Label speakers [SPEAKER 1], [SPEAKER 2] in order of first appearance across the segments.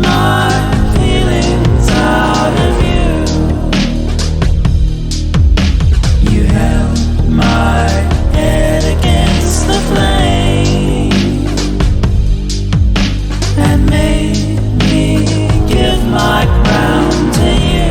[SPEAKER 1] my feelings out of you. You held my head against the flame and made me give my crown to you.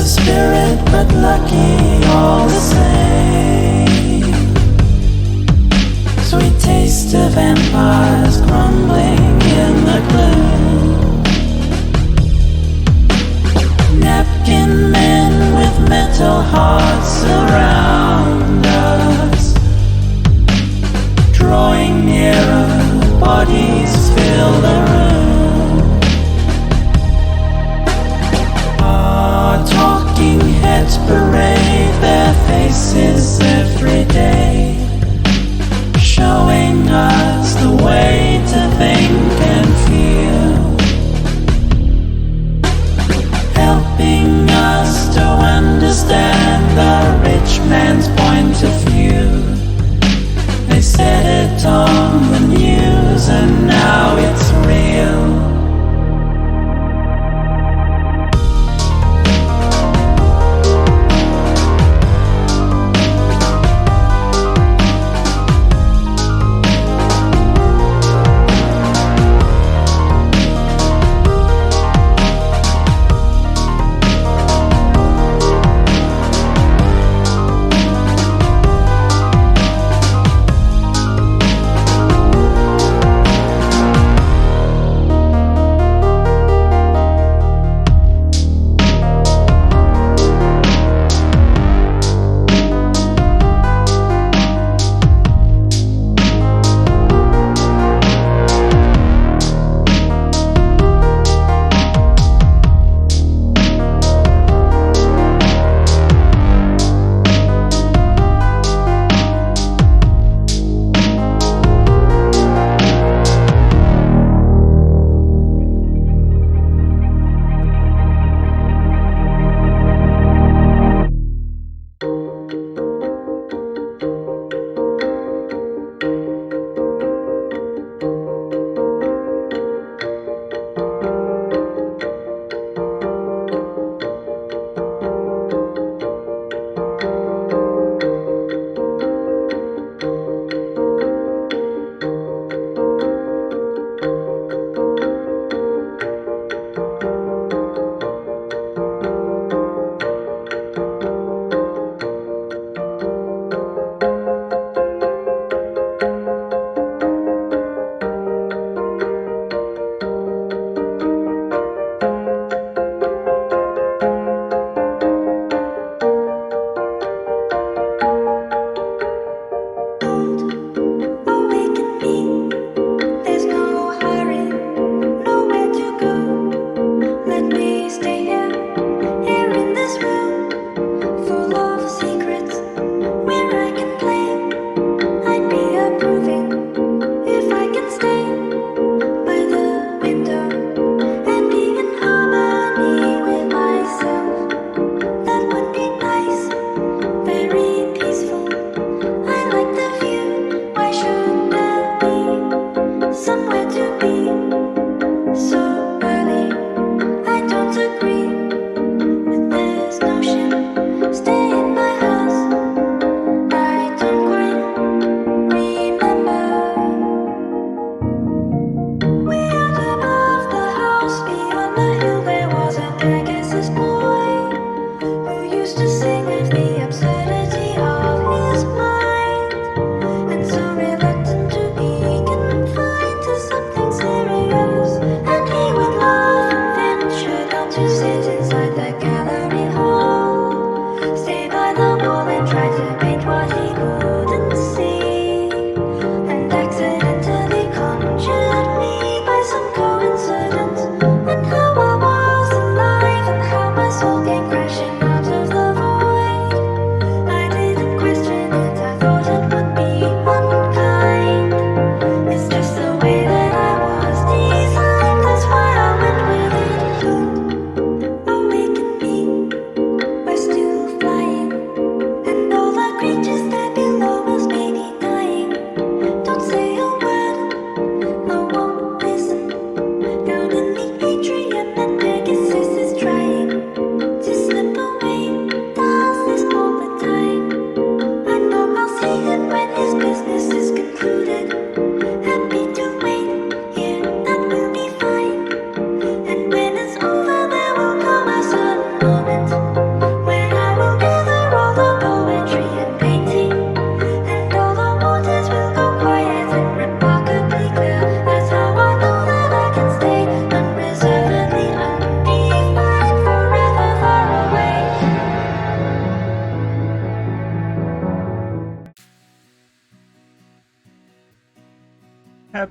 [SPEAKER 1] Spirit, but lucky all the same. Sweet taste of empires crumbling in the gloom. Napkin men with metal hearts around us, drawing nearer, bodies fill the room. Talking heads parade their faces every day, showing us the way to think and feel, helping us to understand the rich man's point of view. They said it on the news and now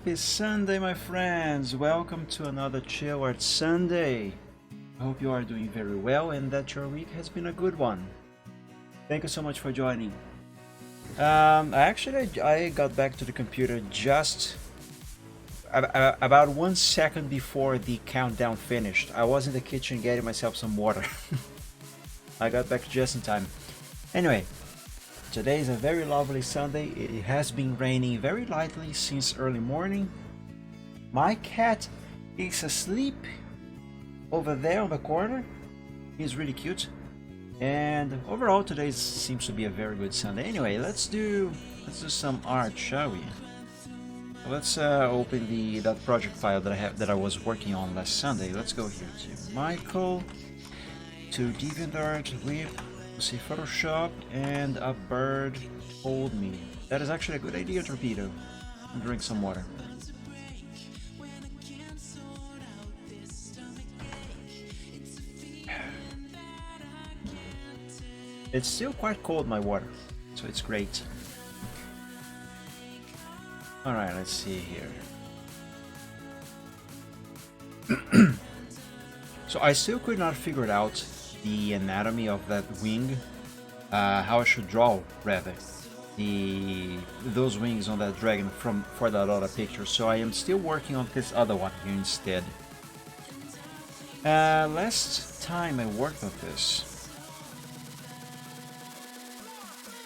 [SPEAKER 2] Happy Sunday, my friends! Welcome to another Chill Art Sunday. I hope you are doing very well and that your week has been a good one. Thank you so much for joining. I got back to the computer just about 1 second before the countdown finished. I was in the kitchen getting myself some water. I got back just in time. Anyway, today is a very lovely Sunday. It has been raining very lightly since early morning. My cat is asleep over there on the corner. He's really cute. And overall today seems to be a very good Sunday. Anyway, let's do some art, shall we? Let's open that project file that I was working on last Sunday. Let's go here to Michael, to DeviantArt, Whip, see Photoshop, and a bird told me. That is actually a good idea, Torpedo. And drink some water. It's still quite cold, my water, so it's great. Alright, let's see here. So I still could not figure out the anatomy of that wing, how I should draw rather those wings on that dragon for that other picture. So I am still working on this other one here instead. Last time I worked on this,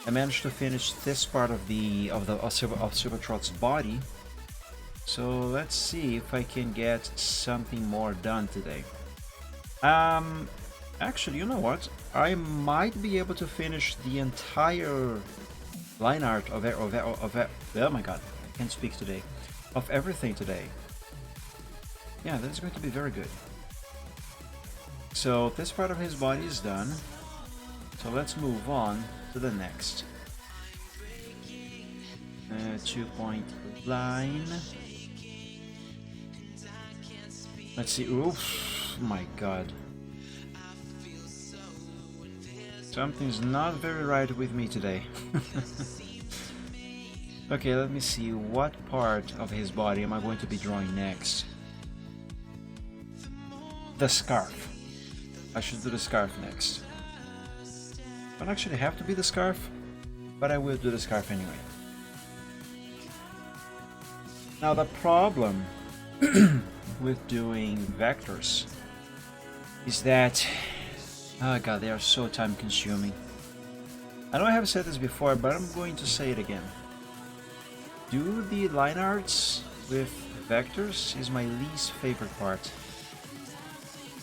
[SPEAKER 2] I managed to finish this part of Silvertrot's body. So let's see if I can get something more done today. Actually, you know what? I might be able to finish the entire line art of oh my god, I can't speak today. Of everything today. Yeah, that's going to be very good. So this part of his body is done. So let's move on to the next. 2-point line. Let's see. Oof, my god. Something's not very right with me today. Okay, let me see what part of his body am I going to be drawing next. The scarf. I should do the scarf next. Don't actually have to be the scarf, but I will do the scarf anyway. Now the problem with doing vectors is that, oh god, they are so time consuming. I know I have said this before, but I'm going to say it again. Do the line arts with vectors is my least favorite part.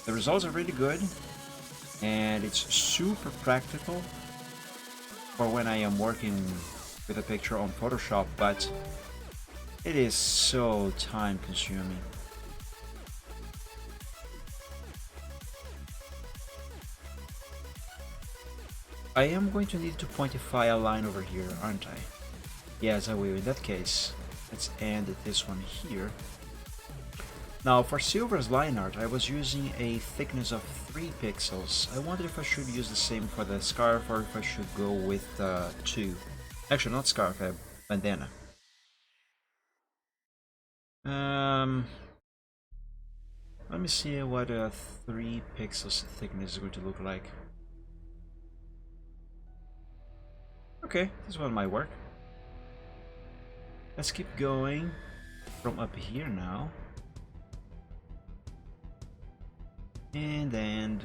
[SPEAKER 2] The results are really good, and it's super practical for when I am working with a picture on Photoshop, but it is so time consuming. I am going to need to pointify a line over here, aren't I? Yes, I will. In that case, let's end this one here. Now, for Silver's line art, I was using a thickness of 3 pixels. I wondered if I should use the same for the scarf or if I should go with 2. Actually, not scarf, bandana. Let me see what a 3 pixels thickness is going to look like. Okay, this one might work. Let's keep going from up here now. And then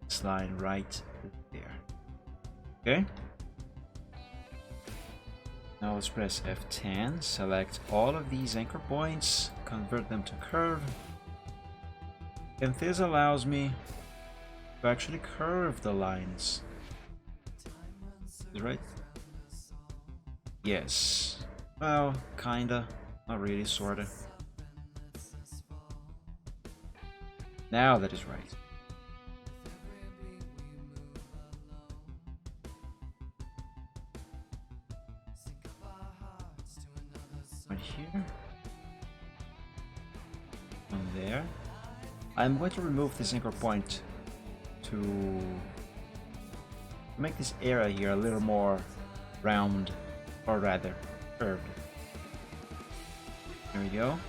[SPEAKER 2] slide right there. Okay. Now let's press F10, select all of these anchor points, convert them to curve. And this allows me to actually curve the lines. Is it right? Yes. Well, kinda. Not really, sorta. Now that is right. Right here. And there. I'm going to remove this anchor point to make this area here a little more round, or rather curved. There we go.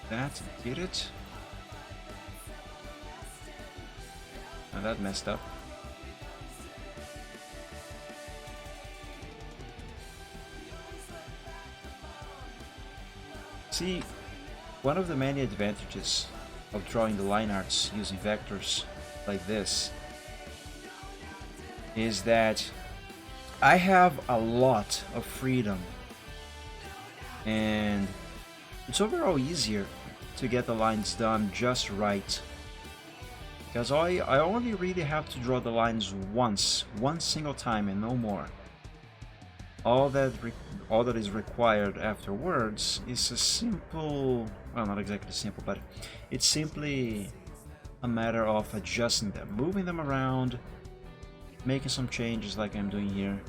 [SPEAKER 2] That did it. Now that messed up. See, one of the many advantages of drawing the line arts using vectors like this is that I have a lot of freedom, and it's overall easier to get the lines done just right, because I only really have to draw the lines once, one single time and no more. All that is required afterwards is a simple, well, not exactly simple, but it's simply a matter of adjusting them, moving them around, making some changes like I'm doing here,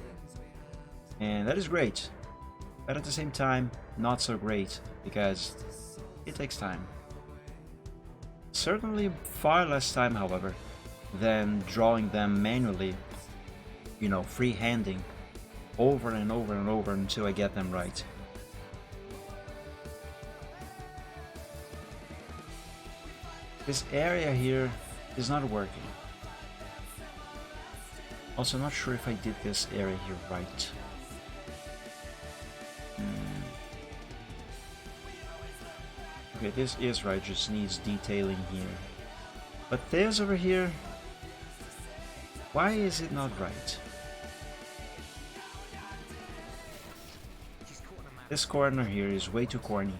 [SPEAKER 2] and that is great. But at the same time, not so great, because it takes time. Certainly far less time, however, than drawing them manually, you know, freehanding over and over and over until I get them right. This area here is not working. Also, not sure if I did this area here right. Okay, this is right, just needs detailing here. But this over here, why is it not right? This corner here is way too corny,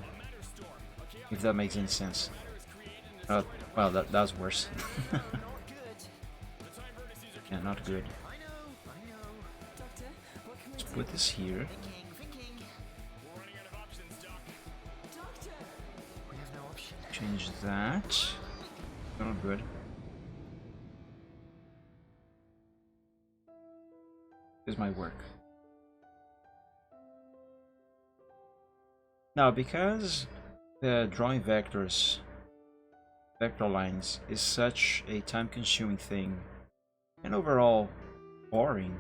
[SPEAKER 2] if that makes any sense. Well, that's worse. Yeah, not good. Let's put this here. Change that. Not good. This might work. Now, because the drawing vectors, vector lines, is such a time-consuming thing, and overall boring,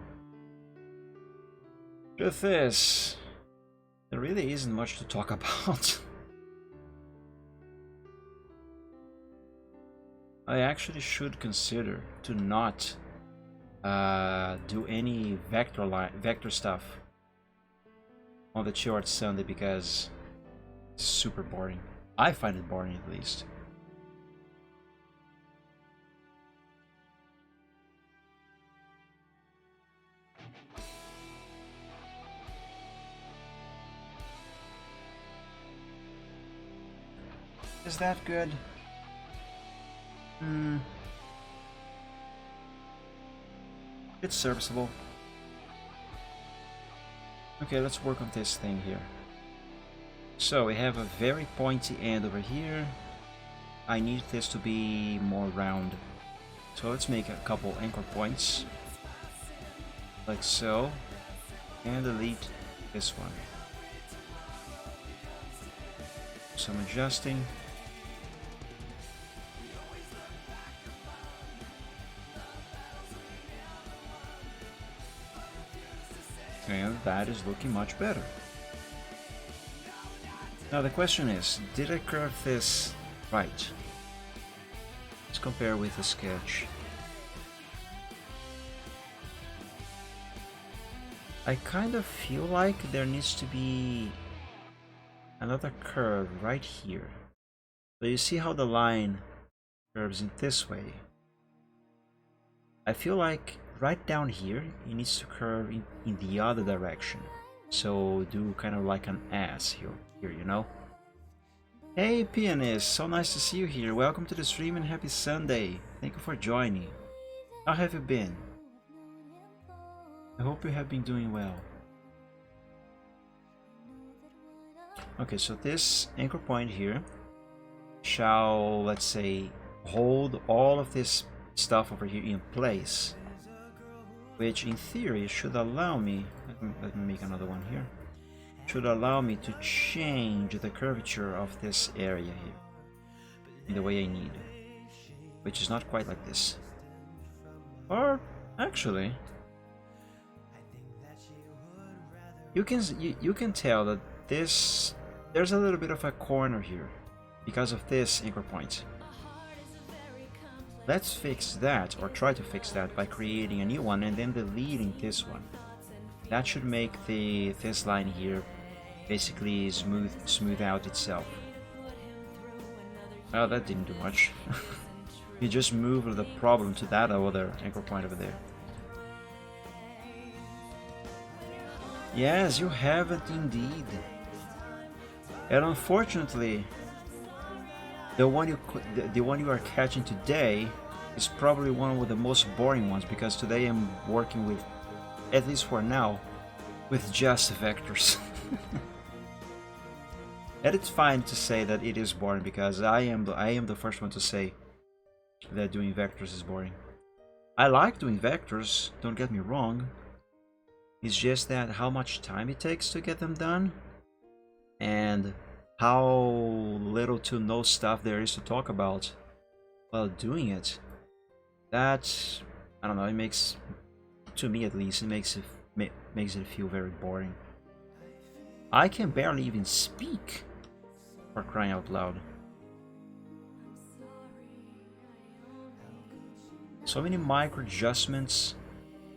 [SPEAKER 2] truth is, there really isn't much to talk about. I actually should consider to not do any vector stuff on the Chill Art Sunday, because it's super boring. I find it boring, at least. Is that good? It's serviceable. Okay, let's work on this thing here. So we have a very pointy end over here. I need this to be more round. So let's make a couple anchor points, like so, and delete this one. Some adjusting. And that is looking much better. Now the question is, did I curve this right? Let's compare with the sketch. I kind of feel like there needs to be another curve right here. So you see how the line curves in this way? I feel like right down here it needs to curve in the other direction. So do kind of like an S here, you know? Hey Pianist, so nice to see you here. Welcome to the stream and happy Sunday. Thank you for joining. How have you been? I hope you have been doing well. Okay, so this anchor point here shall, let's say, hold all of this stuff over here in place, which in theory should allow me, let me make another one here, should allow me to change the curvature of this area here in the way I need, which is not quite like this. Or actually, you can tell that this there's a little bit of a corner here because of this anchor point. Let's fix that, or try to fix that, by creating a new one and then deleting this one. That should make this line here basically smooth out itself. Oh, that didn't do much. You just moved the problem to that other anchor point over there. Yes, you haven't indeed. And unfortunately, the one you are catching today is probably one of the most boring ones, because today I'm working with, at least for now, with just vectors. And it's fine to say that it is boring, because I am the first one to say that doing vectors is boring. I like doing vectors, don't get me wrong. It's just that how much time it takes to get them done, and how little to no stuff there is to talk about while doing it. That, I don't know, it makes, to me at least, it makes it feel very boring. I can barely even speak, for crying out loud. So many micro adjustments,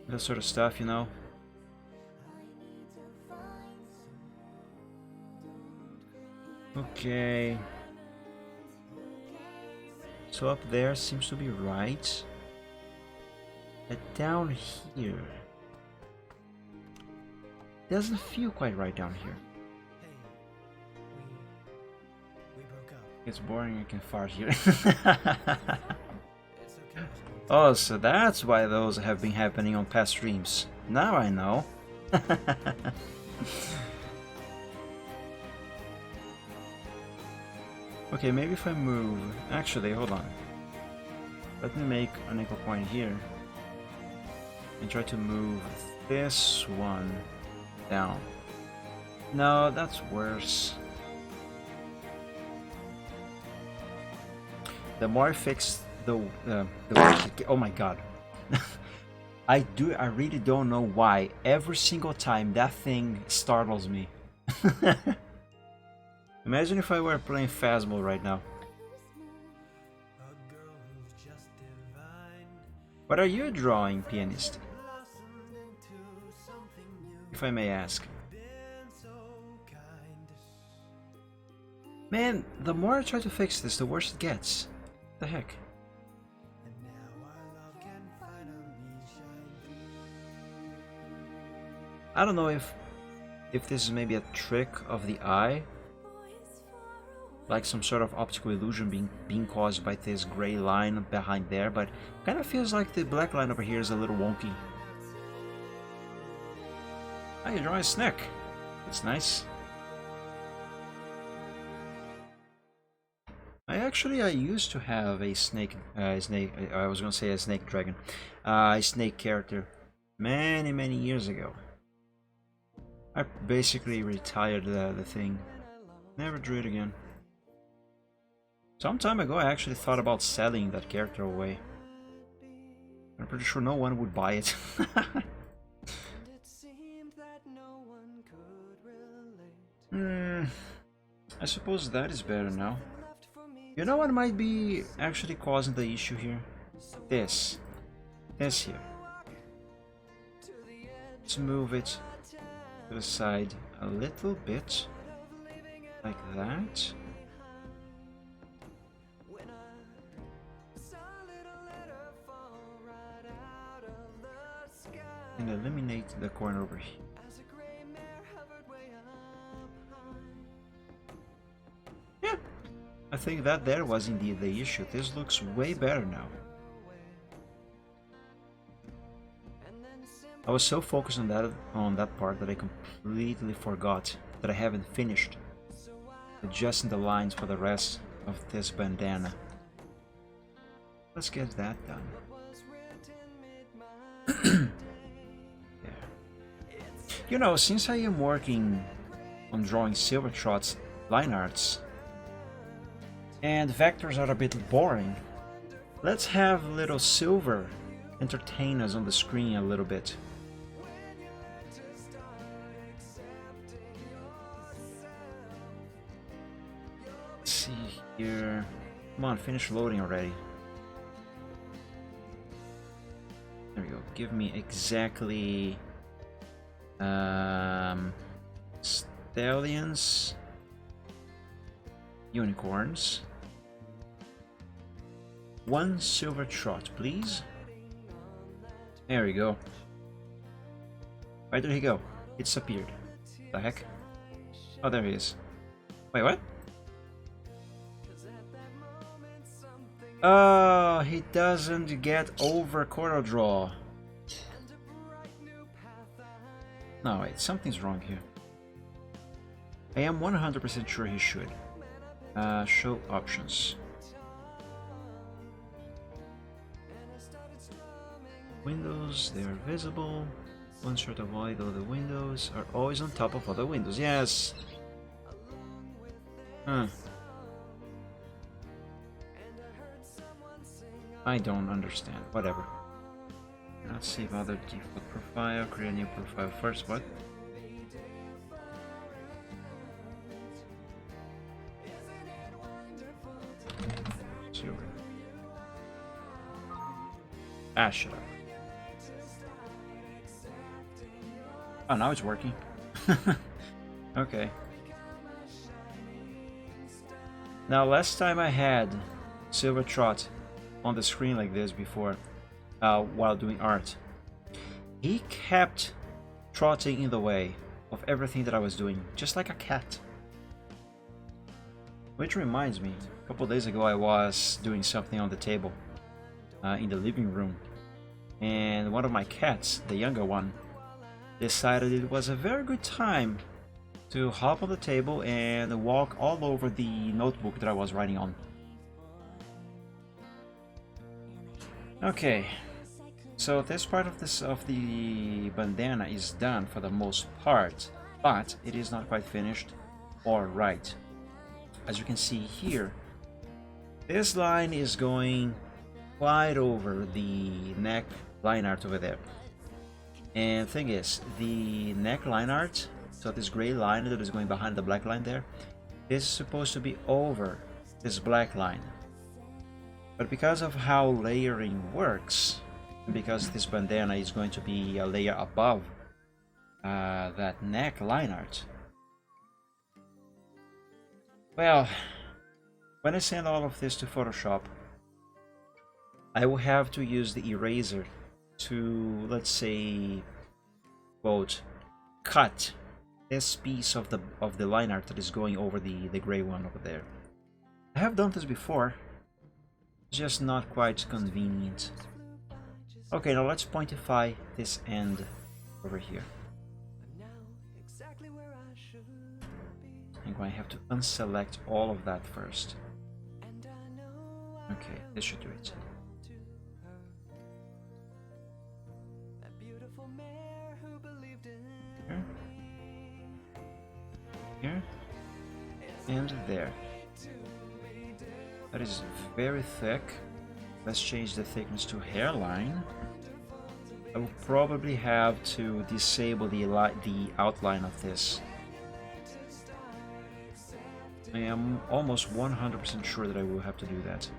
[SPEAKER 2] that sort of stuff, you know. Okay. So up there seems to be right. But down here doesn't feel quite right down here. It's boring, I can fart here. Oh, so that's why those have been happening on past streams. Now I know. Okay, maybe if I move... Actually, hold on. Let me make an anchor point here. And try to move this one down. No, that's worse. The more I fix the worse it gets. Oh my god. I really don't know why. Every single time that thing startles me. Imagine if I were playing Phasmo right now. What are you drawing, pianist? If I may ask. Man, the more I try to fix this, the worse it gets. What the heck? I don't know if this is maybe a trick of the eye, like some sort of optical illusion being caused by this gray line behind there, but kind of feels like the black line over here is a little wonky. Oh, you're drawing a snake. That's nice. I used to have a snake. I was gonna say a snake dragon, a snake character, many years ago. I basically retired the thing. Never drew it again. Some time ago, I actually thought about selling that character away. I'm pretty sure no one would buy it. I suppose that is better now. You know what might be actually causing the issue here? This here. Let's move it to the side a little bit, like that. And eliminate the corner over here. Yeah, I think that there was indeed the issue. This looks way better now. I was so focused on that part that I completely forgot that I haven't finished adjusting the lines for the rest of this bandana. Let's get that done. You know, since I am working on drawing Silvertrot's line arts, and vectors are a bit boring, let's have little Silver entertain us on the screen a little bit. Let's see here. Come on, finish loading already. There we go. Give me exactly stallions, unicorns, 1 silver trot, please. There we go. Where did he go? It disappeared. The heck? Oh, there he is. Wait, what? Oh, he doesn't get over quarter draw. No, wait, something's wrong here. I am 100% sure he should. Show options. Windows, they are visible. One short avoid other windows are always on top of other windows. Yes! Huh. I don't understand. Whatever. Let's save other default profile. Create a new profile first. What? Zero. Ah, shut up. Oh, now it's working. Okay. Now, last time I had Silver Trot on the screen like this before, while doing art, he kept trotting in the way of everything that I was doing, just like a cat. Which reminds me, a couple days ago I was doing something on the table in the living room, and one of my cats, the younger one, decided it was a very good time to hop on the table and walk all over the notebook that I was writing on. Okay, so this part of the bandana is done for the most part, but it is not quite finished or right. As you can see here, this line is going quite over the neck line art over there. And thing is, the neck line art, so this gray line that is going behind the black line there, is supposed to be over this black line. But because of how layering works, and because this bandana is going to be a layer above that neck line art, well, when I send all of this to Photoshop, I will have to use the eraser to, let's say, quote, cut this piece of the line art that is going over the gray one over there. I have done this before, just not quite convenient. Okay, now let's pointify this end over here. I'm going to have to unselect all of that first. Okay, this should do it. Here. Here. And there. That is very thick. Let's change the thickness to hairline. I will probably have to disable the outline of this. I am almost 100% sure that I will have to do that.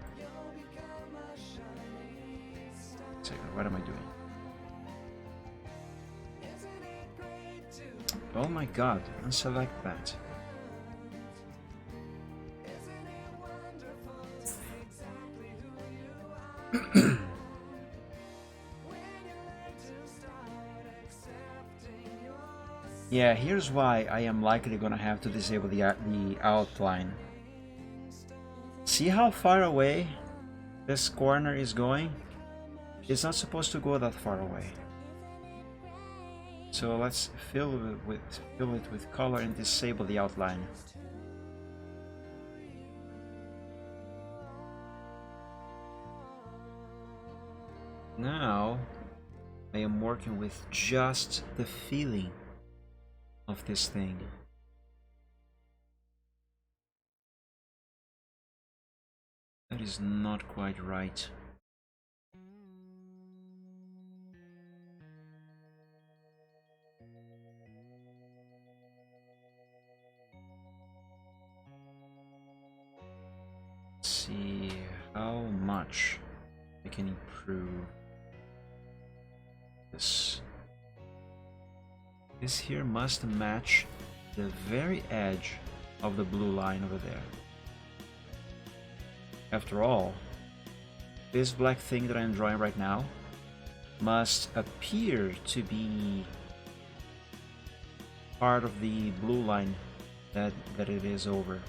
[SPEAKER 2] Second, what am I doing? Oh my god, unselect that. Yeah, here's why I am likely gonna have to disable the outline. See how far away this corner is going? It's not supposed to go that far away. So let's fill it with color and disable the outline. Now I am working with just the feeling of this thing. That is not quite right. much I can improve this. This here must match the very edge of the blue line over there. After all, this black thing that I'm drawing right now must appear to be part of the blue line that it is over.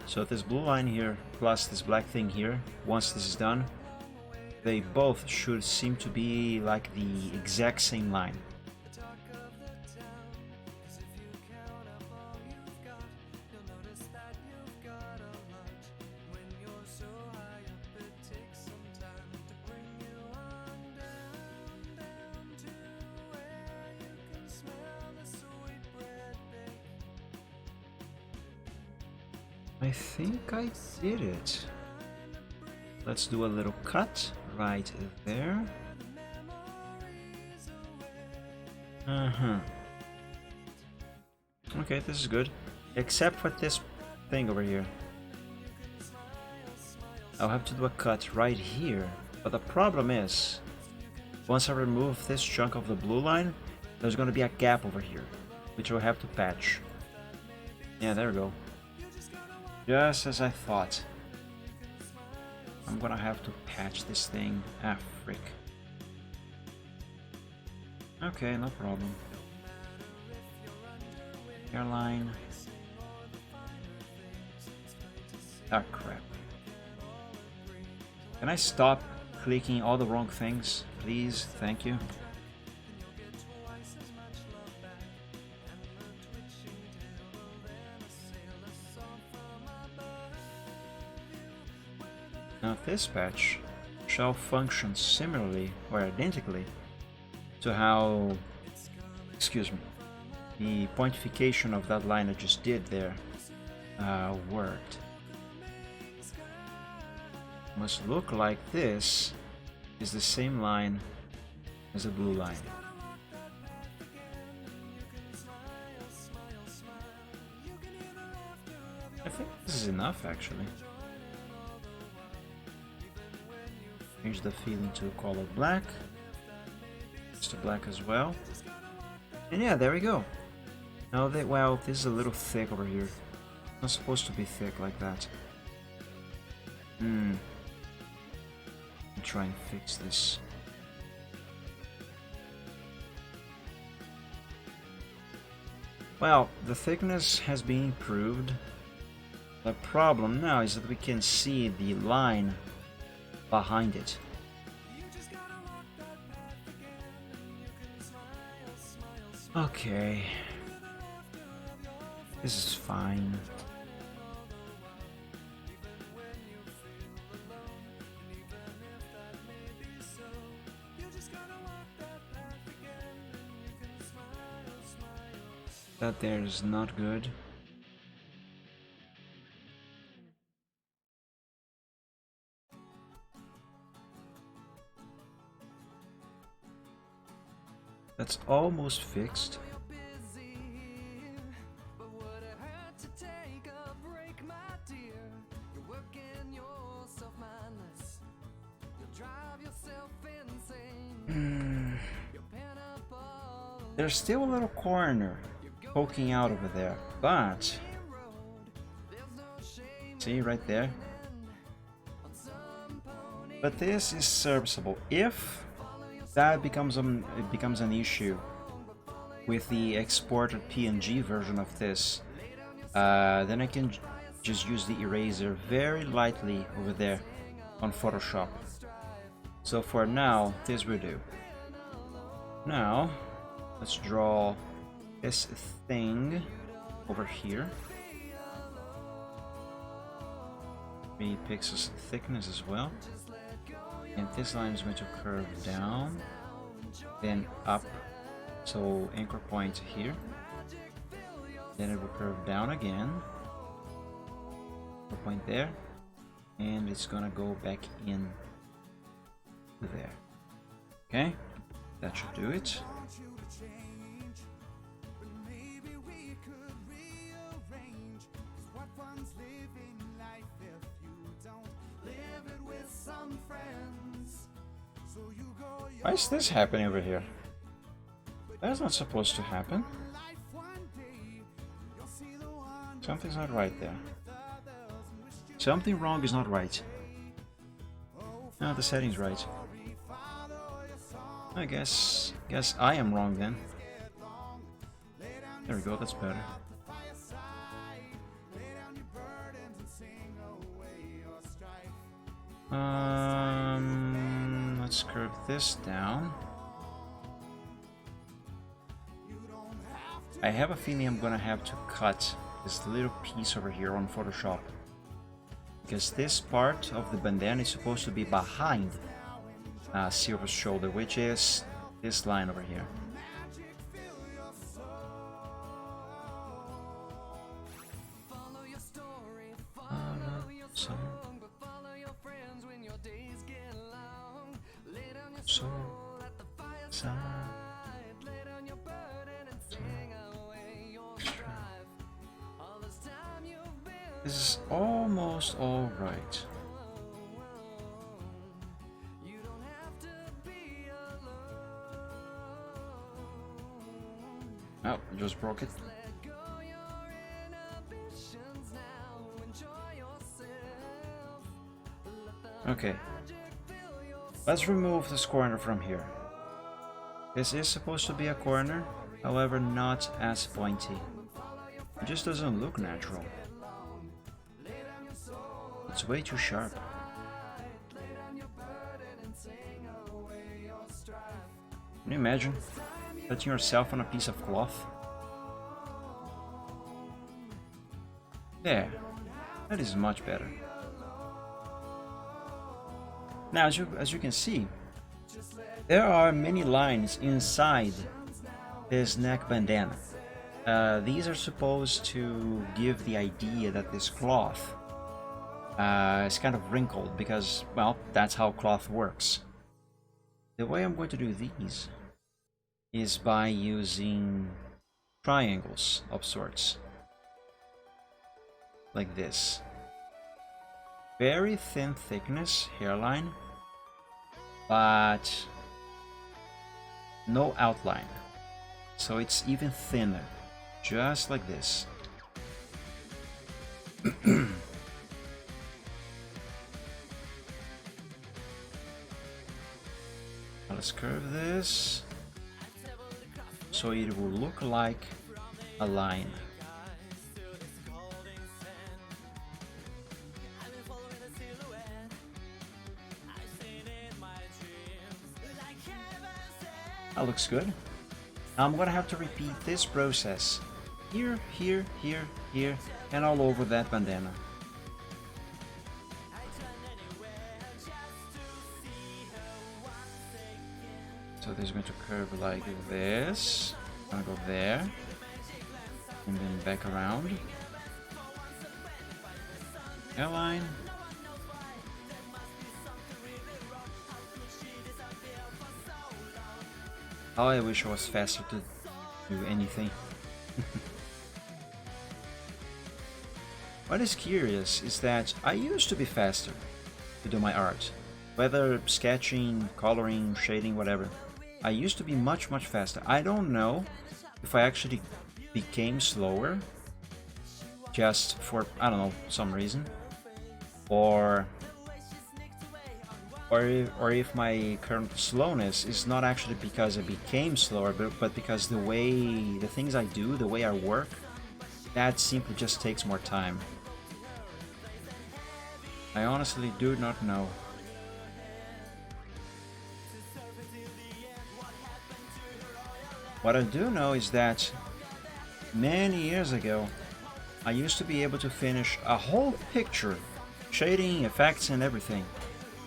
[SPEAKER 2] So this blue line here plus this black thing here, once this is done, they both should seem to be like the exact same line. I think I did it. Let's do a little cut right there. Okay, this is good. Except for this thing over here. I'll have to do a cut right here. But the problem is, once I remove this chunk of the blue line, there's going to be a gap over here, which I'll have to patch. Yeah, there we go. Just as I thought. I'm gonna have to patch this thing. Ah, frick. Okay, no problem. Hairline. Ah, crap. Can I stop clicking all the wrong things, please? Thank you. Now this patch shall function similarly or identically to how, excuse me, the pointification of that line I just did there worked. Must look like this is the same line as the blue line. I think this is enough actually. Change the feeling to color black. It's to black as well. And yeah, there we go. Now that, well, this is a little thick over here. Not supposed to be thick like that. I'll try and fix this. Well, the thickness has been improved. The problem now is that we can see the line behind it. Okay. This is fine. That there is not good. That's almost fixed. There's still a little corner poking out over there, but see right there? But this is serviceable. If that becomes an issue with the exported PNG version of this, then I can just use the eraser very lightly over there on Photoshop. So for now, this will do. Now, let's draw this thing over here. 3 pixels thickness as well. And this line is going to curve down, then up, so anchor point here. Then it will curve down again, anchor point there, and it's gonna go back in there. Okay, that should do it. Why is this happening over here? That's not supposed to happen. Something's not right there. Something wrong is not right. No, the setting's right. I guess I am wrong then. There we go, that's better. Let's curve this down. I have a feeling I'm gonna have to cut this little piece over here on Photoshop, because this part of the bandana is supposed to be behind Silver's shoulder, which is this line over here. This is almost all right. Oh, just broke it. Okay. Let's remove this corner from here. This is supposed to be a corner, however not as pointy. It just doesn't look natural. It's way too sharp. Can you imagine touching yourself on a piece of cloth? There. That is much better. Now, as you can see, there are many lines inside this neck bandana. These are supposed to give the idea that this cloth is kind of wrinkled because, well, that's how cloth works. The way I'm going to do these is by using triangles of sorts. Like this. Very thin thickness hairline, but no outline. So it's even thinner, just like this. Let's curve this so it will look like a line. That looks good. Now I'm gonna have to repeat this process here, here, here, here, and all over that bandana. So this is going to curve like this. I'm gonna go there, and then back around. Hairline. Oh, I wish I was faster to do anything. What is curious is that I used to be faster to do my art. Whether sketching, coloring, shading, whatever. I used to be much faster. I don't know if I actually became slower just for, I don't know, some reason. Or if my current slowness is not actually because I became slower, but because the things I do, the way I work, that simply just takes more time. I honestly do not know. What I do know is that many years ago, I used to be able to finish a whole picture, shading, effects and everything,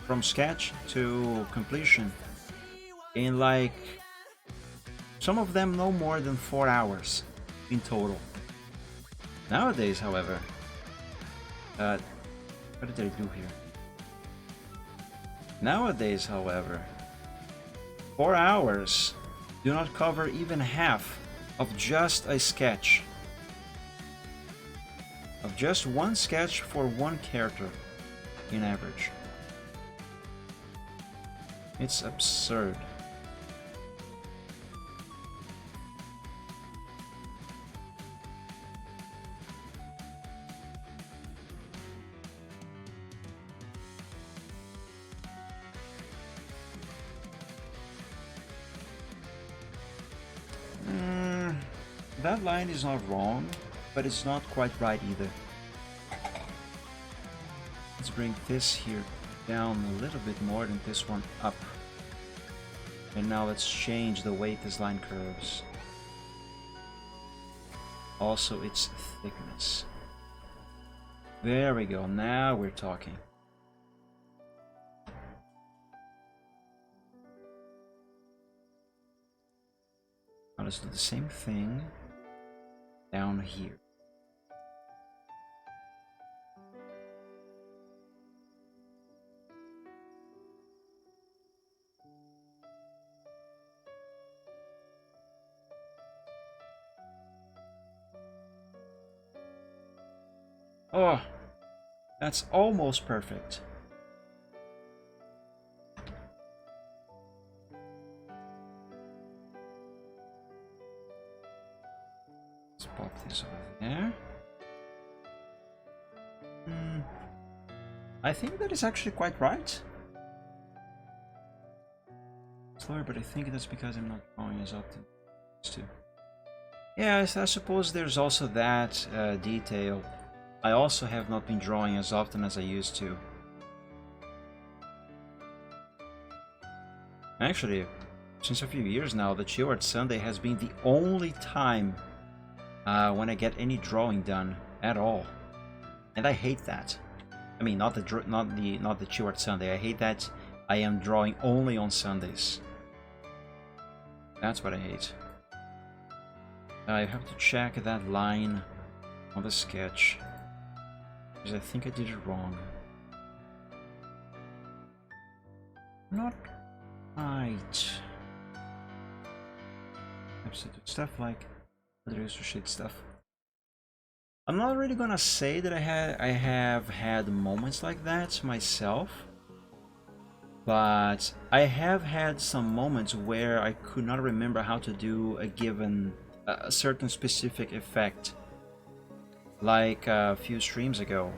[SPEAKER 2] from sketch to completion, in like, some of them no more than 4 hours in total. Nowadays, however, what did I do here? Nowadays, however, 4 hours do not cover even half of just a sketch. Of just one sketch for one character, in average. It's absurd. That line is not wrong, but it's not quite right either. Let's bring this here down a little bit more than this one up. And now let's change the way this line curves. Also its thickness. There we go, now we're talking. Now let's do the same thing down here. Oh, that's almost perfect. Let's pop this over there. I think that is actually quite right. Sorry, but I think that's because I'm not drawing as often as to. Yes, I suppose there's also that detail. I also have not been drawing as often as I used to. Actually, since a few years now, the Chill Art Sunday has been the only time when I get any drawing done at all, and I hate that. I mean, not the Chill Art Sunday. I hate that I am drawing only on Sundays. That's what I hate. I have to check that line on the sketch, because I think I did it wrong. Not right. Substitute stuff like other associated stuff. I'm not really gonna say that I have had moments like that myself, but I have had some moments where I could not remember how to do a certain specific effect. Like a few streams ago,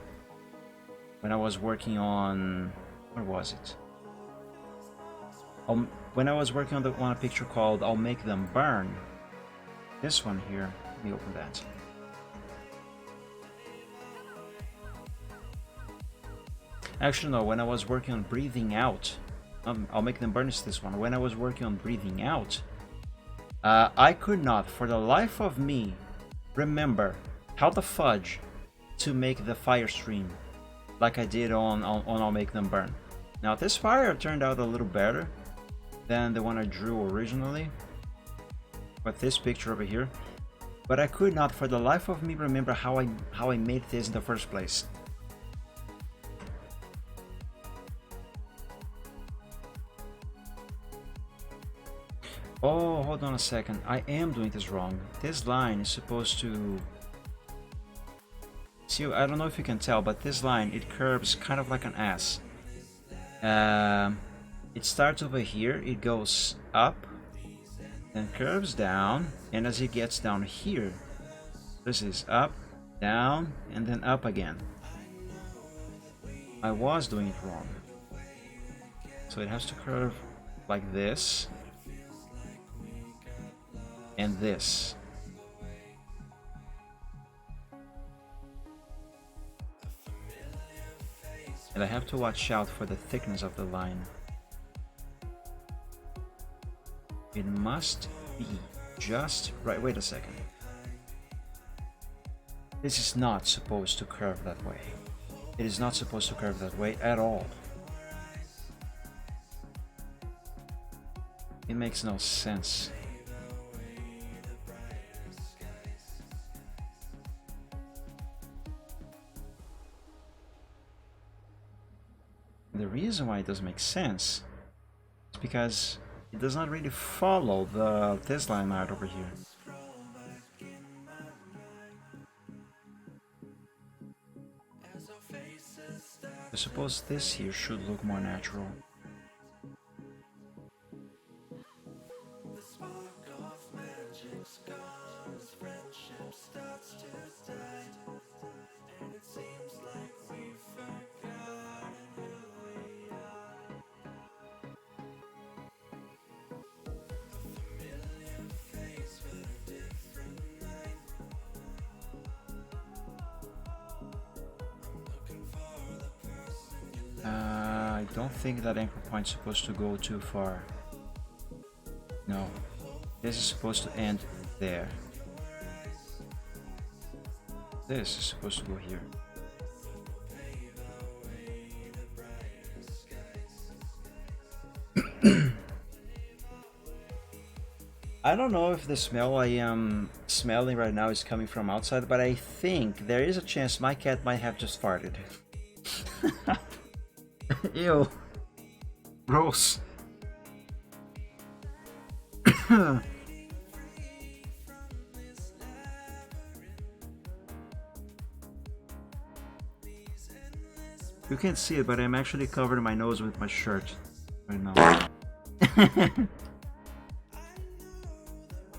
[SPEAKER 2] when I was working on, where was it? When I was working on a picture called "I'll Make Them Burn." This one here. Let me open that. Actually, no. When I was working on breathing out, "I'll Make Them Burn" is this one. When I was working on breathing out, I could not, for the life of me, remember how the fudge to make the fire stream like I did on I'll Make Them Burn. Now this fire turned out a little better than the one I drew originally, but this picture over here, but I could not for the life of me remember how I made this in the first place. Oh, hold on a second. I am doing this wrong. This line is supposed to... See, I don't know if you can tell, but this line, it curves kind of like an S. It starts over here, it goes up, then curves down, and as it gets down here, this is up, down, and then up again. I was doing it wrong. So it has to curve like this, and this. And I have to watch out for the thickness of the line. It must be just right. Wait a second. This is not supposed to curve that way. It is not supposed to curve that way at all. It makes no sense. The reason why it doesn't make sense is because it does not really follow this line art over here. I suppose this here should look more natural. I don't think that anchor point's supposed to go too far. No. This is supposed to end there. This is supposed to go here. I don't know if the smell I am smelling right now is coming from outside, but I think there is a chance my cat might have just farted. Ew. Gross. You can't see it, but I'm actually covering my nose with my shirt right now.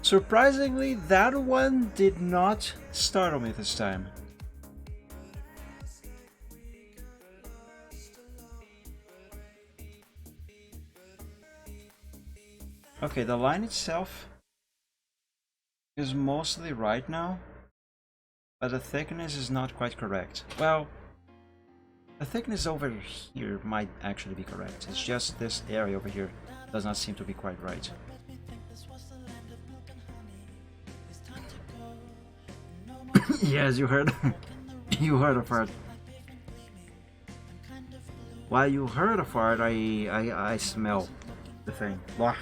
[SPEAKER 2] Surprisingly, that one did not startle me this time. Okay, the line itself is mostly right now, but the thickness is not quite correct. Well, the thickness over here might actually be correct. It's just this area over here does not seem to be quite right. Yes, you heard. You heard a fart. While you heard a fart, I smell the thing. Blah.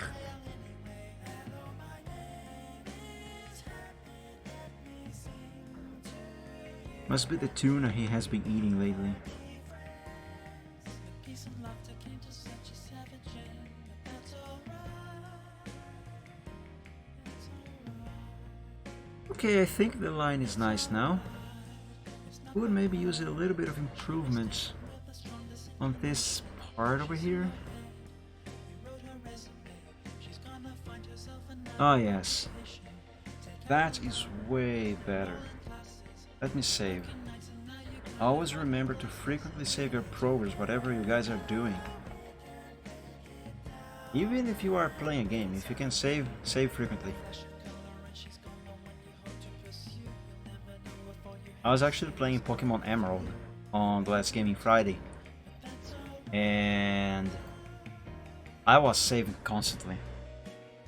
[SPEAKER 2] Must be the tuna he has been eating lately. Okay, I think the line is nice now. Would maybe use a little bit of improvement on this part over here. Oh yes, that is way better. Let me save. Always remember to frequently save your progress, whatever you guys are doing. Even if you are playing a game, if you can save frequently. I was actually playing Pokemon Emerald on the last Gaming Friday, and I was saving constantly.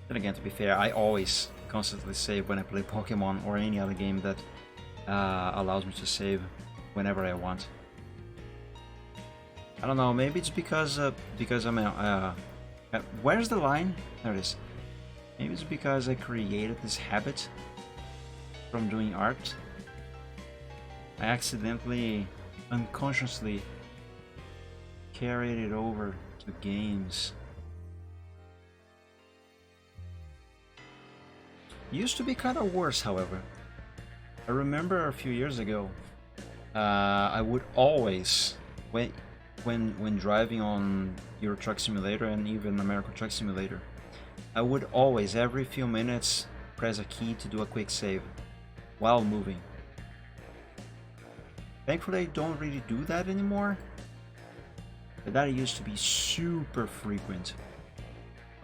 [SPEAKER 2] Then again, to be fair, I always constantly save when I play Pokemon or any other game that allows me to save whenever I want. I don't know, maybe it's because I'm where's the line? There it is. Maybe it's because I created this habit from doing art. I accidentally, unconsciously carried it over to games. Used to be kind of worse, however. I remember a few years ago, I would always, when driving on Euro Truck Simulator and even American Truck Simulator, I would always, every few minutes, press a key to do a quick save while moving. Thankfully, I don't really do that anymore, but that used to be super frequent.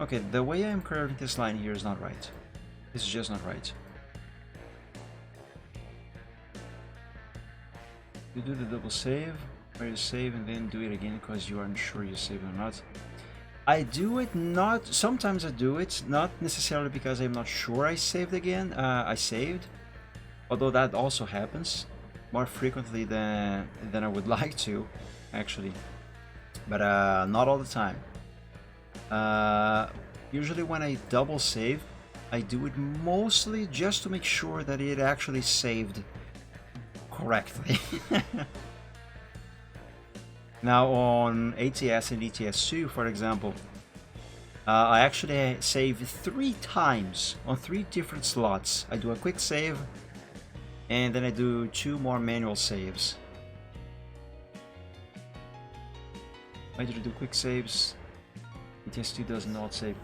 [SPEAKER 2] Okay, the way I'm curving this line here is not right. This is just not right. You do the double save, where you save and then do it again because you aren't sure you saved or not. I do it not, sometimes I do it, not necessarily because I'm not sure I saved again. I saved, although that also happens more frequently than I would like to, actually, but not all the time. Usually when I double save, I do it mostly just to make sure that it actually saved correctly. Now on ATS and ETS2, for example, I actually save 3 times on 3 different slots. I do a quick save, and then I do 2 more manual saves. Why did I do quick saves? ETS2 does not save.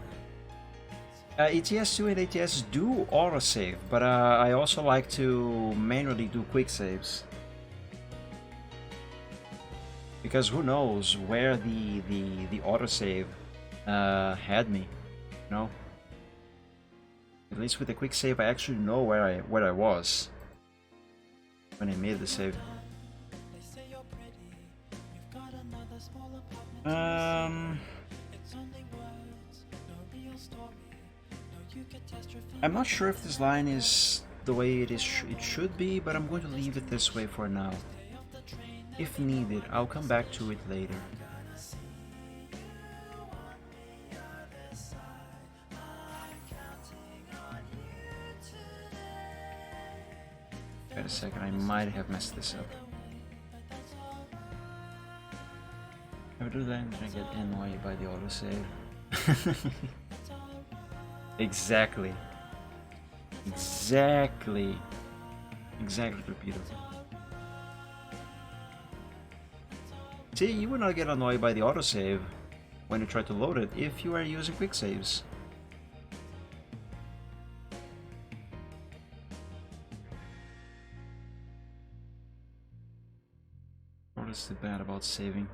[SPEAKER 2] ETS2 and ATS do autosave, but I also like to manually do quick saves. Because who knows where the autosave had me, you know? At least with the quick save I actually know where I was when I made the save. Um, I'm not sure if this line is the way it should be, but I'm going to leave it this way for now. If needed, I'll come back to it later. Wait a second, I might have messed this up. If I do that, I'm gonna get annoyed by the autosave. Exactly. Exactly. Exactly, Torpedo. See, you will not get annoyed by the autosave when you try to load it if you are using quick saves. What is the bad about saving?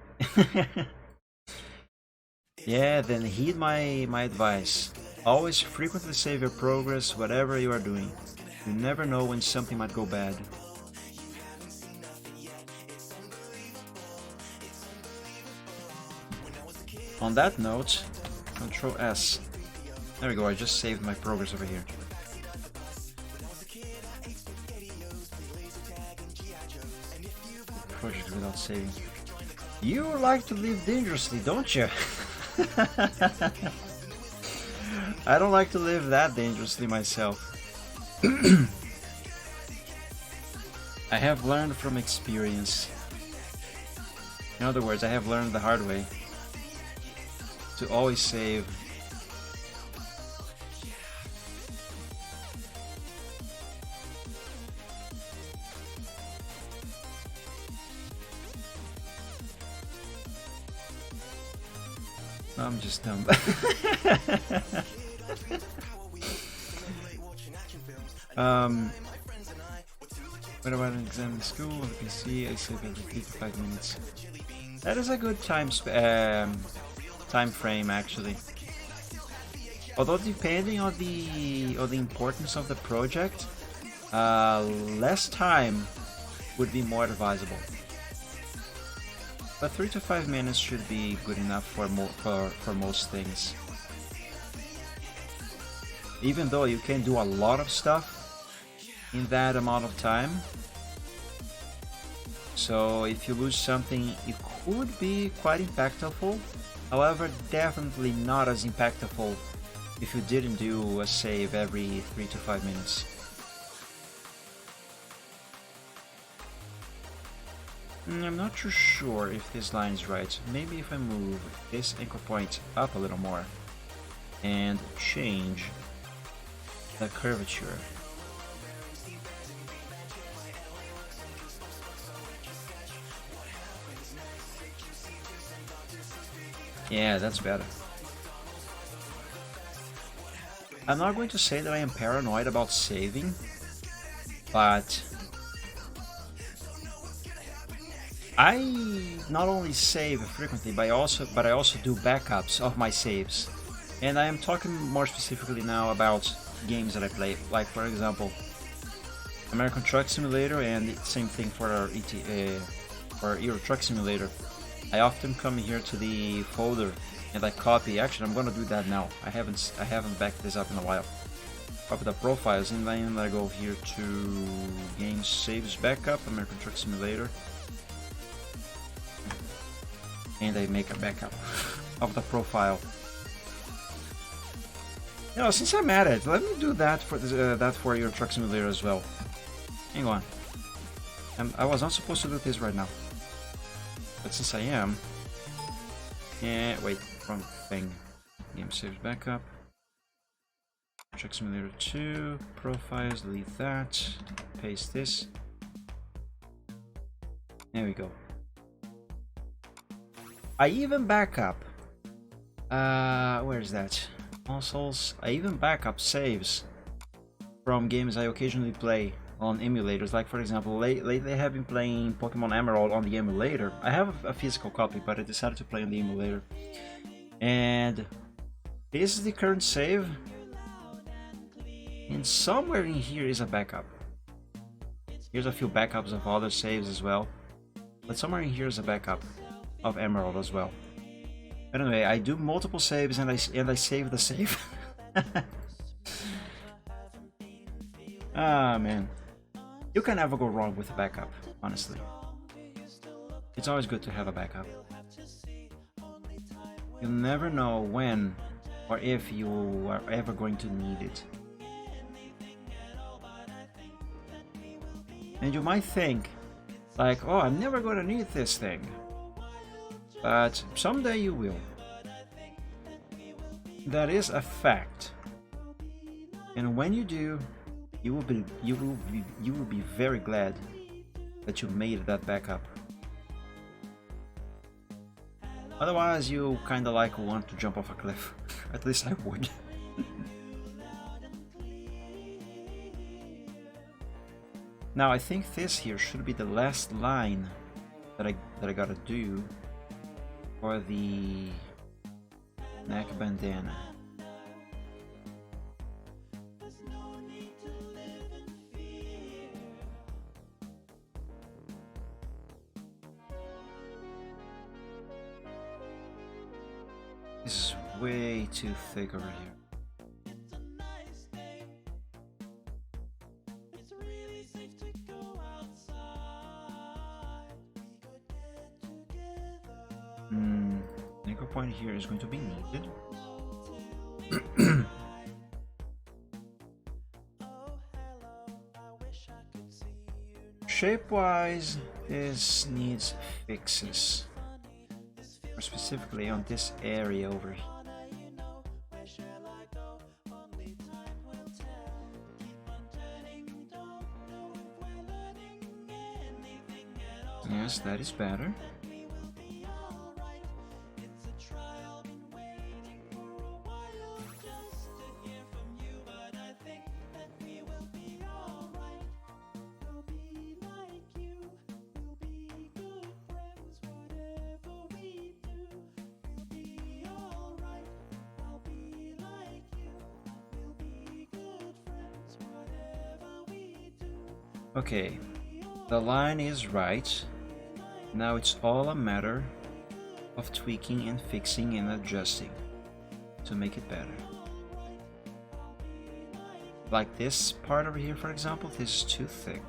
[SPEAKER 2] Yeah, then heed my advice. Always frequently save your progress, whatever you are doing. You never know when something might go bad. On that note, Control S. There we go, I just saved my progress over here. Project without saving. You like to live dangerously, don't you? I don't like to live that dangerously myself. I have learned from experience. In other words, I have learned the hard way to always save. I'm just dumb. What about an exam in school on the PC? I save every 3 to 5 minutes. That is a good time frame, actually. Although depending on the importance of the project, less time would be more advisable. But 3 to 5 minutes should be good enough for most things. Even though you can do a lot of stuff in that amount of time. So if you lose something, it could be quite impactful. However, definitely not as impactful if you didn't do a save every 3 to 5 minutes. I'm not too sure if this line is right. Maybe if I move this anchor point up a little more and change the curvature. Yeah, that's better. I'm not going to say that I am paranoid about saving, but I not only save frequently, but I also do backups of my saves. And I am talking more specifically now about games that I play, like for example, American Truck Simulator, and the same thing for our Euro Truck Simulator. I often come here to the folder and I copy. Actually, I'm gonna do that now. I haven't backed this up in a while. Copy the profiles, and then I go here to Game Saves Backup, American Truck Simulator, and I make a backup of the profile. You know, since I'm at it, let me do that for Euro Truck Simulator as well. Hang on. I was not supposed to do this right now. But since I am... Yeah, wait, wrong thing. Game Saves Backup. Truck Simulator 2. Profiles, delete that. Paste this. There we go. I even back up. Where is that? Consoles. I even back up saves from games I occasionally play on emulators. Like for example, lately I have been playing Pokemon Emerald on the emulator. I have a physical copy, but I decided to play on the emulator. And this is the current save. And somewhere in here is a backup. Here's a few backups of other saves as well. But somewhere in here is a backup of Emerald as well. Anyway, I do multiple saves and I save the save. Ah, man. You can never go wrong with a backup, honestly. It's always good to have a backup. You never know when or if you are ever going to need it. And you might think, like, oh, I'm never going to need this thing. But someday you will. That is a fact. And when you do, you will be very glad that you made that backup. Otherwise, you kind of like want to jump off a cliff. At least I would. Now I think this here should be the last line that I gotta do for the neck bandana. This is way too thick over here. Anchor point here is going to be needed. Shape-wise, this needs fixes. More specifically on this area over here. Yes, that is better. Okay, the line is right. Now it's all a matter of tweaking and fixing and adjusting to make it better. Like this part over here, for example, this is too thick.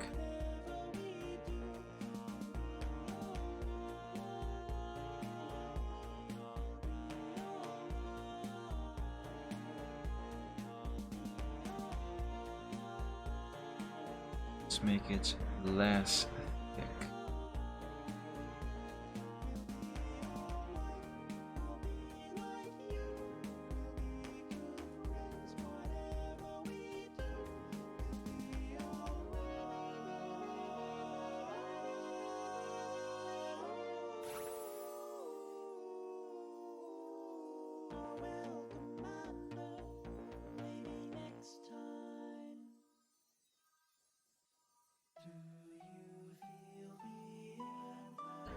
[SPEAKER 2] Let's make it less thick.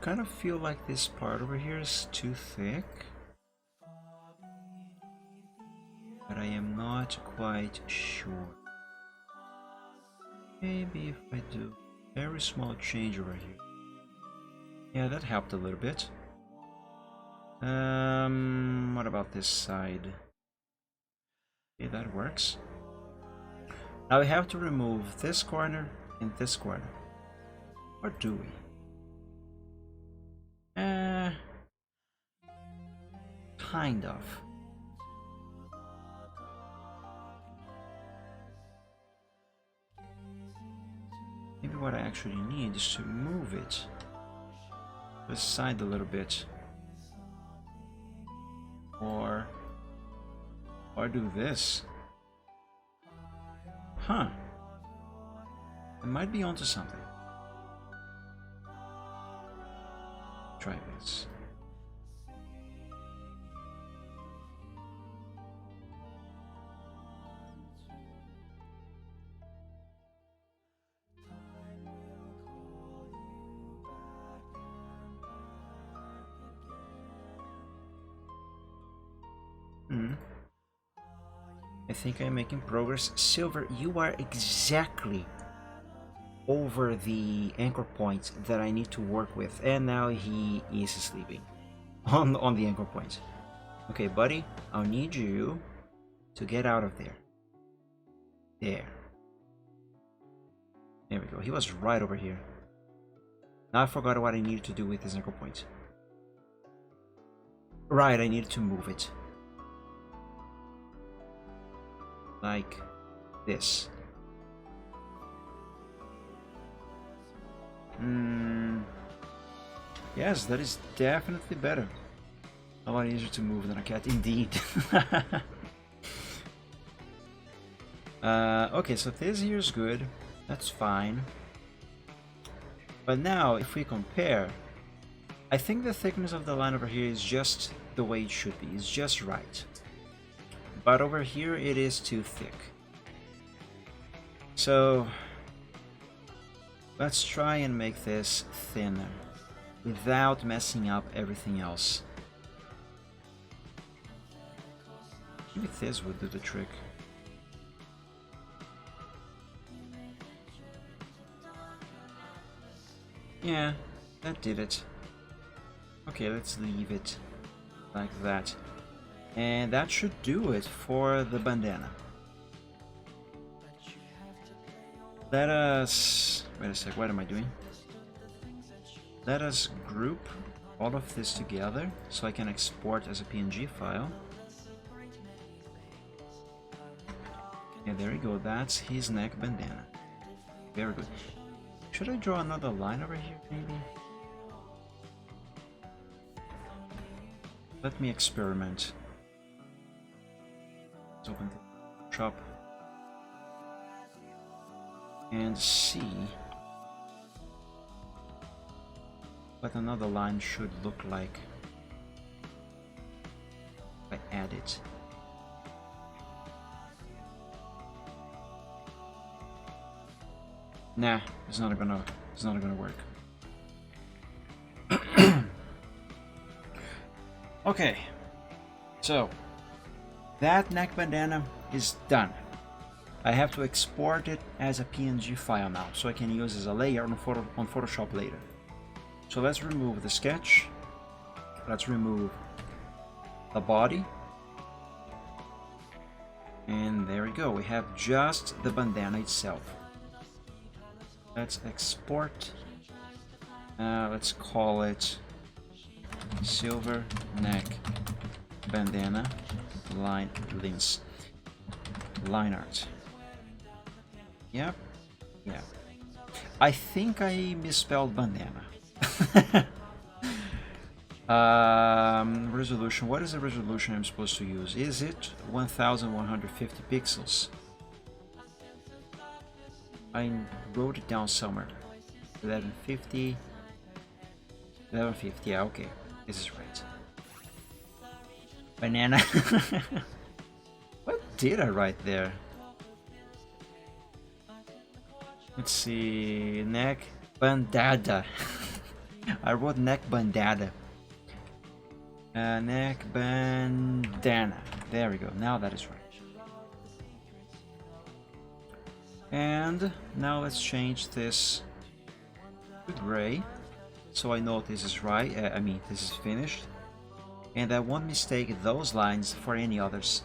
[SPEAKER 2] Kind of feel like this part over here is too thick, but I am not quite sure. Maybe if I do a very small change over here. Yeah, that helped a little bit. What about this side? Okay, that works. Now we have to remove this corner and this corner. Or do we? Kind of. Maybe what I actually need is to move it to the side a little bit. Or do this. Huh. I might be onto something. Try this. I think I'm making progress. Silver, you are exactly over the anchor point that I need to work with, and now he is sleeping on the anchor point. Okay, buddy, I'll need you to get out of there. There. There we go. He was right over here. Now I forgot what I needed to do with his anchor point. Right, I needed to move it. Like this. Yes, that is definitely better. A lot easier to move than a cat, indeed. Okay, so this here is good. That's fine. But now, if we compare, I think the thickness of the line over here is just the way it should be. It's just right. But over here, it is too thick. So, let's try and make this thinner without messing up everything else. Maybe this would do the trick. Yeah, that did it. Okay, let's leave it like that. And that should do it for the bandana. Let us... Wait a sec, what am I doing? Let us group all of this together so I can export as a PNG file. Yeah, there we go, that's his neck bandana. Very good. Should I draw another line over here, maybe? Let me experiment. Let's open the shop and see what another line should look like if I add it. Nah, it's not gonna work. Okay, so that neck bandana is done. I have to export it as a PNG file now, so I can use as a layer on Photoshop later. So let's remove the sketch. Let's remove the body. And there we go. We have just the bandana itself. Let's export. Let's call it silver neck bandana line art. Yep. Yeah. I think I misspelled bandana. Resolution. What is the resolution I'm supposed to use? Is it 1150 pixels? I wrote it down somewhere. 1150. 1150. Yeah, okay. This is right. Banana. What did I write there? Let's see. Neck bandana. I wrote neck bandana. Neck bandana. There we go. Now that is right. And now let's change this to gray, so I know this is right. This is finished, and I won't mistake those lines for any others.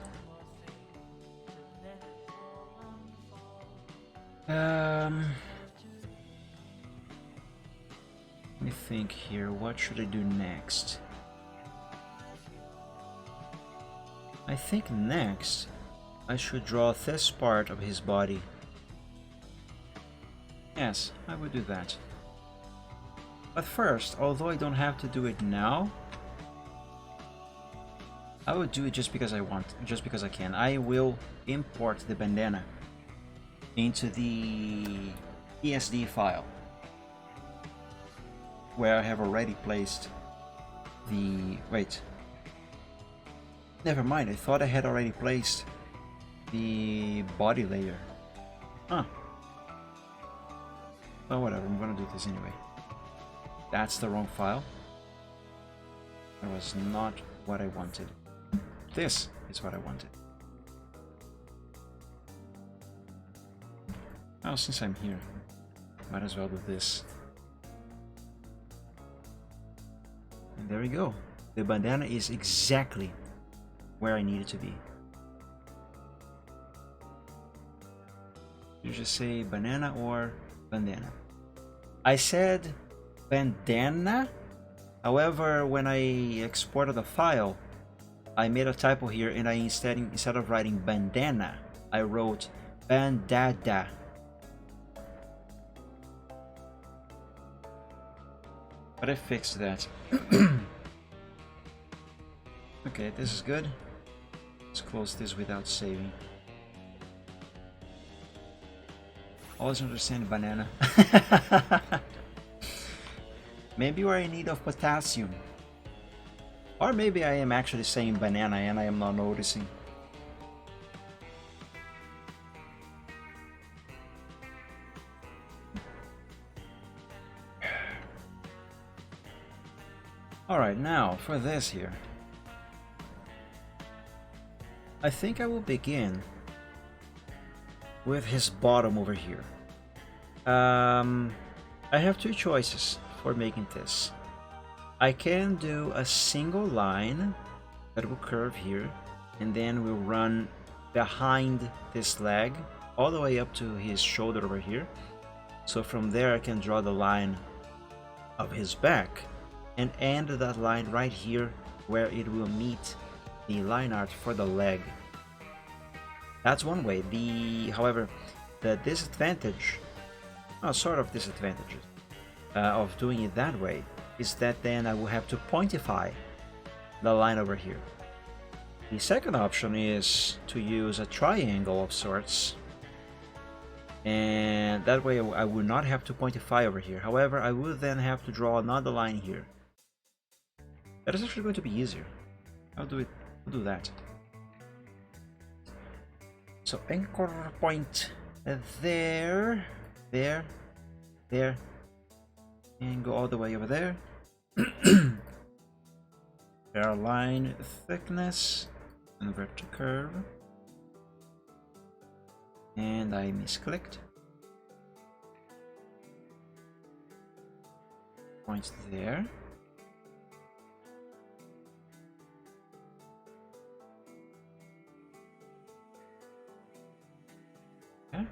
[SPEAKER 2] Let me think here. What should I do next? I think next I should draw this part of his body. Yes, I would do that. But first, although I don't have to do it now, I would do it just because I want, just because I can. I will import the bandana into the PSD file, where I have already placed the... Wait. Never mind, I thought I had already placed the body layer. Huh. Well, whatever, I'm gonna do this anyway. That's the wrong file. That was not what I wanted. This is what I wanted. Well, since I'm here, might as well do this. And there we go. The bandana is exactly where I need it to be. You just say banana or bandana. I said bandana, however, when I exported the file, I made a typo here, and I instead of writing bandana, I wrote bandada. But I fixed that. Okay, this is good. Let's close this without saving. Always understand banana. Maybe we're in need of potassium. Or maybe I am actually saying banana and I am not noticing. Alright, now for this here. I think I will begin with his bottom over here. I have two choices for making this. I can do a single line that will curve here, and then we'll run behind this leg all the way up to his shoulder over here. So from there I can draw the line of his back and end that line right here where it will meet the line art for the leg. That's one way. However, the disadvantage, sort of disadvantages, of doing it that way is that then I will have to pointify the line over here. The second option is to use a triangle of sorts, and that way I will not have to pointify over here. However, I will then have to draw another line here. That is actually going to be easier. I'll do that. So anchor point there, and go all the way over there. Line thickness, convert to curve, and I misclicked. Points there. Okay.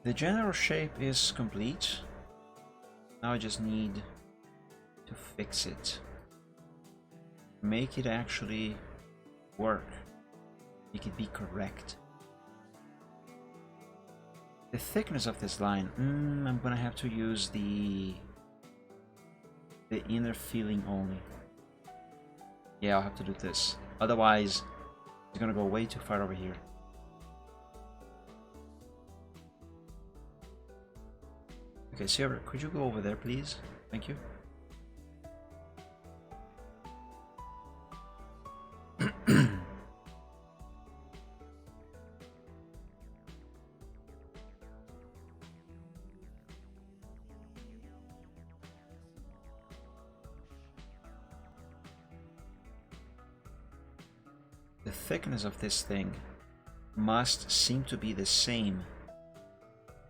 [SPEAKER 2] The general shape is complete. Now I just need to fix it. Make it actually work. Make it be correct. The thickness of this line, I'm gonna have to use the inner feeling only. Yeah, I'll have to do this. Otherwise, it's gonna go way too far over here. Okay, Sierra, could you go over there, please? Thank you. The thickness of this thing must seem to be the same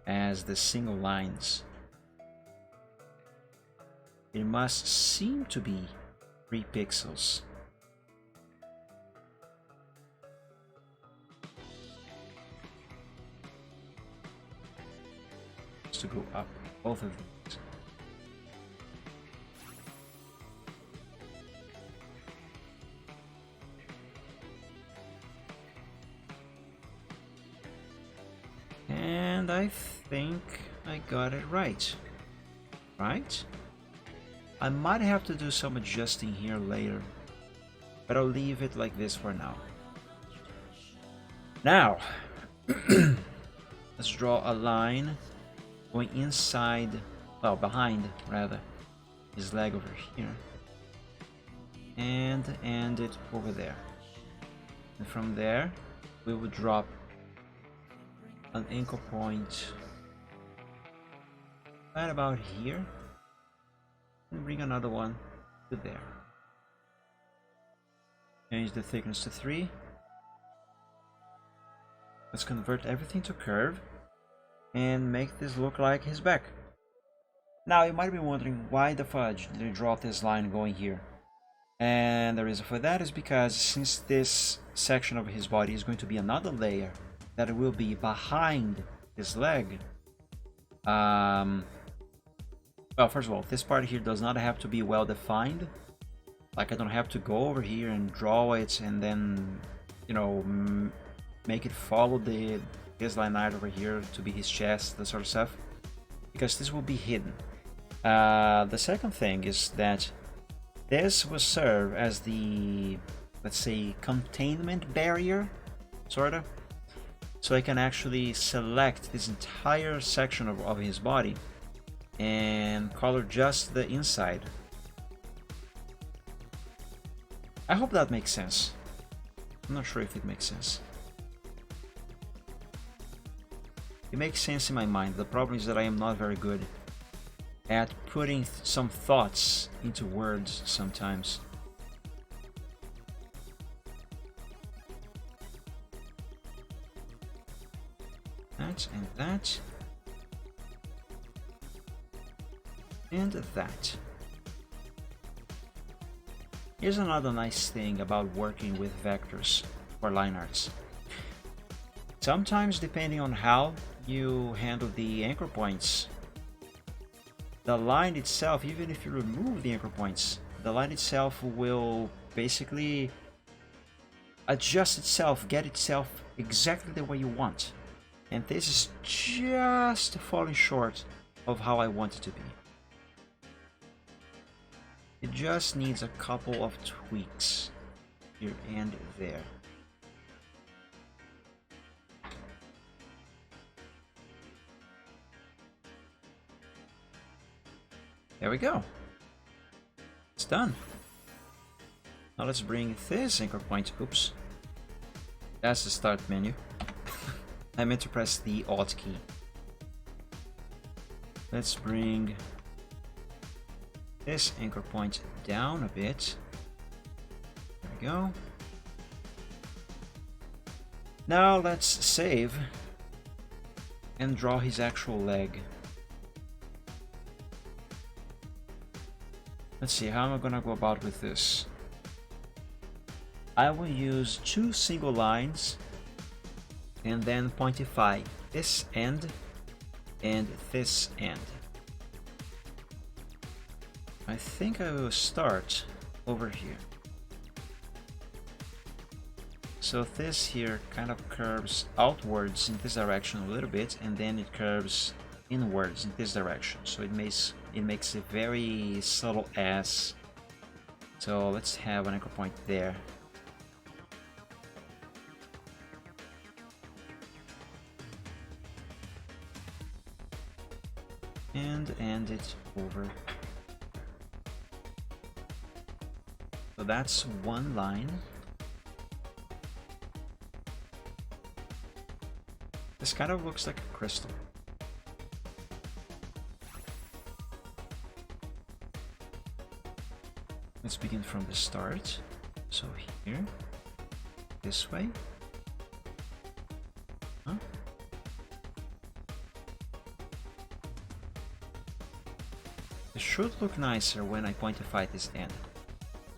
[SPEAKER 2] as the single lines. It must seem to be 3 pixels. Just to go up, both of these. And I think I got it right. Right? I might have to do some adjusting here later, but I'll leave it like this for now. Now, let's draw a line going inside, well, behind rather, his leg over here, and end it over there. And from there, we will drop an anchor point right about here. And bring another one to there. Change the thickness to 3. Let's convert everything to curve and make this look like his back. Now you might be wondering, why the fudge did I draw this line going here? And the reason for that is because since this section of his body is going to be another layer that will be behind his leg, well, first of all, this part here does not have to be well defined. Like, I don't have to go over here and draw it and then, you know, make it follow this line right over here to be his chest, that sort of stuff, because this will be hidden. The second thing is that this will serve as the, let's say, containment barrier, sort of. So I can actually select this entire section of his body and color just the inside. I hope that makes sense. I'm not sure if it makes sense. It makes sense in my mind. The problem is that I am not very good at putting some thoughts into words sometimes. That and that. And that. Here's another nice thing about working with vectors or line arts. Sometimes, depending on how you handle the anchor points, the line itself, even if you remove the anchor points, the line itself will basically adjust itself, get itself exactly the way you want. And this is just falling short of how I want it to be. It just needs a couple of tweaks here and there. There we go. It's done. Now let's bring this anchor point. Oops. That's the start menu. I meant to press the Alt key. Let's bring this anchor point down a bit. There we go. Now let's save and draw his actual leg. Let's see, how am I gonna go about with this? I will use 2 single lines and then pointify this end and this end. I think I will start over here. So this here kind of curves outwards in this direction a little bit, and then it curves inwards in this direction. So it makes a very subtle S. So let's have an anchor point there. And end it over. So that's one line. This kind of looks like a crystal. Let's begin from the start. So here, this way. Huh? It should look nicer when I pointify this end.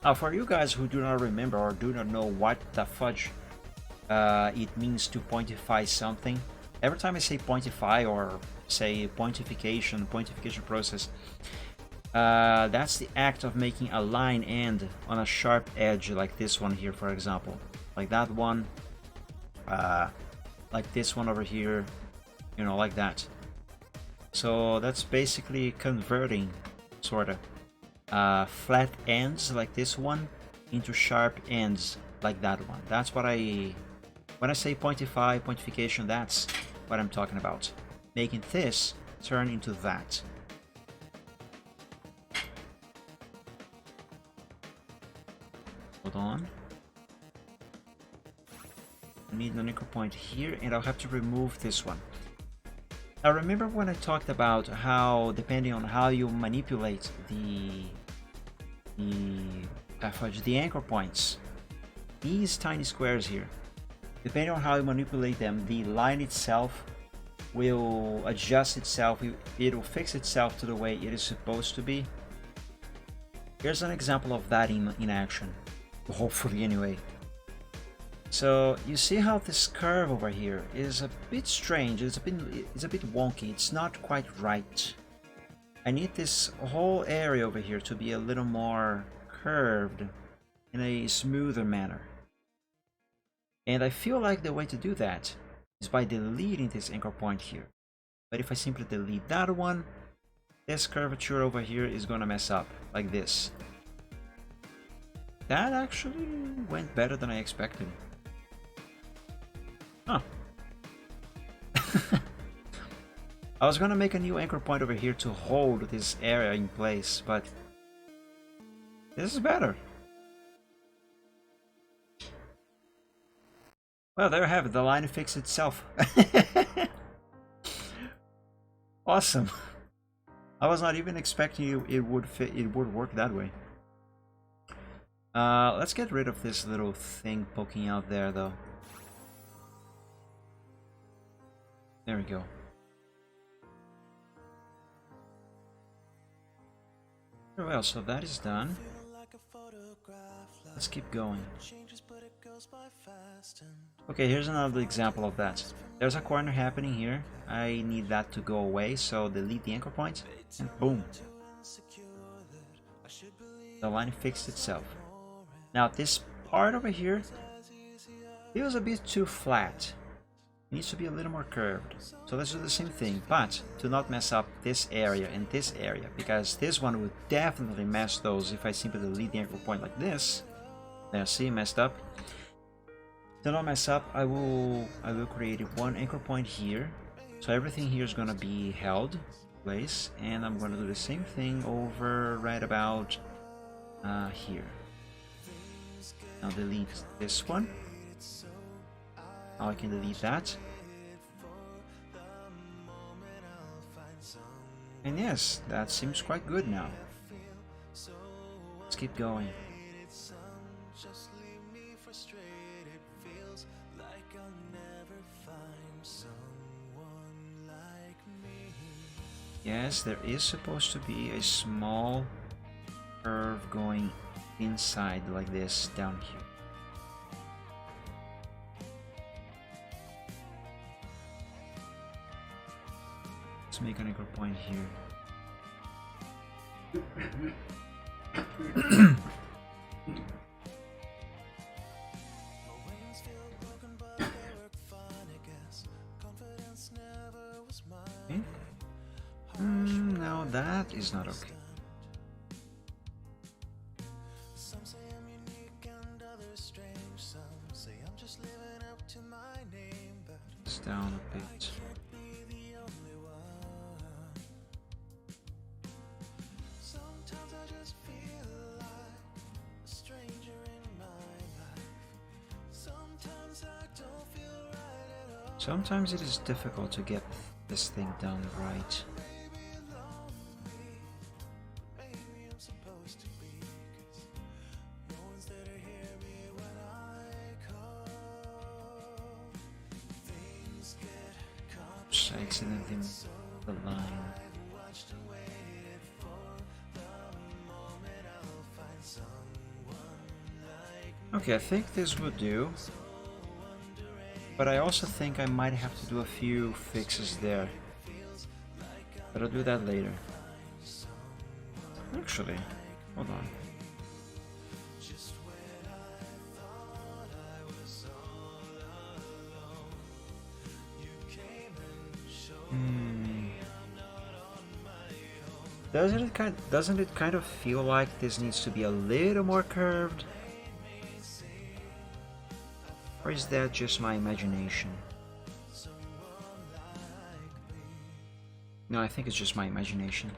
[SPEAKER 2] Now, for you guys who do not remember or do not know what the fudge it means to pointify something, every time I say pointify or say pointification process, that's the act of making a line end on a sharp edge like this one here, for example. Like that one, like this one over here, you know, like that. So that's basically converting, sort of, flat ends like this one into sharp ends like that one. That's what when I say pointification, that's what I'm talking about. Making this turn into that. Hold on. I need an anchor point here, and I'll have to remove this one. Now remember when I talked about how, depending on how you manipulate the anchor points, these tiny squares here, depending on how you manipulate them, the line itself will adjust itself, it will fix itself to the way it is supposed to be. Here's an example of that in action. Hopefully, anyway. So you see how this curve over here is a bit strange. It's a bit wonky. It's not quite right. I need this whole area over here to be a little more curved in a smoother manner. And I feel like the way to do that is by deleting this anchor point here. But if I simply delete that one, this curvature over here is gonna mess up like this. That actually went better than I expected. Huh. I was gonna make a new anchor point over here to hold this area in place, but this is better. Well, there you have it. The line fixed itself. Awesome. I was not even expecting it would work that way. Let's get rid of this little thing poking out there, though. There we go. Very well, so that is done. Let's keep going. Okay, here's another example of that. There's a corner happening here. I need that to go away, so delete the anchor point, and boom. The line fixed itself. Now this part over here feels a bit too flat. It needs to be a little more curved. So let's do the same thing, but to not mess up this area and this area, because this one would definitely mess those if I simply delete the anchor point like this. There, see, messed up. To not mess up, I will create one anchor point here. So everything here is gonna be held in place, and I'm gonna do the same thing over right about here. Now delete this one. Now I can delete that. And yes, that seems quite good now. Let's keep going. Yes, there is supposed to be a small curve going inside like this down here. Let's make an anchor point here. Okay. Now that is not okay. It's down a bit. Sometimes it is difficult to get this thing done right. Oops, I accidentally moved the line. Okay, I think this will do. But I also think I might have to do a few fixes there. But I'll do that later. Actually, hold on. Doesn't it kind of feel like this needs to be a little more curved? Or is that just my imagination? No, I think it's just my imagination.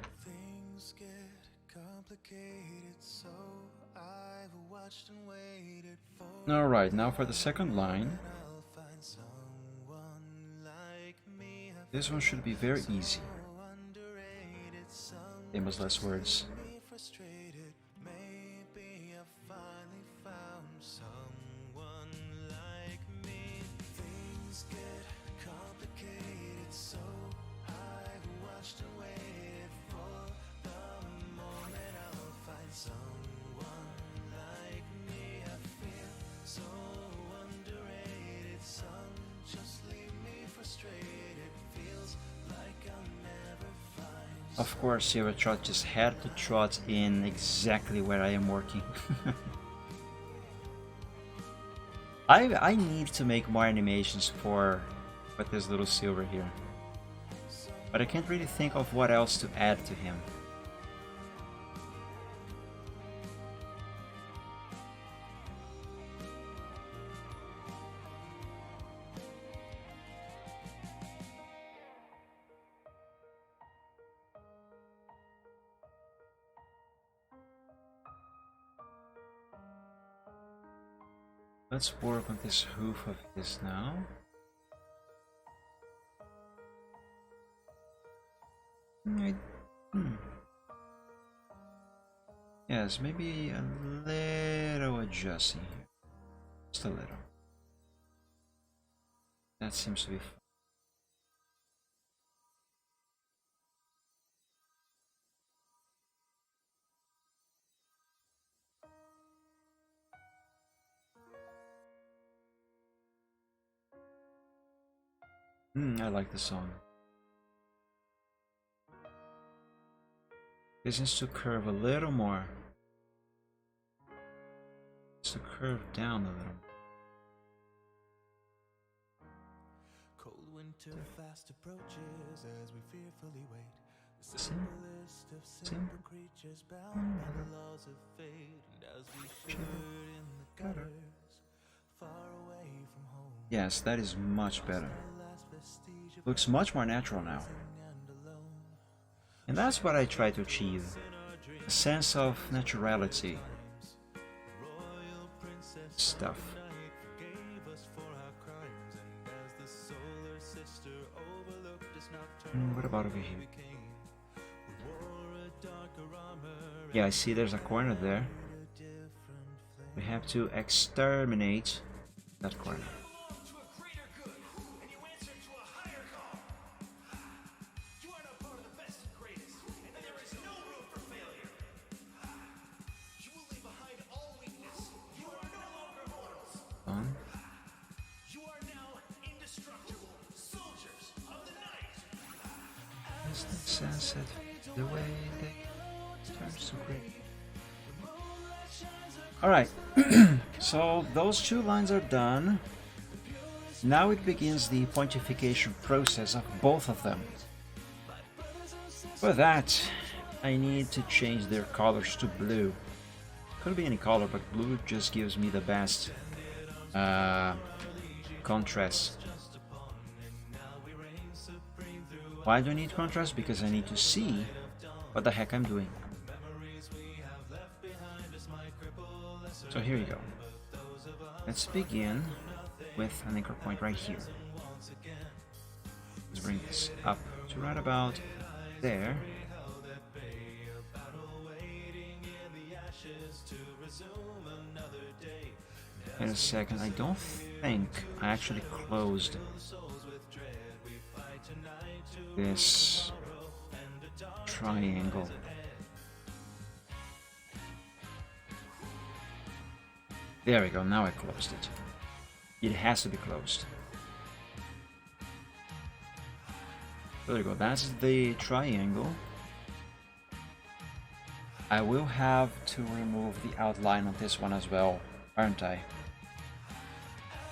[SPEAKER 2] Alright, now for the second line. This one should be very easy. Famous last words. Of course, Silver Trot just had to trot in exactly where I am working. I need to make more animations for this little Silver here. But I can't really think of what else to add to him. Let's work on this hoof of his now. Yes, maybe a little adjusting here. Just a little. That seems to be fine. I like the song. This needs to curve a little more. Needs to curve down a little.
[SPEAKER 3] Cold winter fast approaches as we fearfully wait. The simplest of simple creatures bound by the laws of fate, and as we shivered in the gutters, far away from home.
[SPEAKER 2] Yes, that is much better. Looks much more natural now. And that's what I try to achieve. A sense of naturality. Stuff. What about over here? Yeah, I see there's a corner there. We have to exterminate that corner. Sunset, the way they turns to gray. Alright, so those two lines are done. Now it begins the pontification process of both of them. For that, I need to change their colors to blue. Could be any color, but blue just gives me the best contrast. Why do I need contrast? Because I need to see what the heck I'm doing. So here you go. Let's begin with an anchor point right here. Let's bring this up to right about there. In a second, I don't think I actually closed this triangle. There we go, now I closed it. It has to be closed. There you go, that's the triangle. I will have to remove the outline of this one as well, aren't I?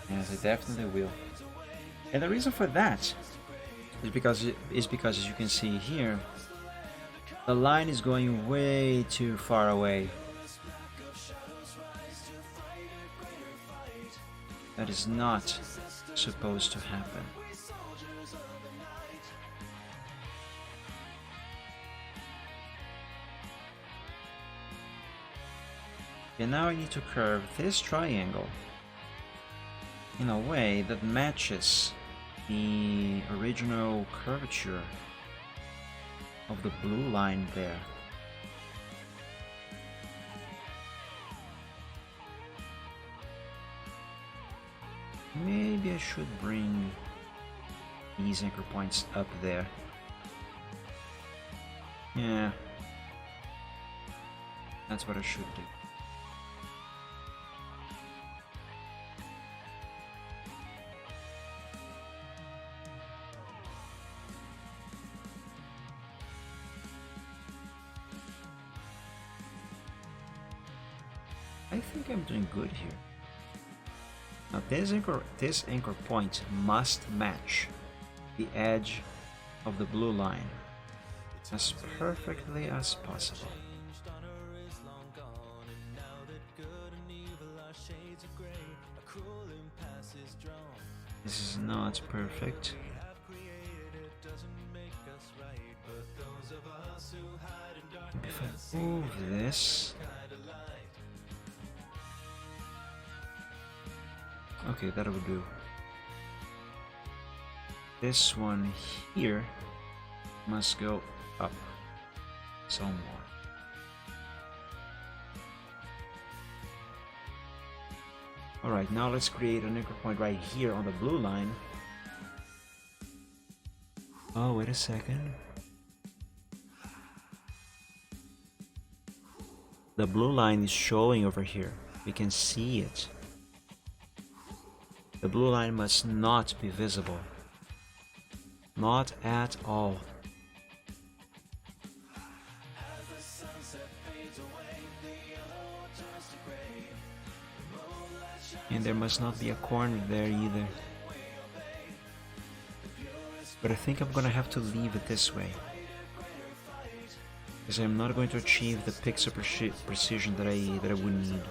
[SPEAKER 2] Yes, I definitely will. And the reason for that is because as you can see here, the line is going way too far away. That is not supposed to happen. And now I need to curve this triangle in a way that matches the original curvature of the blue line there. Maybe I should bring these anchor points up there. Yeah, that's what I should do. I think I'm doing good here. Now this anchor point must match the edge of the blue line as perfectly as possible. This is not perfect. If I move this... Okay, that will do. This one here must go up some more. Alright, now let's create an anchor point right here on the blue line. Oh, wait a second. The blue line is showing over here. We can see it. The blue line must not be visible. Not at all. And there must not be a corner there either. But I think I'm gonna have to leave it this way, because I'm not going to achieve the pixel precision that I would need.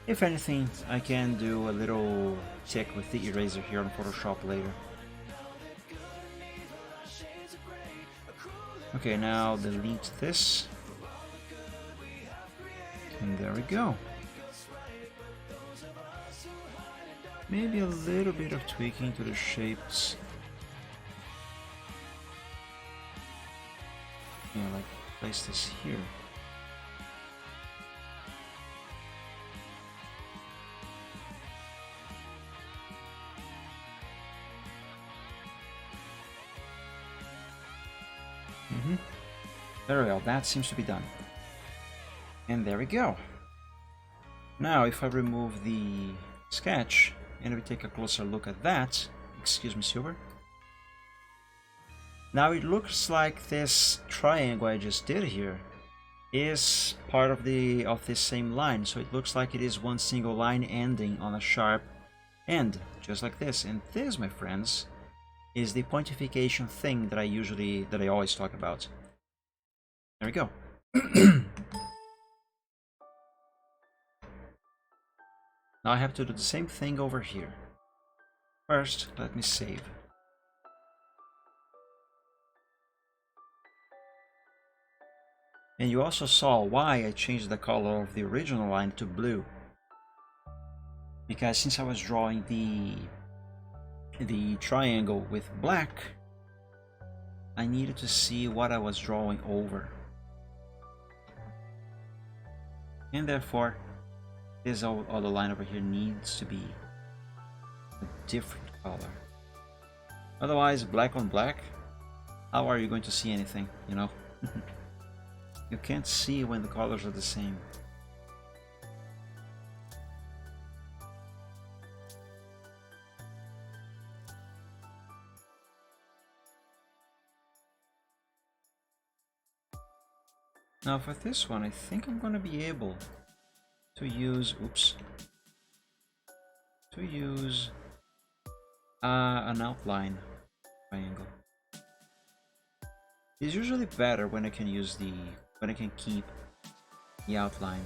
[SPEAKER 2] If anything, I can do a little tick with the eraser here on Photoshop later. Okay, now delete this. And there we go. Maybe a little bit of tweaking to the shapes. Yeah, like place this here. There we go, that seems to be done. And there we go. Now if I remove the sketch and we take a closer look at that, excuse me, Silver. Now it looks like this triangle I just did here is part of this same line, so it looks like it is one single line ending on a sharp end, just like this. And this, my friends, is the pointification thing that I always talk about. There we go. Now I have to do the same thing over here. First, let me save. And you also saw why I changed the color of the original line to blue. Because since I was drawing the triangle with black, I needed to see what I was drawing over. And therefore, this other line over here needs to be a different color. Otherwise, black on black, how are you going to see anything, you know? You can't see when the colors are the same. Now for this one, I think I'm gonna be able to use, an outline triangle. It's usually better when I can keep the outline.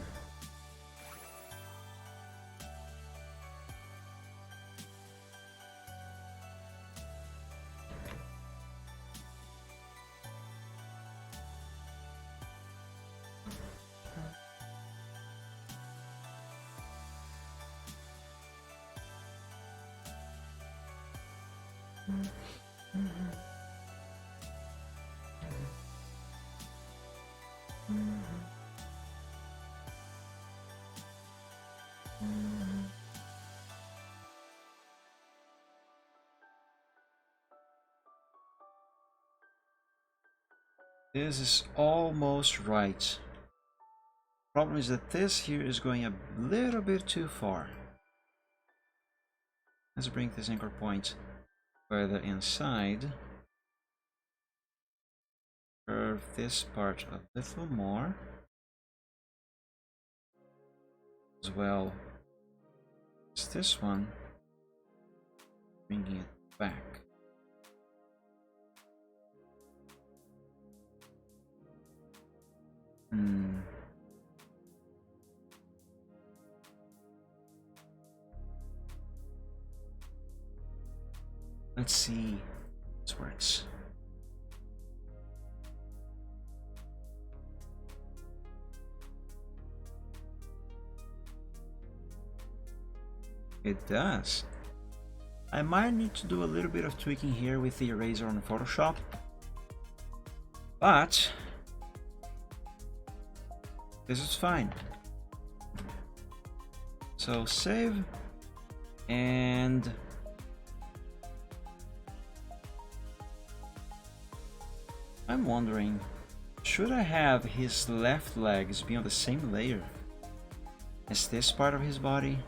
[SPEAKER 2] This is almost right. Problem is that this here is going a little bit too far. Let's bring this anchor point further inside. Curve this part a little more. as well as this one, bringing it back. Let's see if this works. It does. I might need to do a little bit of tweaking here with the eraser on Photoshop, but this is fine. So save, and I'm wondering, should I have his left legs be on the same layer as this part of his body?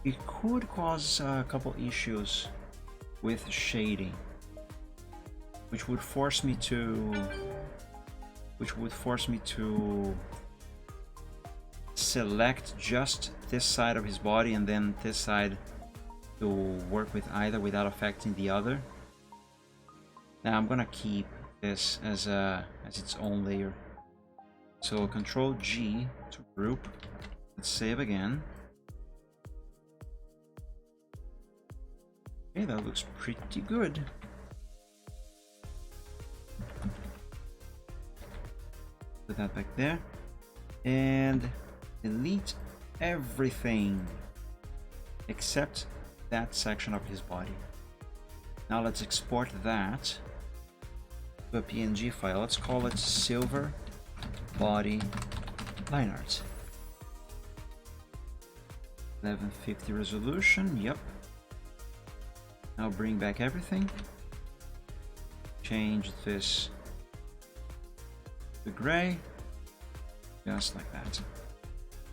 [SPEAKER 2] It could cause a couple issues with shading, which would force me to select just this side of his body and then this side to work with either without affecting the other. Now I'm gonna keep this as its own layer. So Control G to group. Let's save again. Okay, that looks pretty good. Put that back there and delete everything except that section of his body. Now let's export that to a PNG file. Let's call it Silver Body Line Art. 1150 resolution, yep. Now bring back everything. Change this to gray, just like that.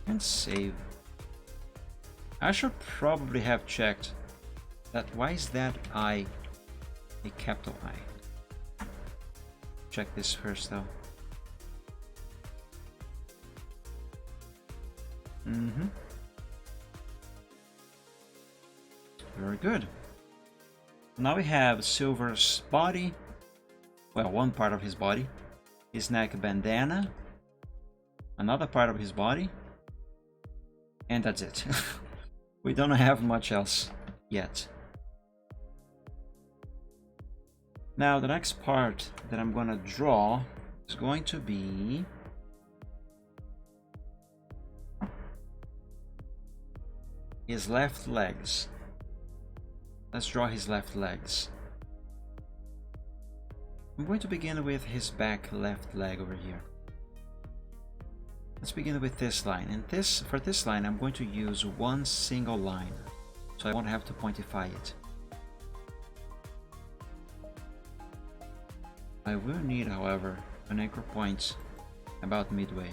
[SPEAKER 2] And save. I should probably have checked that. Why is that I a capital I? Check this first though. Very good. Now we have Silver's body, well, one part of his body, his neck bandana, another part of his body, and that's it. We don't have much else yet. Now the next part that I'm gonna draw is going to be his left legs. Let's draw his left legs. I'm going to begin with his back left leg over here. Let's begin with this line. And for this line, I'm going to use one single line, so I won't have to pointify it. I will need, however, an anchor point about midway.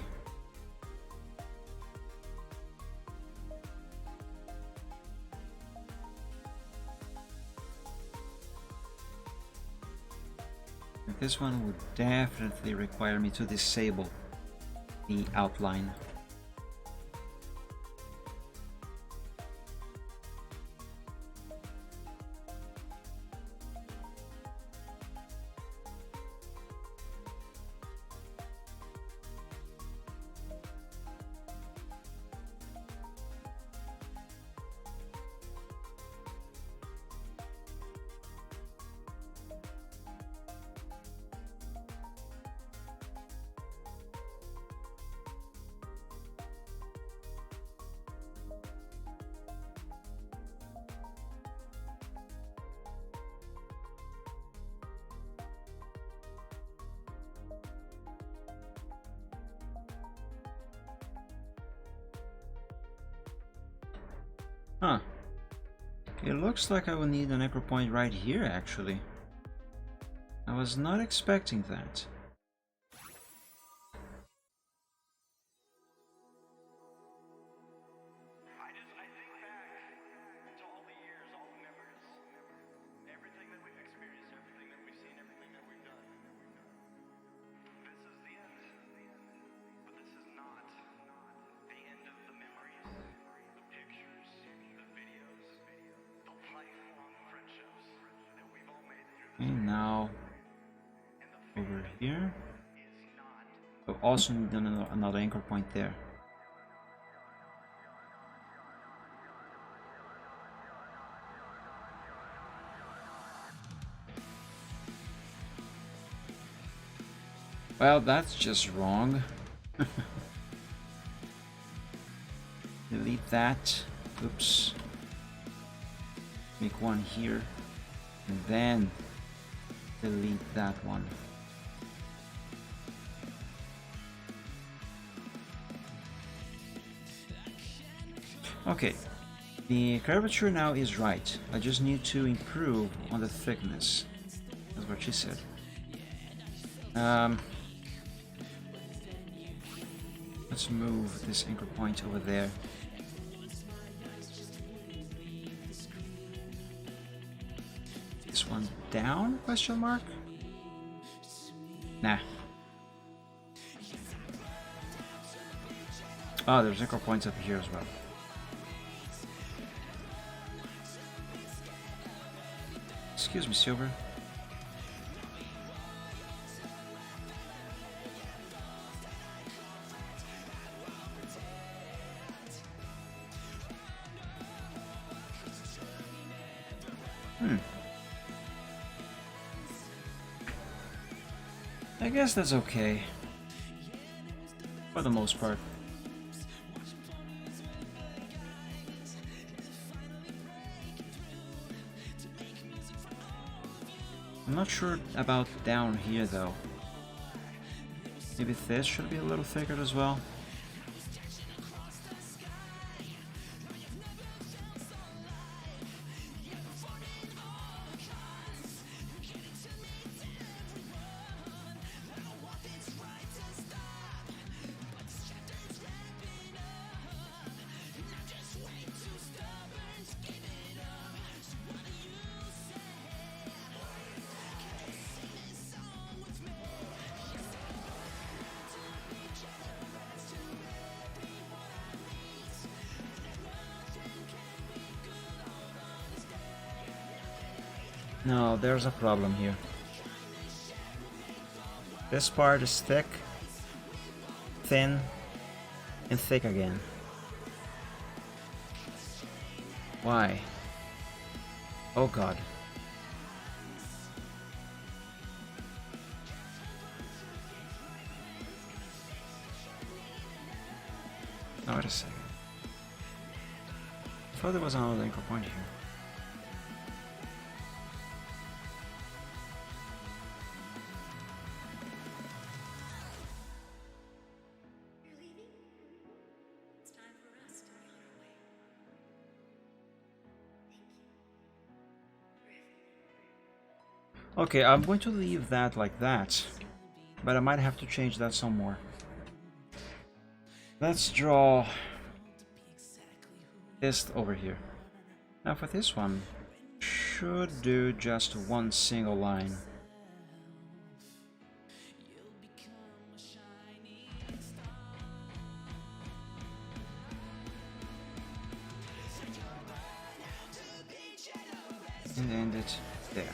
[SPEAKER 2] This one would definitely require me to disable the outline. Huh. It looks like I will need an anchor point right here, actually. I was not expecting that.
[SPEAKER 4] I think back to all the years, all the memories, everything that
[SPEAKER 2] Okay, now over here. But also need another anchor point there. Well, that's just wrong. Delete that. Oops. Make one here. And then delete that one. Okay. The curvature now is right. I just need to improve on the thickness. That's what she said. Let's move this anchor point over there. This one down? Question mark? Nah. Oh, there's anchor points up here as well. Excuse me, Silver. I guess that's okay. For the most part. I'm not sure about down here though. Maybe this should be a little thicker as well. No, there's a problem here. This part is thick, thin, and thick again. Why? Oh god. Now wait a second. I thought there was another anchor point here. Okay, I'm going to leave that like that, but I might have to change that some more. Let's draw this over here. Now for this one, should do just one single line. And end it there.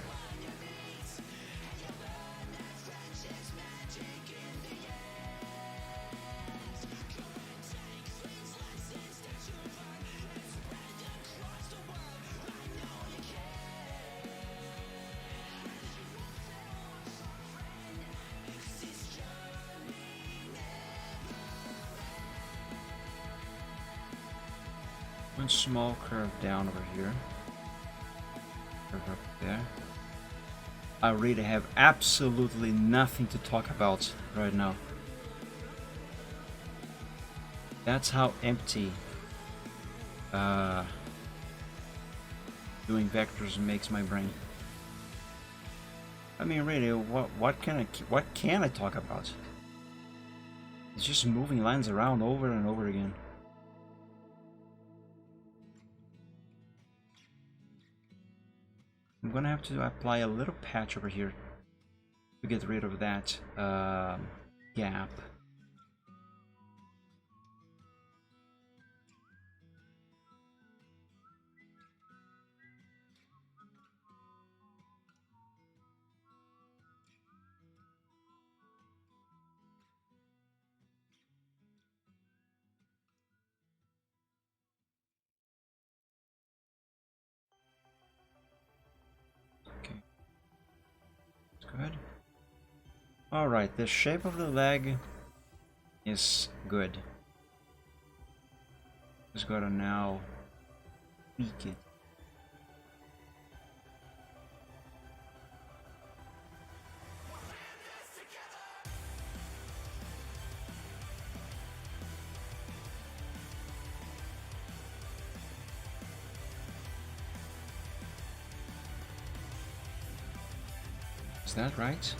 [SPEAKER 2] One small curve down over here. Curve up there. I really have absolutely nothing to talk about right now. That's how empty doing vectors makes my brain. I mean, really, what can I talk about? It's just moving lines around over and over again. I'm gonna have to apply a little patch over here to get rid of that gap. Alright, the shape of the leg is good. Just gotta now tweak it. Is that right?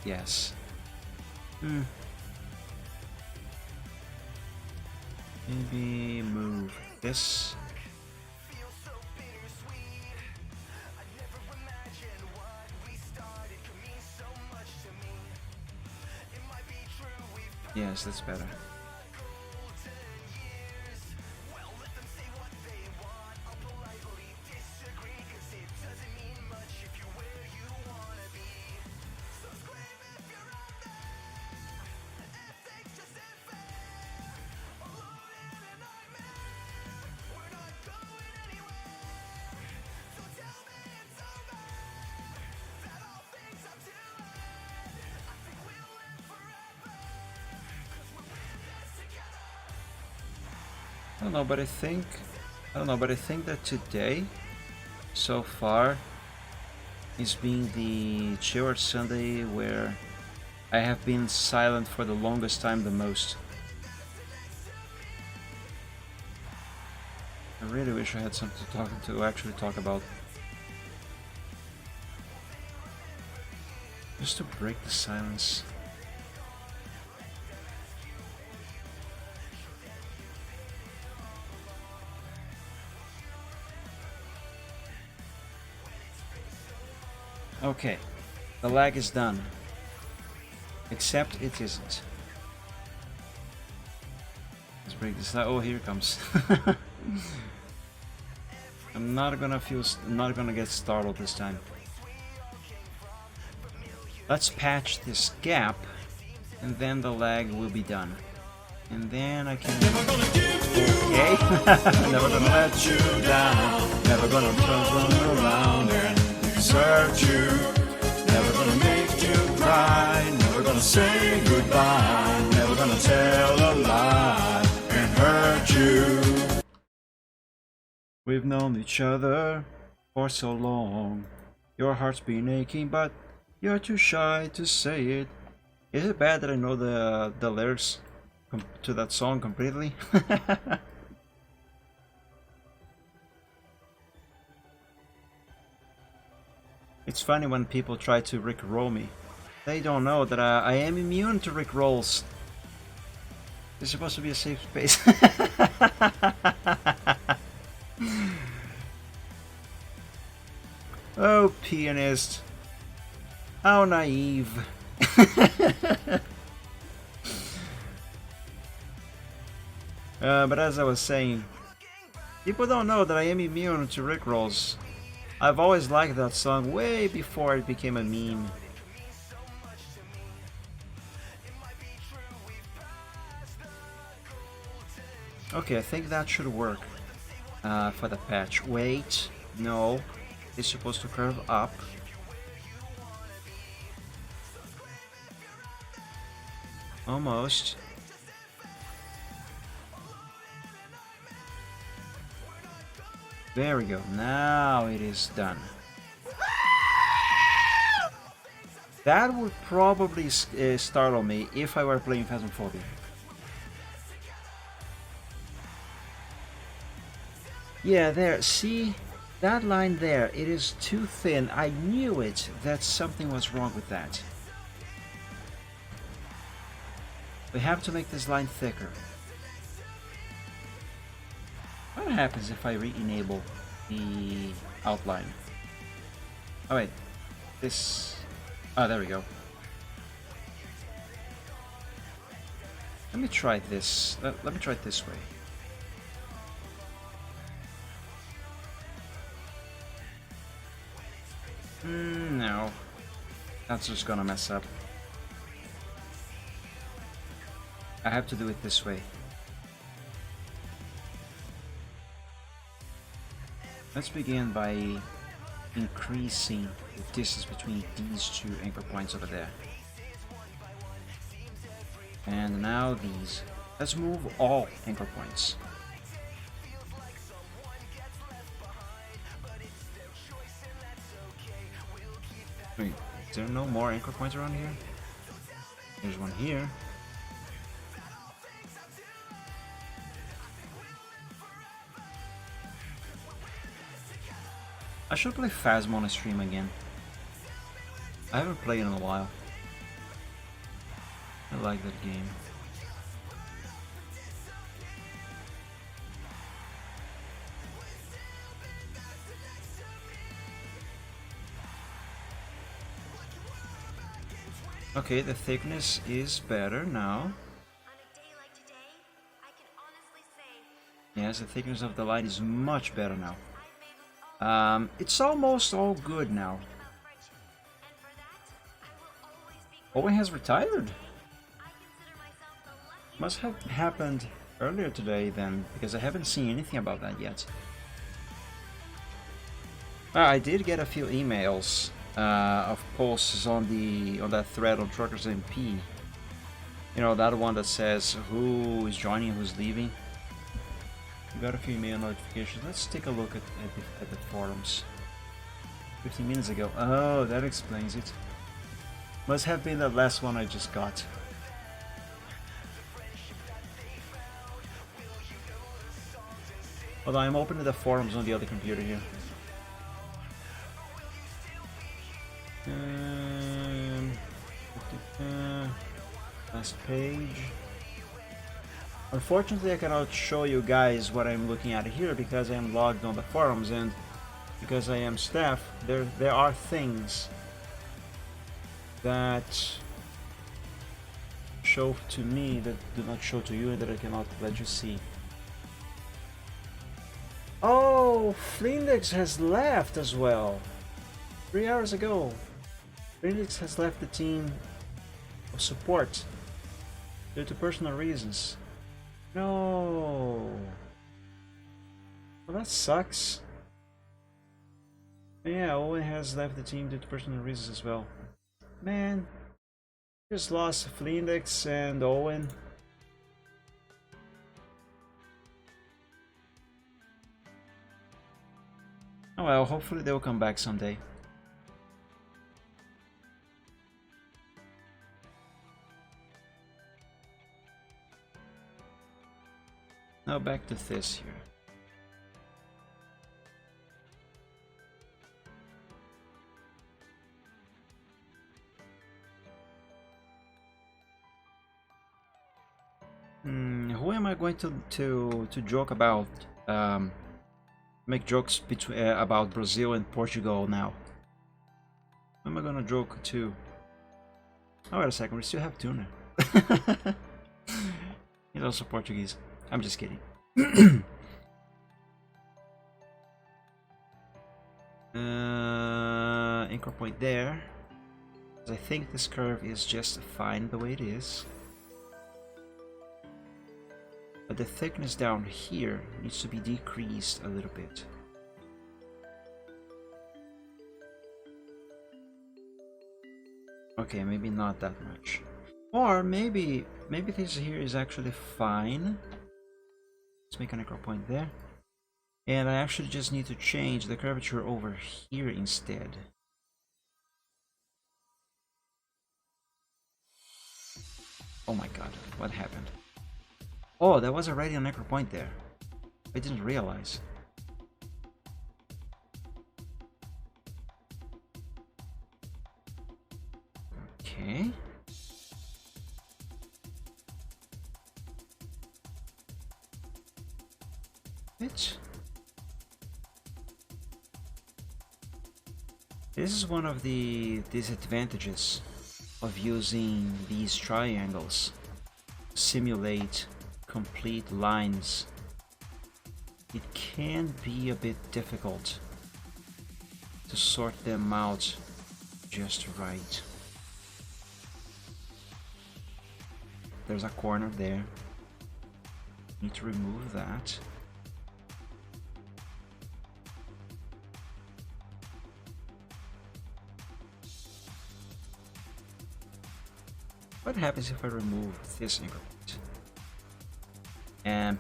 [SPEAKER 2] Yes. Maybe move this. Yes, that's better. I don't know, but I think that today, so far, is being the Chilled Sunday where I have been silent for the longest time the most. I really wish I had something to actually talk about. Just to break the silence. Okay, the lag is done. Except it isn't. Let's break this down. Oh, here it comes. I'm not gonna get startled this time. Let's patch this gap, and then the lag will be done. And then I can. Okay. Never gonna let you down. Never gonna turn around and desert you. Never gonna make you cry. Never gonna say goodbye. Never gonna tell a lie and hurt you. We've known each other for so long. Your heart's been aching, but you're too shy to say it. Is it bad that I know the lyrics to that song completely? It's funny when people try to rickroll me. They don't know that I am immune to rickrolls. It's supposed to be a safe space. Oh, pianist. How naive. But as I was saying, people don't know that I am immune to rickrolls. I've always liked that song way before it became a meme. Okay, I think that should work for the patch. Wait, no, it's supposed to curve up. Almost. There we go, now it is done. That would probably startle me if I were playing Phasmophobia. Yeah, there, see? That line there, it is too thin. I knew it, that something was wrong with that. We have to make this line thicker. What happens if I re-enable the outline? Oh wait, this... Oh, there we go. Let me try this. Let me try it this way. No. That's just gonna mess up. I have to do it this way. Let's begin by increasing the distance between these two anchor points over there. And now these. Let's move all anchor points. Wait, is there no more anchor points around here? There's one here. I should play Phasma on a stream again. I haven't played in a while. I like that game. Okay, the thickness is better now. Yes, the thickness of the line is much better now. It's almost all good now. Owen has retired? Must have happened earlier today then, because I haven't seen anything about that yet. I did get a few emails of posts on that thread on Truckers MP. You know, that one that says who is joining, who's leaving. We got a few email notifications. Let's take a look at the forums. 15 minutes ago. Oh, that explains it. Must have been the last one I just got. Although I'm opening the forums on the other computer here. Last page. Unfortunately, I cannot show you guys what I'm looking at here because I am logged on the forums, and because I am staff, there are things that show to me that do not show to you and that I cannot let you see. Oh, Flindex has left as well. 3 hours ago. Flindex has left the team of support due to personal reasons. No. Well, that sucks. Yeah, Owen has left the team due to personal reasons as well. Man, just lost Flindex and Owen. Oh well, hopefully they'll come back someday. Now back to this here. Who am I going to joke about? Make jokes between about Brazil and Portugal now. Who am I gonna joke to? Oh, wait a second, we still have Tuna. He's also Portuguese. I'm just kidding. Anchor point there. I think this curve is just fine the way it is. But the thickness down here needs to be decreased a little bit. Okay, maybe not that much. Or maybe this here is actually fine. Let's make an anchor point there. And I actually just need to change the curvature over here instead. Oh my god, what happened? Oh, there was already an anchor point there. I didn't realize. Okay. This is one of the disadvantages of using these triangles to simulate complete lines. It can be a bit difficult to sort them out just right. There's a corner there. Need to remove that. What happens if I remove this anchor point? And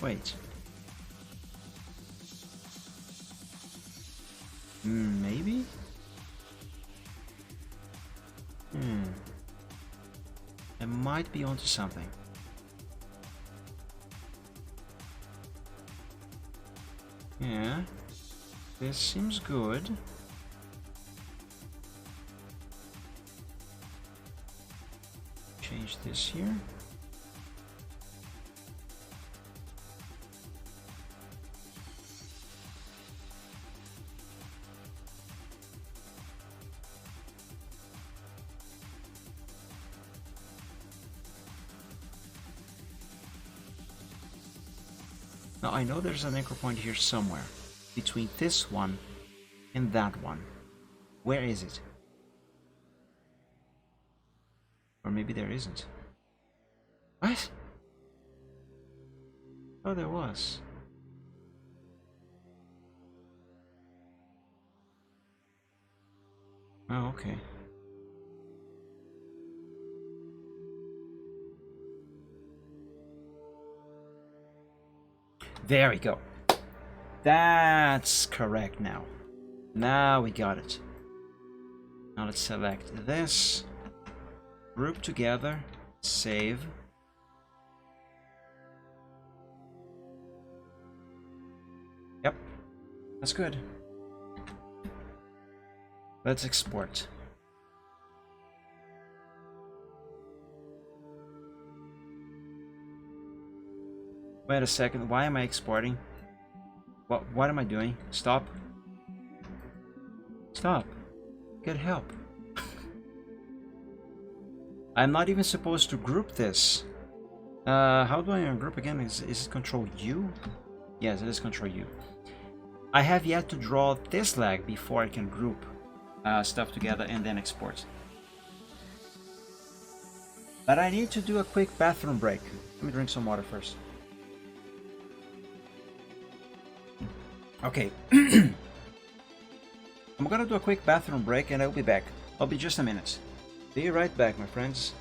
[SPEAKER 2] wait. Maybe? I might be onto something. Yeah. This seems good. Change this here. Now I know there's an anchor point here somewhere, between this one and that one. Where is it? Or maybe there isn't. What? Oh, there was. Oh, okay. There we go. That's correct now. Now we got it. Now let's select this. Group together. Save. Yep. That's good. Let's export. Wait a second, why am I exporting? What am I doing? Stop. Stop. Get help. I'm not even supposed to group this. How do I ungroup again? Is it Control U? Yes, it is Control U. I have yet to draw this leg before I can group stuff together and then export. But I need to do a quick bathroom break. Let me drink some water first. Okay. I'm gonna do a quick bathroom break and I'll be back. I'll be just a minute. Be right back, my friends.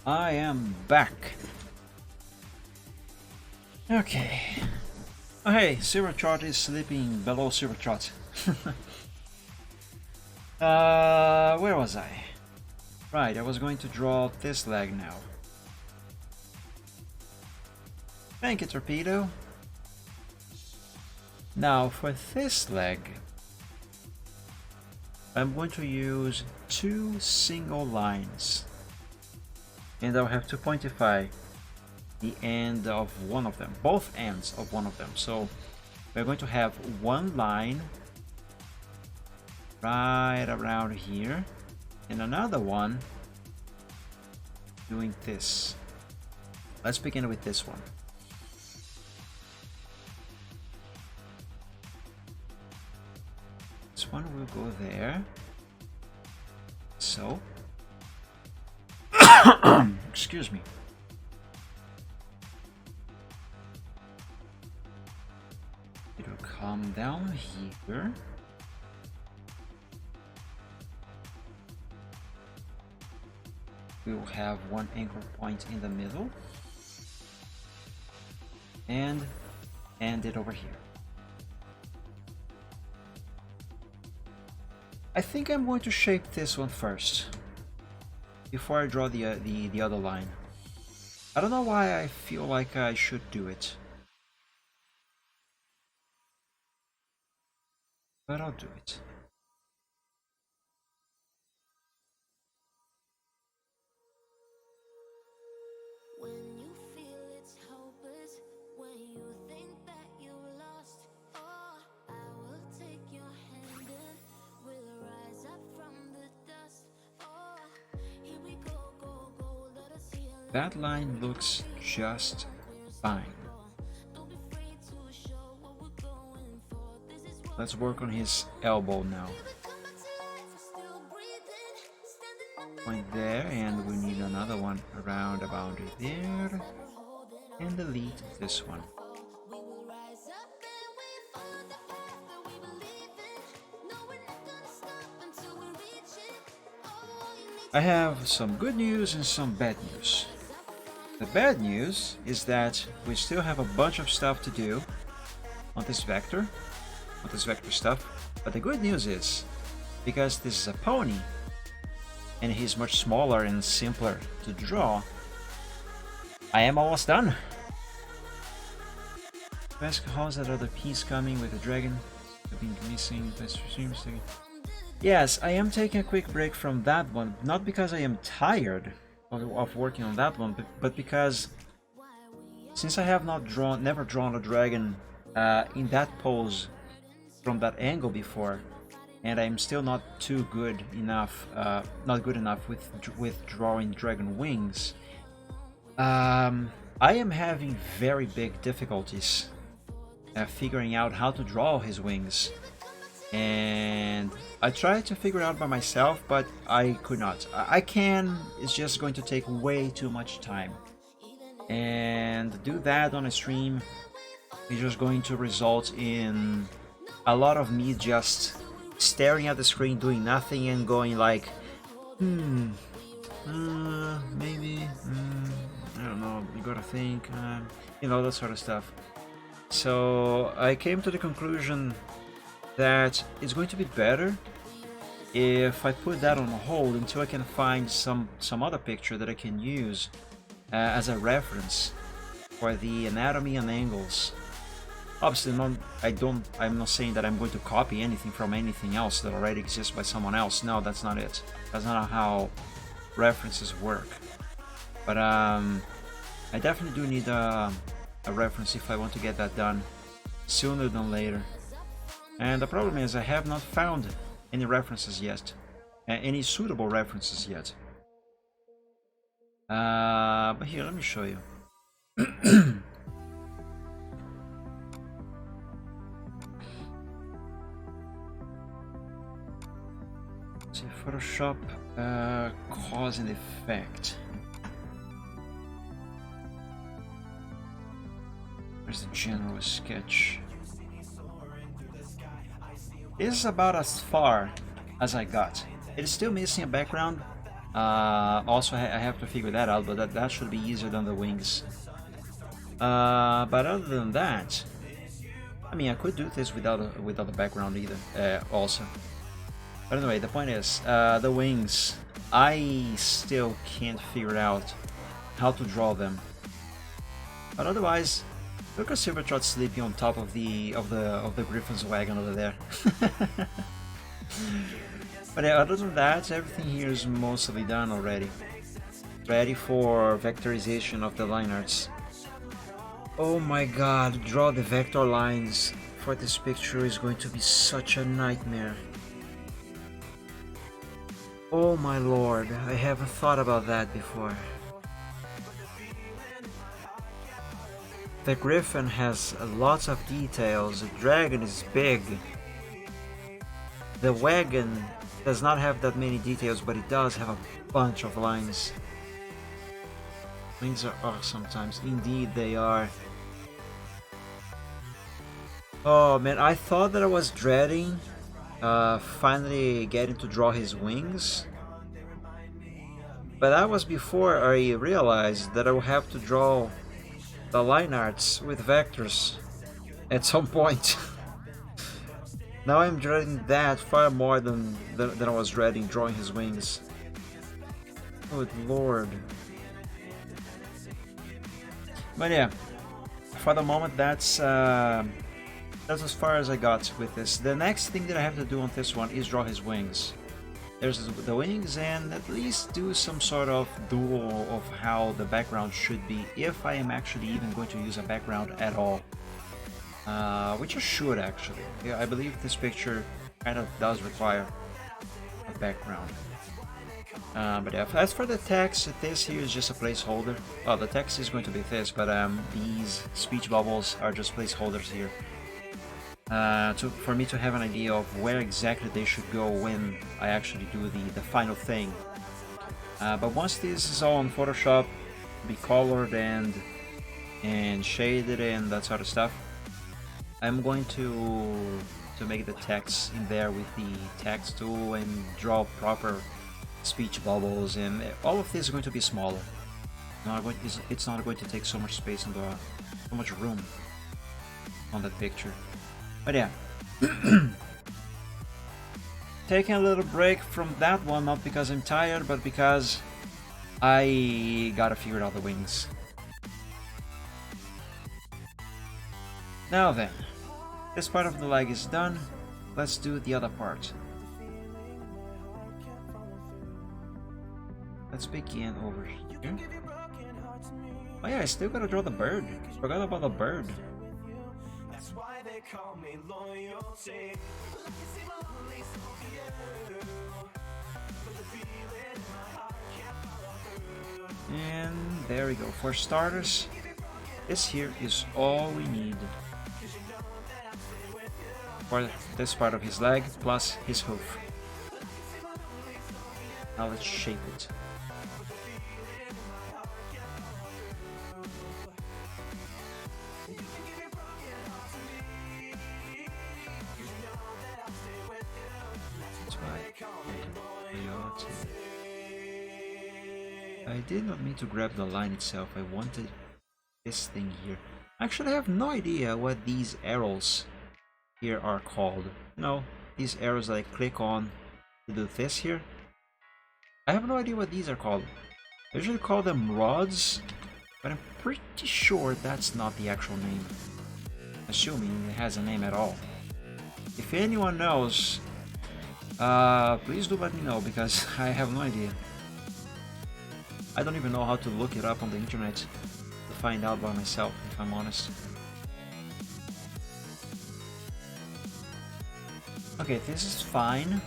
[SPEAKER 2] I am back. Okay. Oh, hey, Silvertrot is sleeping below Silvertrot. Where was I? Right, I was going to draw this leg now. Thank you, Torpedo. Now, for this leg, I'm going to use 2 single lines. And I'll have to pointify the end of one of them, both ends of one of them. So we're going to have one line right around here and another one doing this. Let's begin with this one. This one will go there. So excuse me. It will come down here. We will have one anchor point in the middle and end it over here. I think I'm going to shape this one first before I draw the other line. I don't know why I feel like I should do it, but I'll do it.
[SPEAKER 4] When you feel it's hopeless, when you think that you lost, oh, I will take your hand and we'll rise up from the dust. Oh, here we go, go, go, let us heal.
[SPEAKER 2] That line looks just fine.
[SPEAKER 4] Don't be afraid to show what we're going for. This is what
[SPEAKER 2] Let's work on his elbow now.
[SPEAKER 4] we come back to life, we're still breathing, standing up
[SPEAKER 2] Point there, and we need another one around the boundary there, and delete this one.
[SPEAKER 4] we will rise up and we follow the path that we believe in. No, we're not gonna stop until we reach it. Oh, you need
[SPEAKER 2] I have some good news and some bad news. The bad news is that we still have a bunch of stuff to do on this vector stuff, but the good news is, because this is a pony, and he's much smaller and simpler to draw, I am almost done. Ask how's that other piece coming with the dragon? I've been missing this streams. Yes, I am taking a quick break from that one, not because I am tired of working on that one, but because since I have never drawn a dragon in that pose from that angle before, and I'm still not too good enough, not good enough with drawing dragon wings. I am having very big difficulties figuring out how to draw his wings, and I tried to figure it out by myself, but I could not. I can, it's just going to take way too much time, and do that on a stream is just going to result in a lot of me just staring at the screen doing nothing and going like, maybe, I don't know, you gotta think, you know, that sort of stuff. So I came to the conclusion that it's going to be better if I put that on hold until I can find some other picture that I can use as a reference for the anatomy and angles. Obviously, I'm not saying that I'm going to copy anything from anything else that already exists by someone else. No, that's not it. That's not how references work. But I definitely do need a reference if I want to get that done sooner than later. And the problem is I have not found any references yet, any suitable references yet. But here, let me show you. See, Photoshop cause and effect. Where's the general sketch? This is about as far as I got. It is still missing a background, Also, I have to figure that out, but that should be easier than the wings. But other than that, I mean, I could do this without the background either. Also, but anyway, the point is, the wings. I still can't figure out how to draw them. But otherwise, look at Silvertrot sleeping on top of the Griffin's wagon over there. But yeah, other than that, everything here is mostly done already. Ready for vectorization of the line arts. Oh my god, draw the vector lines for this picture is going to be such a nightmare. Oh my lord, I haven't thought about that before. The Griffin has lots of details, the dragon is big. The wagon does not have that many details, but it does have a bunch of lines. Wings are awesome sometimes, indeed they are. Oh man, I thought that I was dreading finally getting to draw his wings. But that was before I realized that I would have to draw the line arts with vectors at some point. Now I'm dreading that far more than I was dreading drawing his wings. Good lord. But yeah, for the moment that's as far as I got with this. The next thing that I have to do on this one is draw his wings. There's the wings and at least do some sort of duo of how the background should be, if I am actually even going to use a background at all. Which I should actually. Yeah, I believe this picture kind of does require a background. But yeah, as for the text, this here is just a placeholder. Well, the text is going to be this, but these speech bubbles are just placeholders here. For me to have an idea of where exactly they should go when I actually do the final thing. But once this is all in Photoshop, be colored and shaded and that sort of stuff, I'm going to make the text in there with the text tool and draw proper speech bubbles, and all of this is going to be smaller. It's not going to take so much space and so much room on that picture. But yeah, taking a little break from that one, not because I'm tired, but because I gotta figure out the wings. Now then, this part of the leg is done. Let's do the other part. Let's begin over here. Oh yeah, I still gotta draw the bird. Forgot about the bird.
[SPEAKER 3] That's why they call me loyalty.
[SPEAKER 2] And there we go. For starters, this here is all we need for this part of his leg plus his hoof. Now let's shape it. I did not mean to grab the line itself, I wanted this thing here. Actually, I have no idea what these arrows here are called. No, these arrows that I click on to do this here. I have no idea what these are called. I usually call them rods, but I'm pretty sure that's not the actual name. Assuming it has a name at all. If anyone knows, please do let me know, because I have no idea. I don't even know how to look it up on the internet to find out by myself, if I'm honest. Okay, this is fine.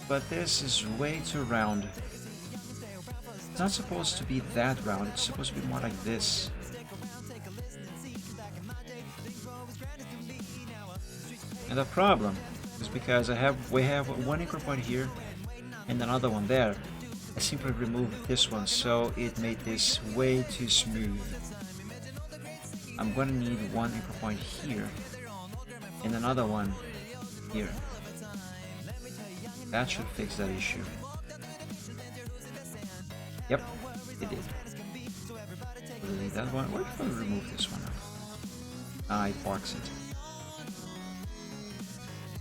[SPEAKER 2] But this is way too round. It's not supposed to be that round, it's supposed to be more like this. And the problem is because we have one anchor point here and another one there. I simply removed this one, so it made this way too smooth. I'm gonna need one anchor point here and another one here. That should fix that issue. Yep, it did. Delete that one. Why did I remove this one? It parks it.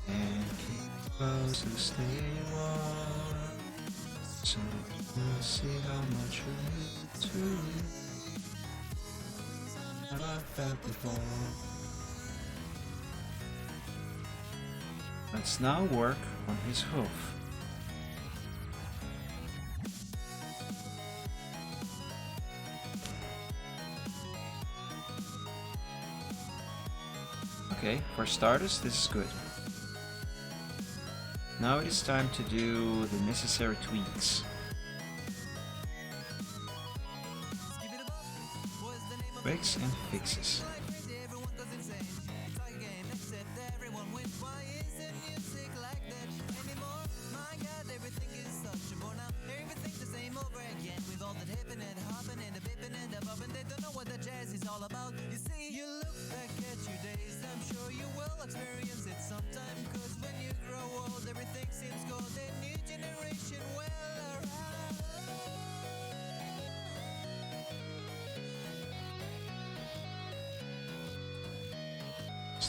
[SPEAKER 2] And keep close to stay warm. So you see how much you need to. Have I felt before? Let's now work on his hoof. Okay, for starters, this is good. Now it is time to do the necessary tweaks. Tweaks and fixes.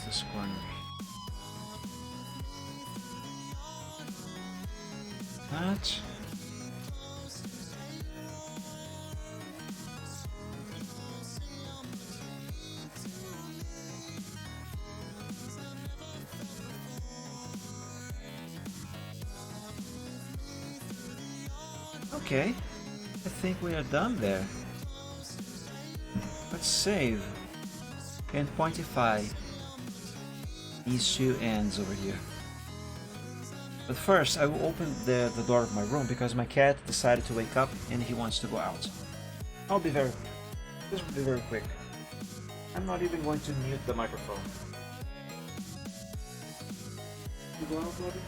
[SPEAKER 2] This corner. That. Okay, I think we are done there. Let's save and pointify these two ends over here. But first, I will open the door of my room because my cat decided to wake up and he wants to go out. I'll be very quick. This will be very quick. I'm not even going to mute the microphone. You go out, Bobby?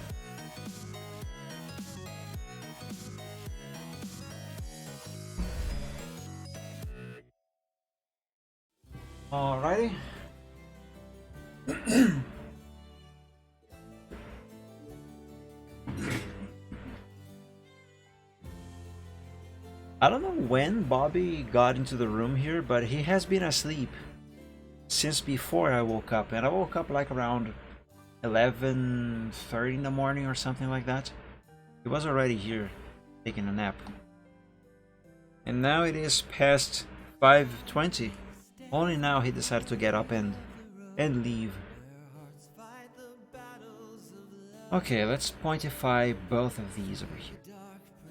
[SPEAKER 2] Alrighty. I don't know when Bobby got into the room here, but he has been asleep since before I woke up, and I woke up like around 11:30 in the morning or something like that. He was already here taking a nap. And now it is past 5:20. Only now he decided to get up and leave. Okay, let's pointify both of these over here.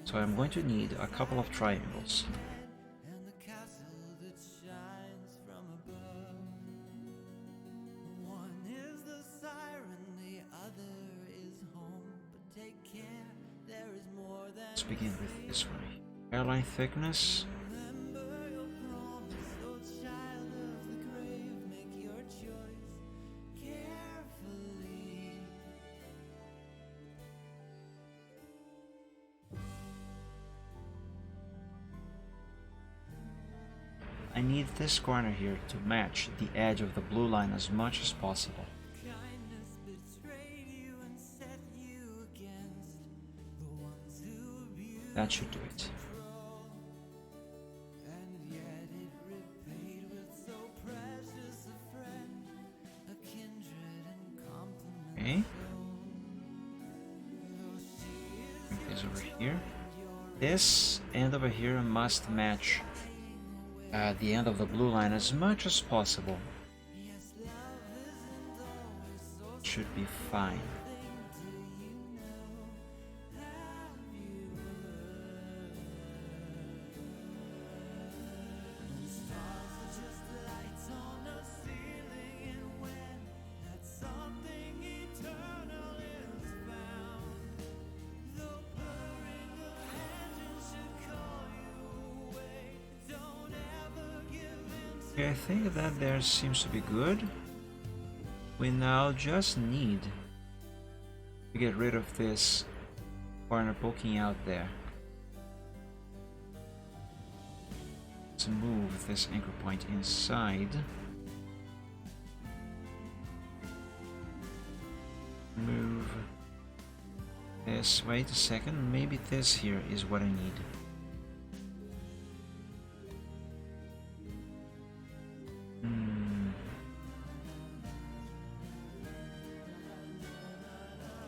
[SPEAKER 2] So I'm going to need a couple of triangles. Let's begin with this one. Airline thickness. I need this corner here to match the edge of the blue line as much as possible. That should do it. Okay. Bring this over here. This end over here must match the end of the blue line as much as possible. Should be fine. Okay, I think that there seems to be good. We now just need to get rid of this corner poking out there. Let's move this anchor point inside. Move This, wait a second, maybe this here is what I need.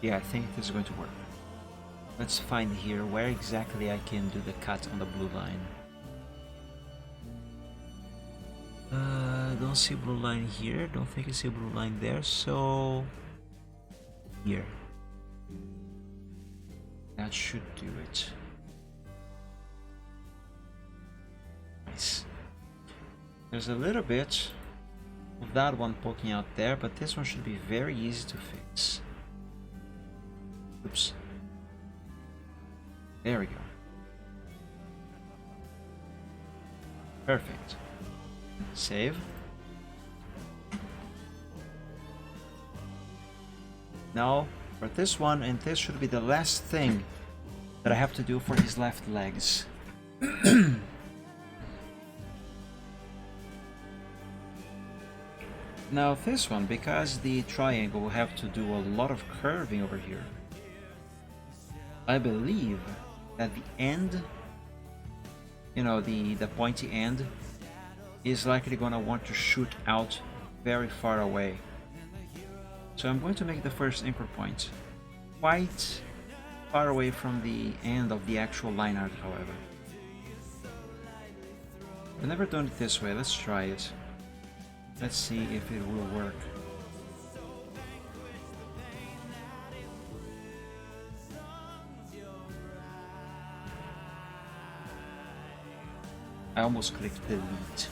[SPEAKER 2] Yeah, I think this is going to work. Let's find here where exactly I can do the cut on the blue line. Don't see a blue line here, don't think I see a blue line there, so here. That should do it. Nice. There's a little bit of that one poking out there, but this one should be very easy to fix. Oops. There we go. Perfect. Save. Now, for this one, and this should be the last thing that I have to do for his left legs. Now this one, because the triangle will have to do a lot of curving over here, I believe that the end, you know, the pointy end, is likely gonna want to shoot out very far away. So I'm going to make the first anchor point quite far away from the end of the actual line art, however. I've never done it this way, let's try it. Let's see if it will work. I almost clicked delete.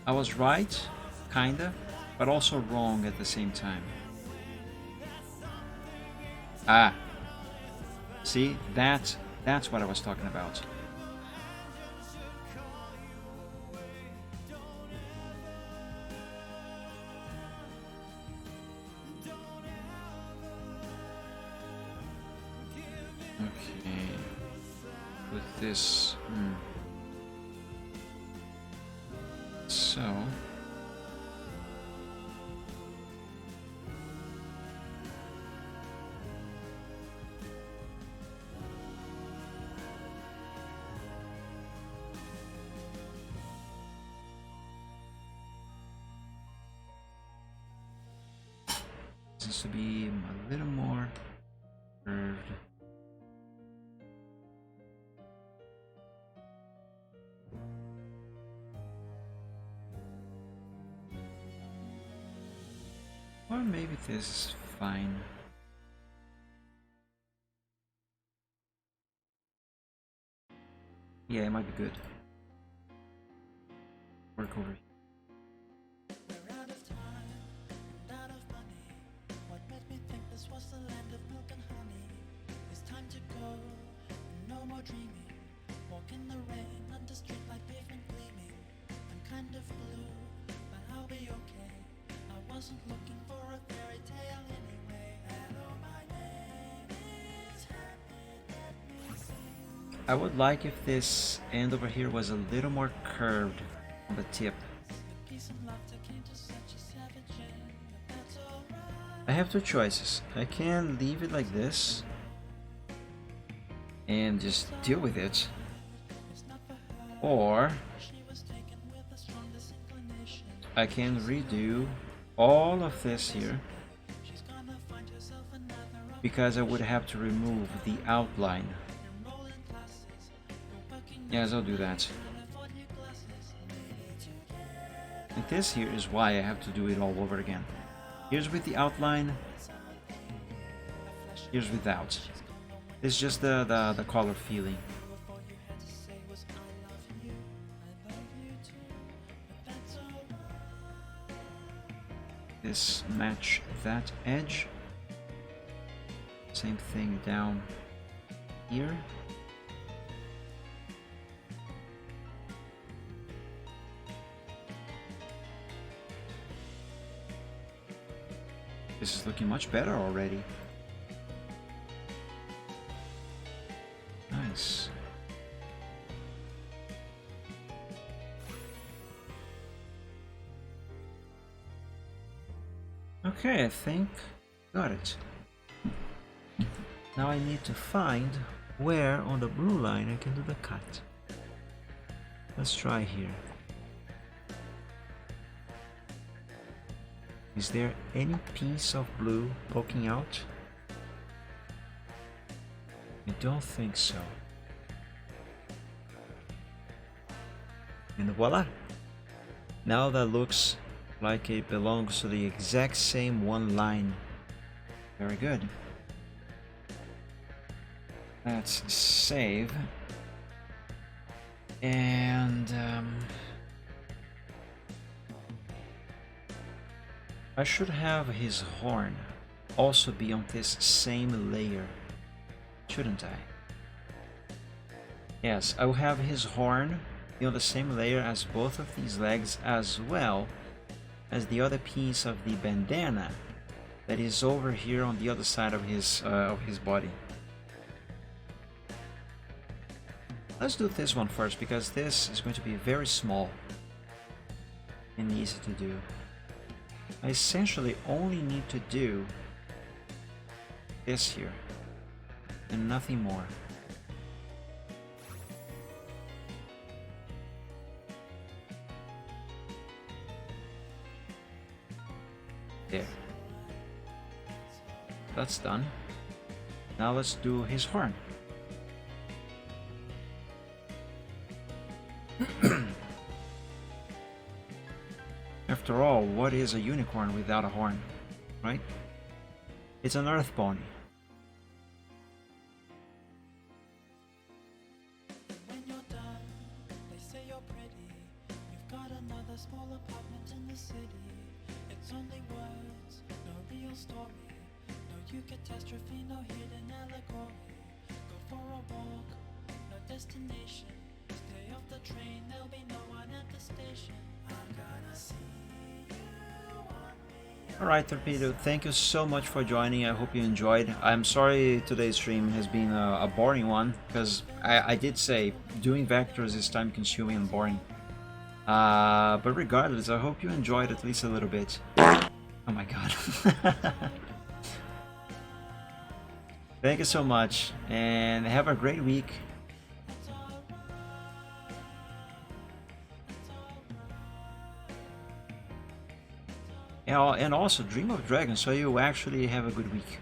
[SPEAKER 2] I was right, kinda, but also wrong at the same time. Ah, see, that's what I was talking about. Okay, with this, so this needs to be a little more curved. Or maybe this is fine. Yeah, it might be good. Work over here.
[SPEAKER 3] We're out of time and out of money. What made me think this was the land of milk and honey? It's time to go, no more dreaming. Walk in the rain under street like pavement gleaming. I'm kind of blue, but I'll be okay. I wasn't looking for a fairy tale anyway. Hello, my name is Happy. Let me sing.
[SPEAKER 2] I would like if this end over here was a little more curved on the tip.
[SPEAKER 3] Peace and laughter came to such a savage end, but that's alright.
[SPEAKER 2] I have two choices. I can leave it like this and just deal with it,
[SPEAKER 3] It's not for her.
[SPEAKER 2] or
[SPEAKER 3] She was taken with the strongest inclination.
[SPEAKER 2] I can redo all of this here,
[SPEAKER 3] She's gonna find herself another of
[SPEAKER 2] because I would have to remove the outline.
[SPEAKER 3] rolling glasses. You're working
[SPEAKER 2] Yes, I'll do that.
[SPEAKER 3] for new glasses. Maybe together.
[SPEAKER 2] And this here is why I have to do it all over again. Here's with the outline, here's without. It's just the color feeling.
[SPEAKER 3] All you had to say was I love you too, but that's alright.
[SPEAKER 2] This match that edge. Same thing down here. This is looking much better already. Okay, I think got it. Now I need to find where on the blue line I can do the cut. Let's try here. Is there any piece of blue poking out? I don't think so. And voila! Now that looks like it belongs to the exact same one line. Very good. Let's save. And I should have his horn also be on this same layer, shouldn't I? Yes, I will have his horn be on the same layer as both of these legs, as well as the other piece of the bandana that is over here on the other side of his body. Let's do this one first, because this is going to be very small and easy to do. I essentially only need to do this here and nothing more. There. That's done. Now let's do his horn. After all, what is a unicorn without a horn, right? It's an earth pony.
[SPEAKER 1] When you're done, they say you're pretty. You've got another small apartment in the city. It's only words, no real story. No catastrophe, no hidden allegory. Go for a walk, no destination. Stay off the train, there'll be no one at the station. I'm gonna see you on me.
[SPEAKER 2] Alright, Torpedo, thank you so much for joining. I hope you enjoyed. I'm sorry today's stream has been a boring one, because I did say doing vectors is time consuming and boring. But regardless, I hope you enjoyed at least a little bit. Oh my god. Thank you so much, and have a great week. And also, dream of dragons, so you actually have a good week.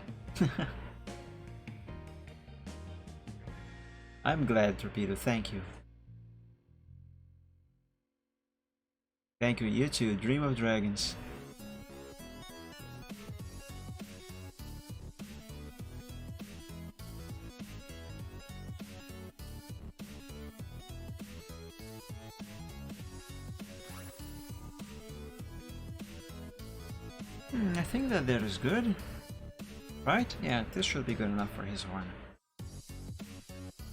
[SPEAKER 2] I'm glad, Torpedo, thank you. Thank you, you too, dream of dragons. I think that is good, right? Yeah, this should be good enough for his horn.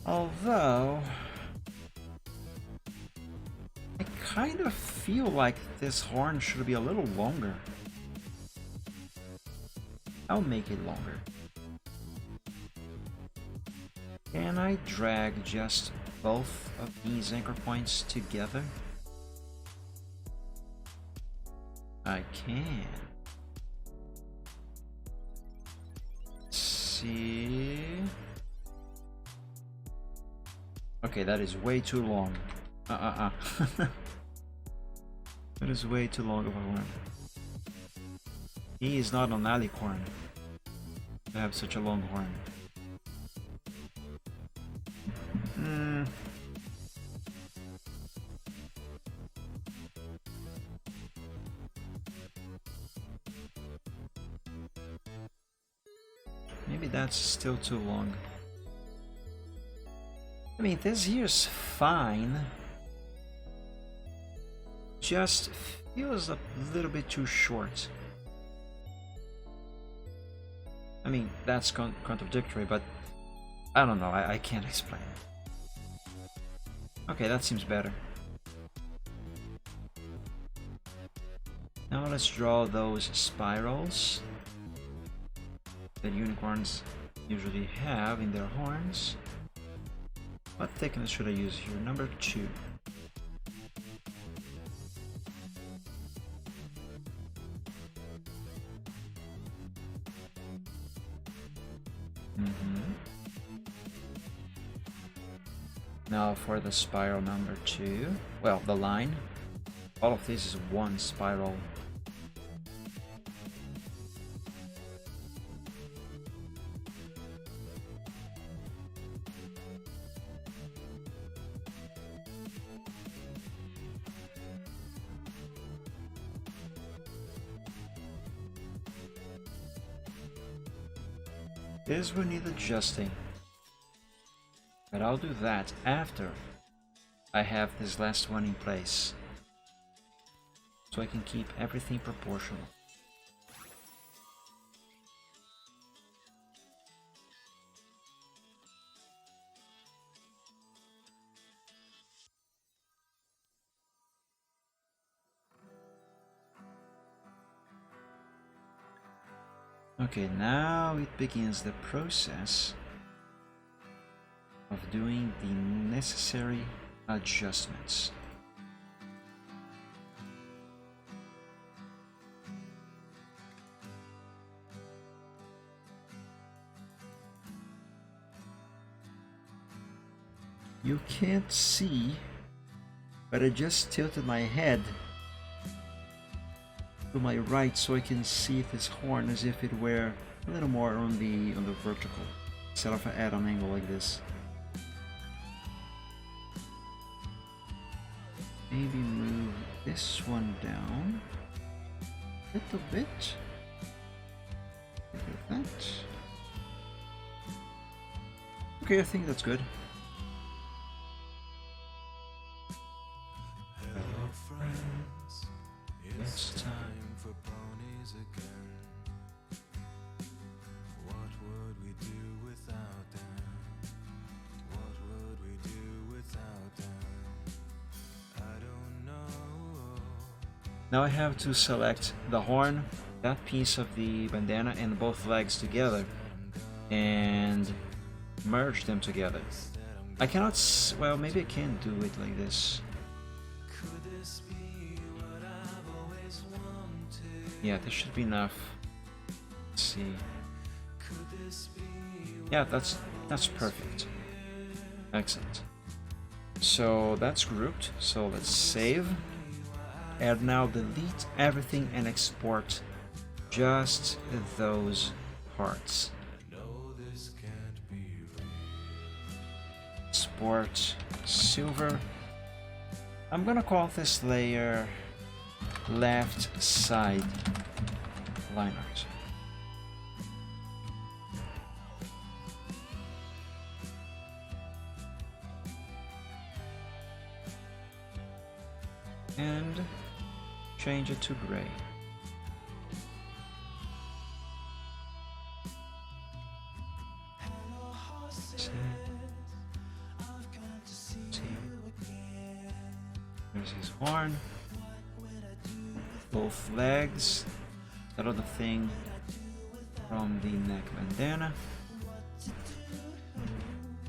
[SPEAKER 2] Although, I kind of feel like this horn should be a little longer. I'll make it longer. Can I drag just both of these anchor points together? I can. See. Okay, that is way too long. That is way too long of a horn. He is not an alicorn to have such a long horn. Maybe that's still too long. I mean, this here's fine. Just feels a little bit too short. I mean, that's contradictory, but I don't know, I can't explain it. Okay, that seems better. Now let's draw those spirals that unicorns usually have in their horns. What thickness should I use here? Number 2. Now for the spiral number 2. Well, the line. All of this is one spiral. This will need adjusting, but I'll do that after I have this last one in place, so I can keep everything proportional. Okay, now it begins the process of doing the necessary adjustments. You can't see, but I just tilted my head to my right so I can see this horn as if it were a little more on the vertical instead of at an angle like this. Maybe move this one down a little bit. Like that. Okay, I think that's good.
[SPEAKER 3] Hello, friends. It's time for ponies again. What would we do without them? What would we do without them? I don't know.
[SPEAKER 2] Now I have to select the horn, that piece of the bandana, and both legs together, and merge them together. I cannot, well, maybe I can do it like this. Yeah, this should be enough. Let's see. Yeah, that's perfect. Excellent. So that's grouped. So let's save. And now delete everything and export just those parts. Export silver. I'm gonna call this layer left side line art. And change it to gray. There's his horn. Both legs. That other thing from the neck bandana.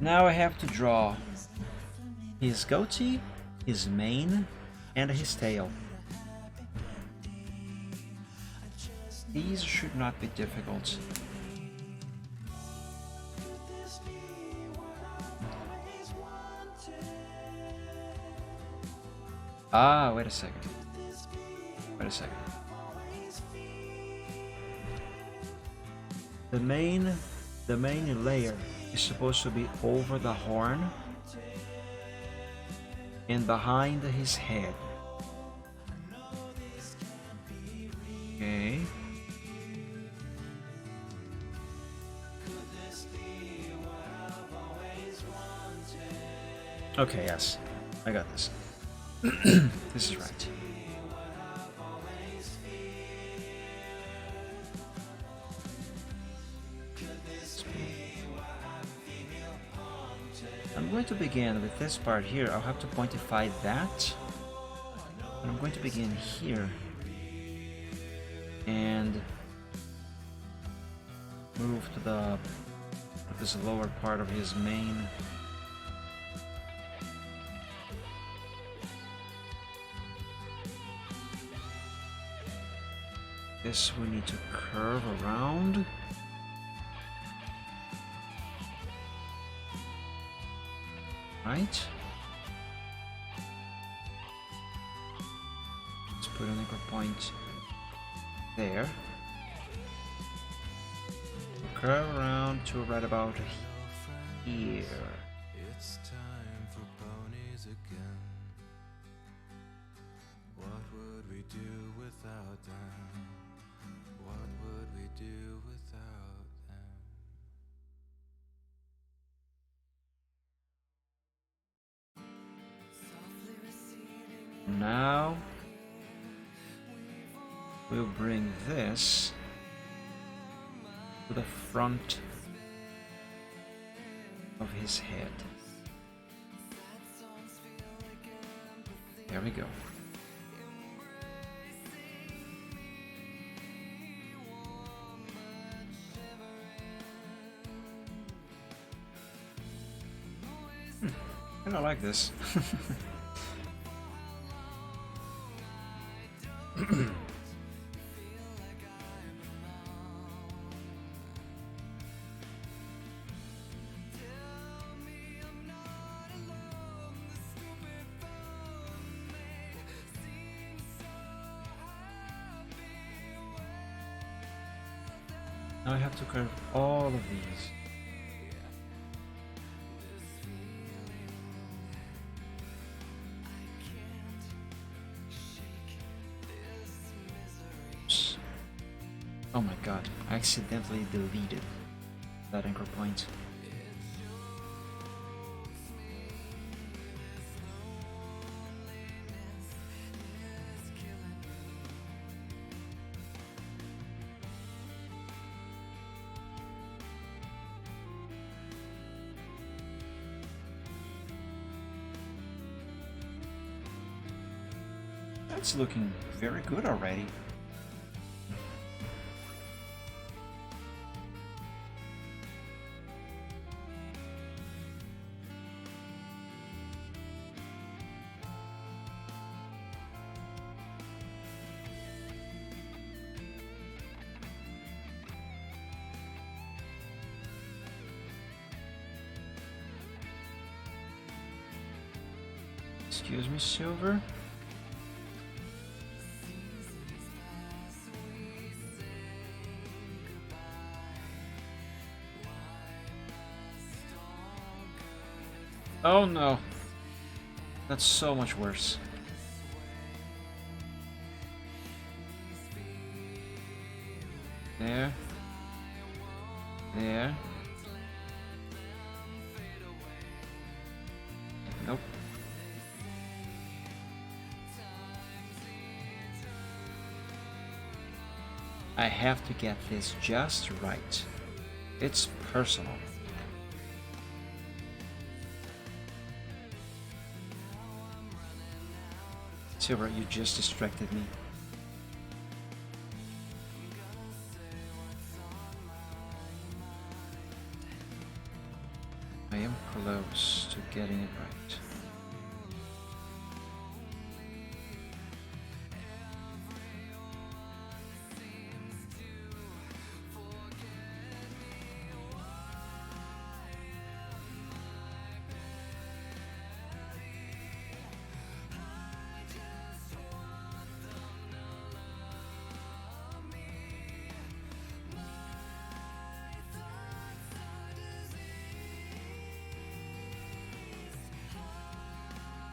[SPEAKER 2] Now I have to draw his goatee, his mane, and his tail. These should not be difficult. Ah, wait a second. Wait a second. The main layer is supposed to be over the horn and behind his head. Okay. Okay, yes. I got this. This is right. I'm going to begin with this part here. I'll have to pointify that. And I'm going to begin here. And move to this lower part of his mane. This we need to curve around. Right? Let's put an anchor point there. Curve around to right about here.
[SPEAKER 3] It's time for ponies again. What would we do without them? What would we do without them?
[SPEAKER 2] Now we'll bring this to the front of his head. There we go. I don't like this. Now I have to curve all of these. Oops. Oh my god, I accidentally deleted that anchor point. That's looking very good already. Excuse me, Silver. Oh no. That's so much worse. There. There. Nope. I have to get this just right. It's personal. Silver, you just distracted me. I am close to getting it right.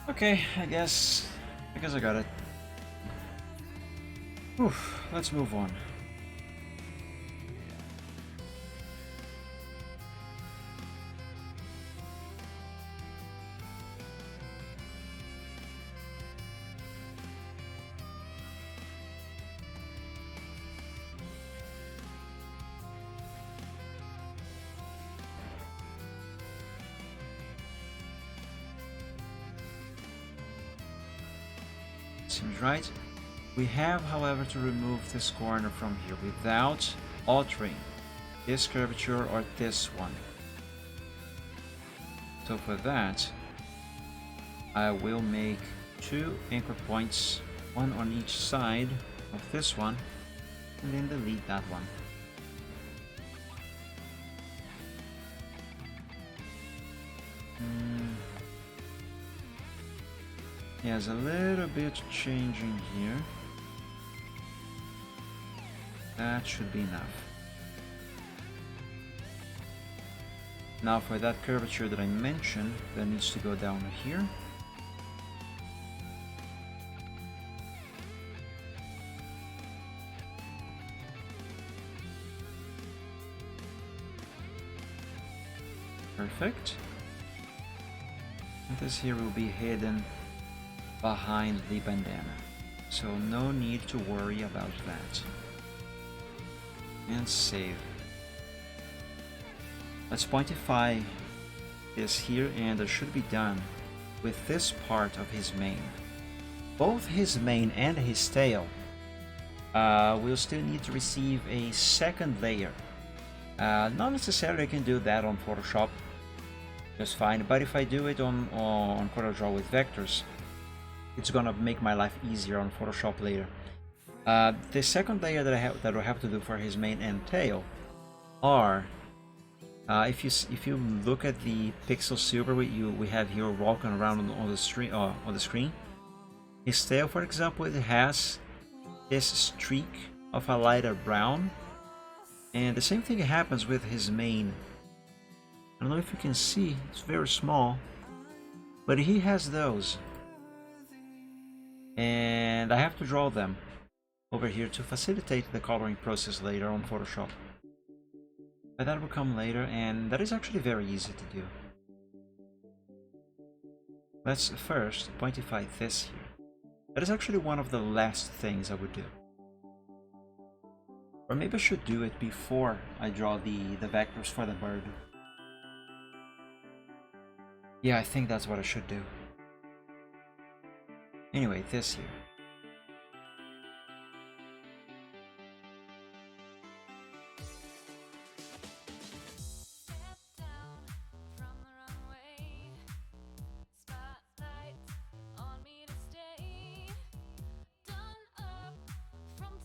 [SPEAKER 2] Okay, I guess I got it. Oof, let's move on. Seems right. We have, however, to remove this corner from here without altering this curvature or this one. So for that, I will make 2 anchor points, one on each side of this one, and then delete that one. Yes, a little bit changing here. That should be enough. Now for that curvature that I mentioned, that needs to go down here. Perfect. And this here will be hidden behind the bandana, so no need to worry about that. And save. Let's pointify this here, and it should be done with this part of his mane. Both his mane and his tail will still need to receive a second layer. Not necessarily I can do that on Photoshop, just fine, but if I do it on CorelDRAW with vectors, it's gonna make my life easier on Photoshop later. The second layer that I have to do for his mane and tail are, if you look at the pixel silver we have here walking around on the screen, his tail, for example, it has this streak of a lighter brown, and the same thing happens with his mane. I don't know if you can see, it's very small, but he has those. And I have to draw them over here to facilitate the coloring process later on Photoshop. But that will come later, and that is actually very easy to do. Let's first pointify this here. That is actually one of the last things I would do. Or maybe I should do it before I draw the vectors for the bird. Yeah, I think that's what I should do. Anyway, this here.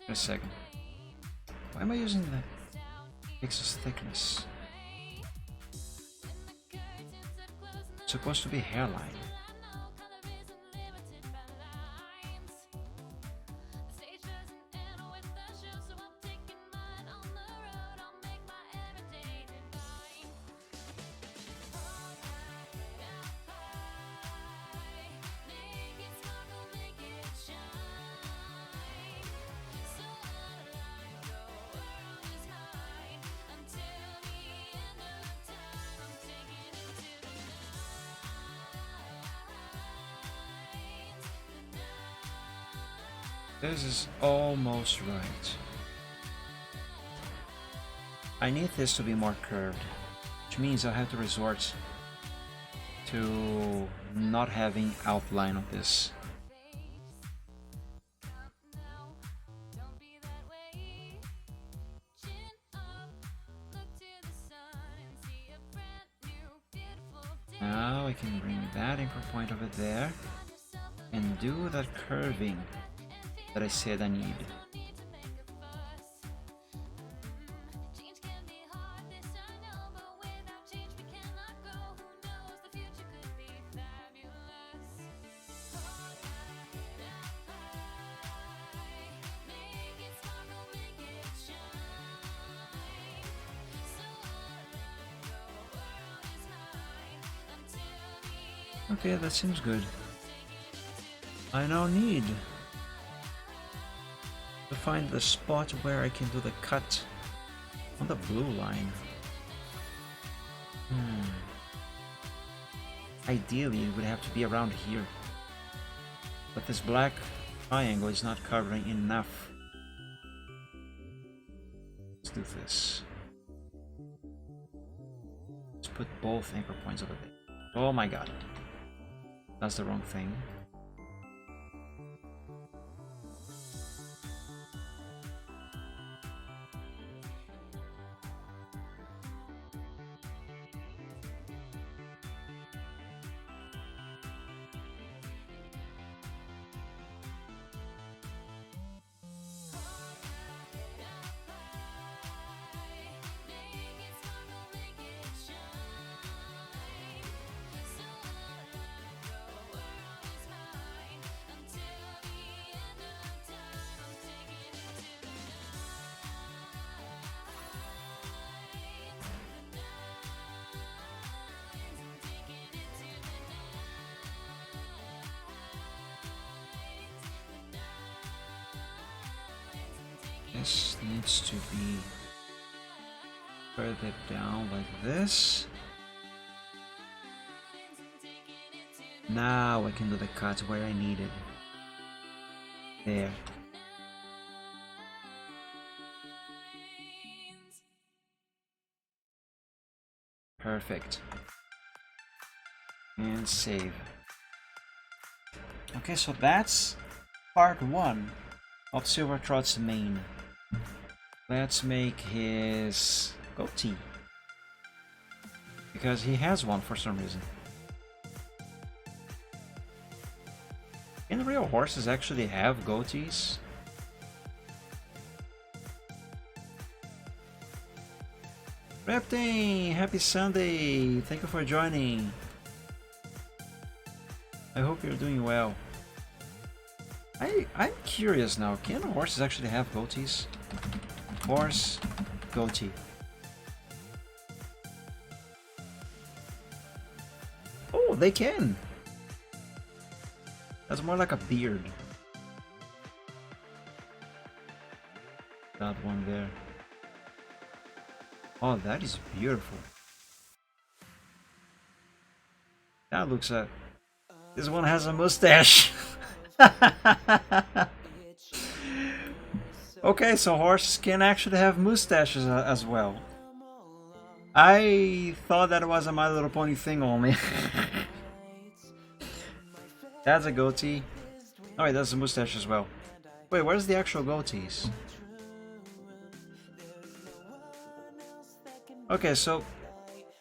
[SPEAKER 2] Wait a second. Why am I using the pixels thickness? It's supposed to be hairline. This is almost right. I need this to be more curved, which means I'll have to resort to not having outline of this. Now I can bring that anchor point over there and do that curving that I said I need. Okay, that seems good. I now need to find the spot where I can do the cut on the blue line. Ideally, it would have to be around here, but this black triangle is not covering enough. Let's do this. Let's put both anchor points over there. Oh my god, that's the wrong thing. This needs to be further down like this. Now I can do the cuts where I need it. There. Perfect. And save. Okay, so that's part 1 of Silvertrot's mane. Let's make his goatee. Because he has one for some reason. Can real horses actually have goatees? Reptane, happy Sunday! Thank you for joining. I hope you're doing well. I'm curious now, can horses actually have goatees? Horse, goatee. Oh, they can! That's more like a beard. That one there. Oh, that is beautiful. That looks like... This one has a mustache. Okay, so horses can actually have mustaches as well. I thought that was a My Little Pony thing only. That's a goatee. Oh wait, that's a mustache as well. Wait, where's the actual goatees? Okay, so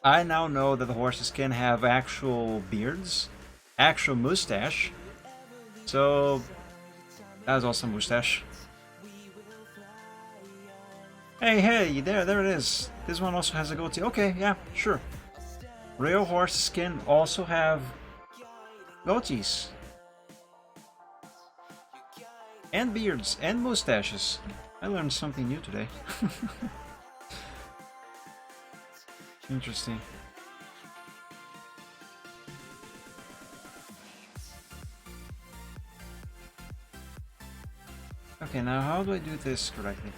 [SPEAKER 2] I now know that the horses can have actual beards, actual mustache. So that's also a mustache. Hey, there it is. This one also has a goatee. Okay, yeah, sure. Real horses can also have goatees. And beards and mustaches. I learned something new today. Interesting. Okay, now how do I do this correctly?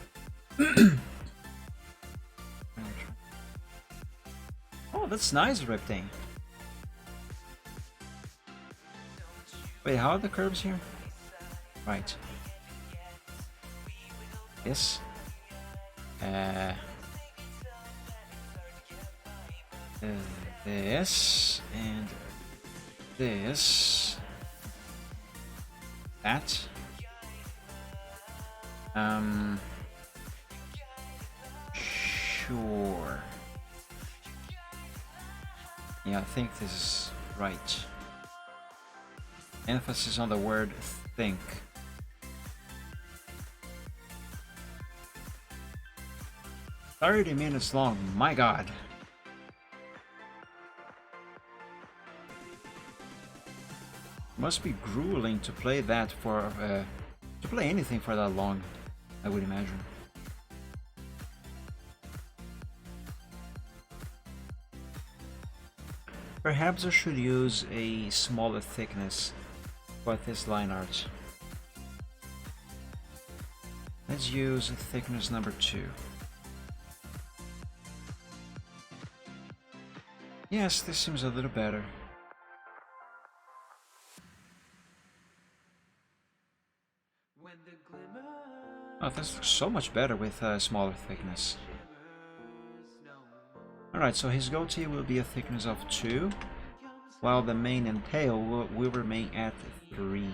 [SPEAKER 2] Oh, that's nice, Reptane. Wait, how are the curves here? Right. This. This and this. That. Sure. Yeah, I think this is right. Emphasis on the word think. "30 minutes long, my god." Must be grueling to play that for, to play anything for that long, I would imagine. Perhaps I should use a smaller thickness for this line art. Let's use thickness number 2. Yes, this seems a little better. Oh, this looks so much better with a smaller thickness. Alright, so his goatee will be a thickness of 2, while the mane and tail will remain at 3.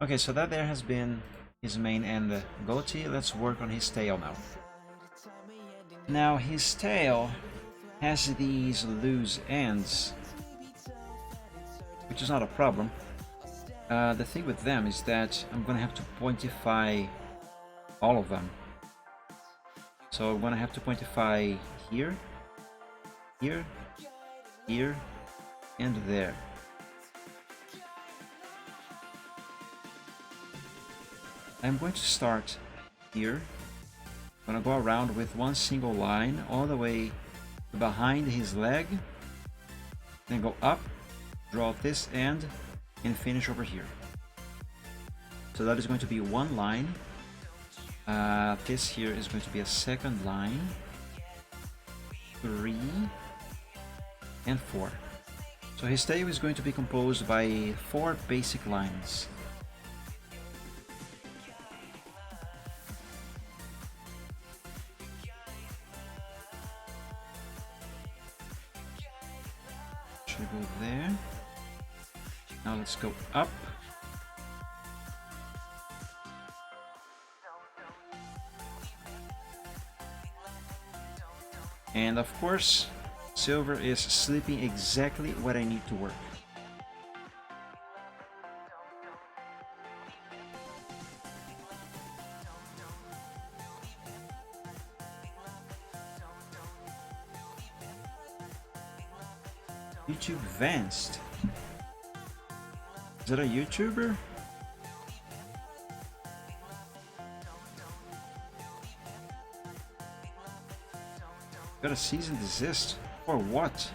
[SPEAKER 2] Okay, so that there has been his mane and the goatee. Let's work on his tail now. Now his tail has these loose ends, which is not a problem. The thing with them is that I'm gonna have to pointify all of them. So I'm gonna have to pointify here, here, here, and there. I'm going to start here. I'm gonna go around with one single line all the way behind his leg, then go up, draw this end, and finish over here. So that is going to be one line, This here is going to be a second line, 3 and 4. So his tale is going to be composed by 4 basic lines. Should go there. Now let's go up. And of course, Silver is sleeping exactly what I need to work. YouTube Vanced. Is that a YouTuber? Got a cease and desist? For what?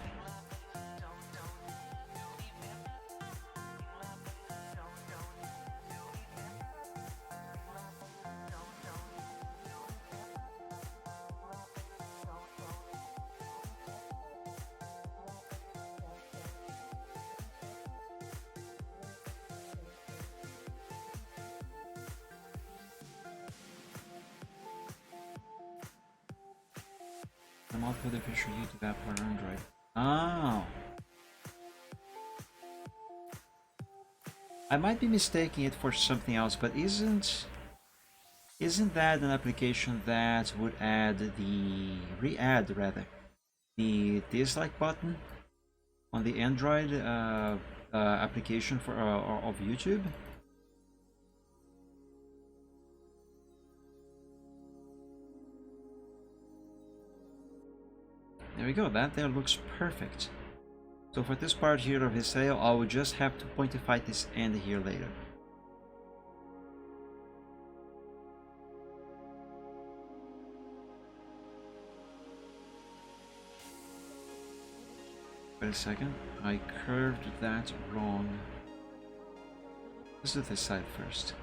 [SPEAKER 2] I'm out for the official YouTube app or Android. Oh. I might be mistaking it for something else, but isn't that an application that would add the re-add rather the dislike button on the Android application for of YouTube? There we go, that there looks perfect. So for this part here of his tale, I will just have to pointify this end here later. Wait a second, I curved that wrong. Let's do this side first.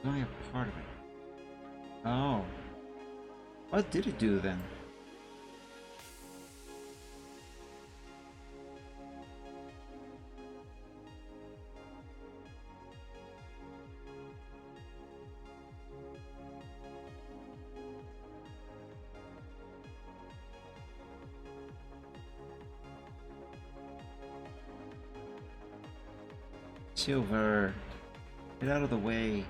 [SPEAKER 2] Only a part of it. Oh. What did it do then? Silver, get out of the way.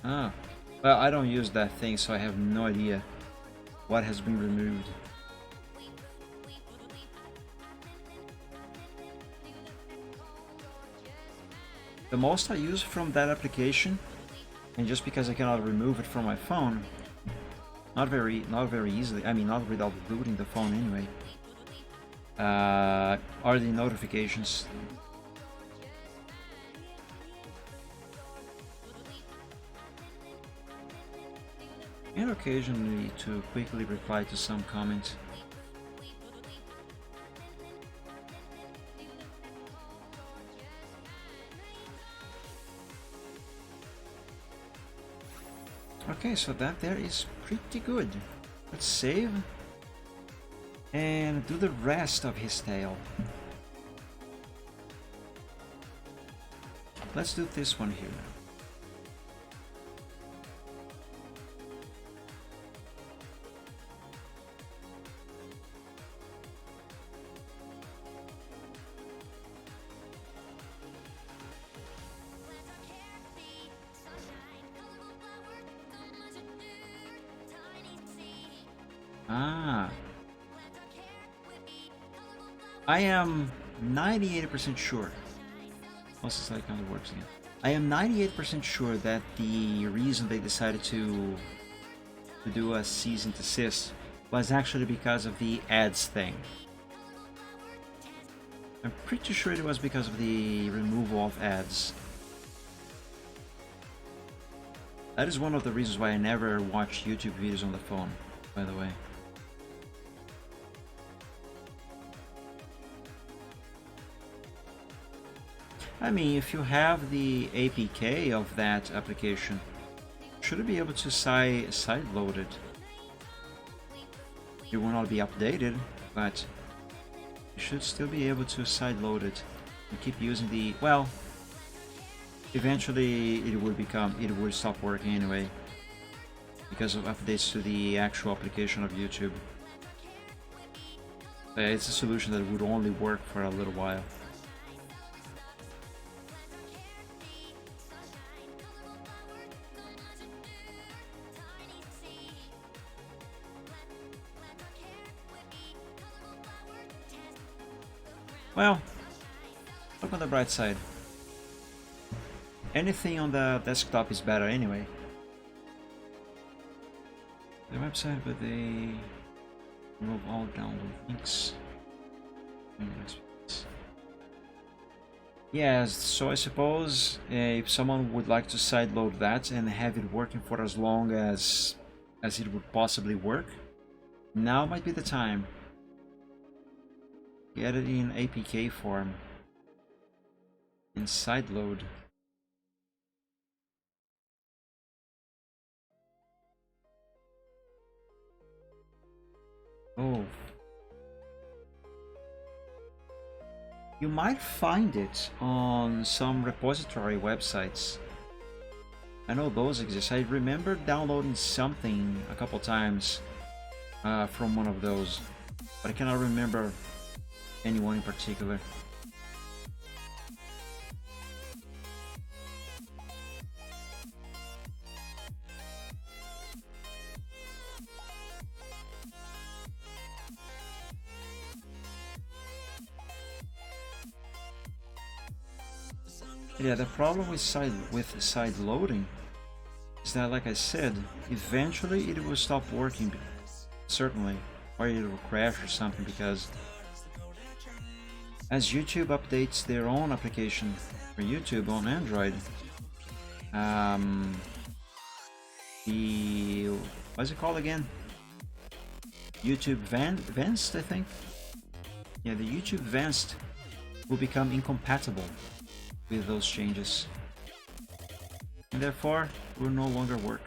[SPEAKER 2] Ah, well, I don't use that thing, so I have no idea what has been removed. The most I use from that application, and just because I cannot remove it from my phone, not very easily, I mean not without booting the phone anyway, are the notifications. And occasionally to quickly reply to some comment. Okay, so that there is pretty good. Let's save and do the rest of his tale. Let's do this one here now. Ah. I am 98% sure. Also, it's like how it works again. I am 98% sure that the reason they decided to do a cease and desist was actually because of the ads thing. I'm pretty sure it was because of the removal of ads. That is one of the reasons why I never watch YouTube videos on the phone, by the way. I mean, if you have the APK of that application, you should be able to side load it. It will not be updated, but you should still be able to side load it and keep using the, well, eventually it will stop working anyway because of updates to the actual application of YouTube. It's a solution that would only work for a little while. Well, look on the bright side. Anything on the desktop is better anyway. The website, but they remove all download links. Yes, so I suppose if someone would like to sideload that and have it working for as long as it would possibly work, now might be the time. Get it in APK form and sideload. Oh. You might find it on some repository websites. I know those exist. I remember downloading something a couple times from one of those, but I cannot remember anyone in particular. Yeah, the problem with side loading is that, like I said, eventually it will stop working, certainly, or it will crash or something, because as YouTube updates their own application for YouTube on Android, the, what's it called again? YouTube Vanced, I think. Yeah, the YouTube Vanced will become incompatible with those changes, and therefore will no longer work.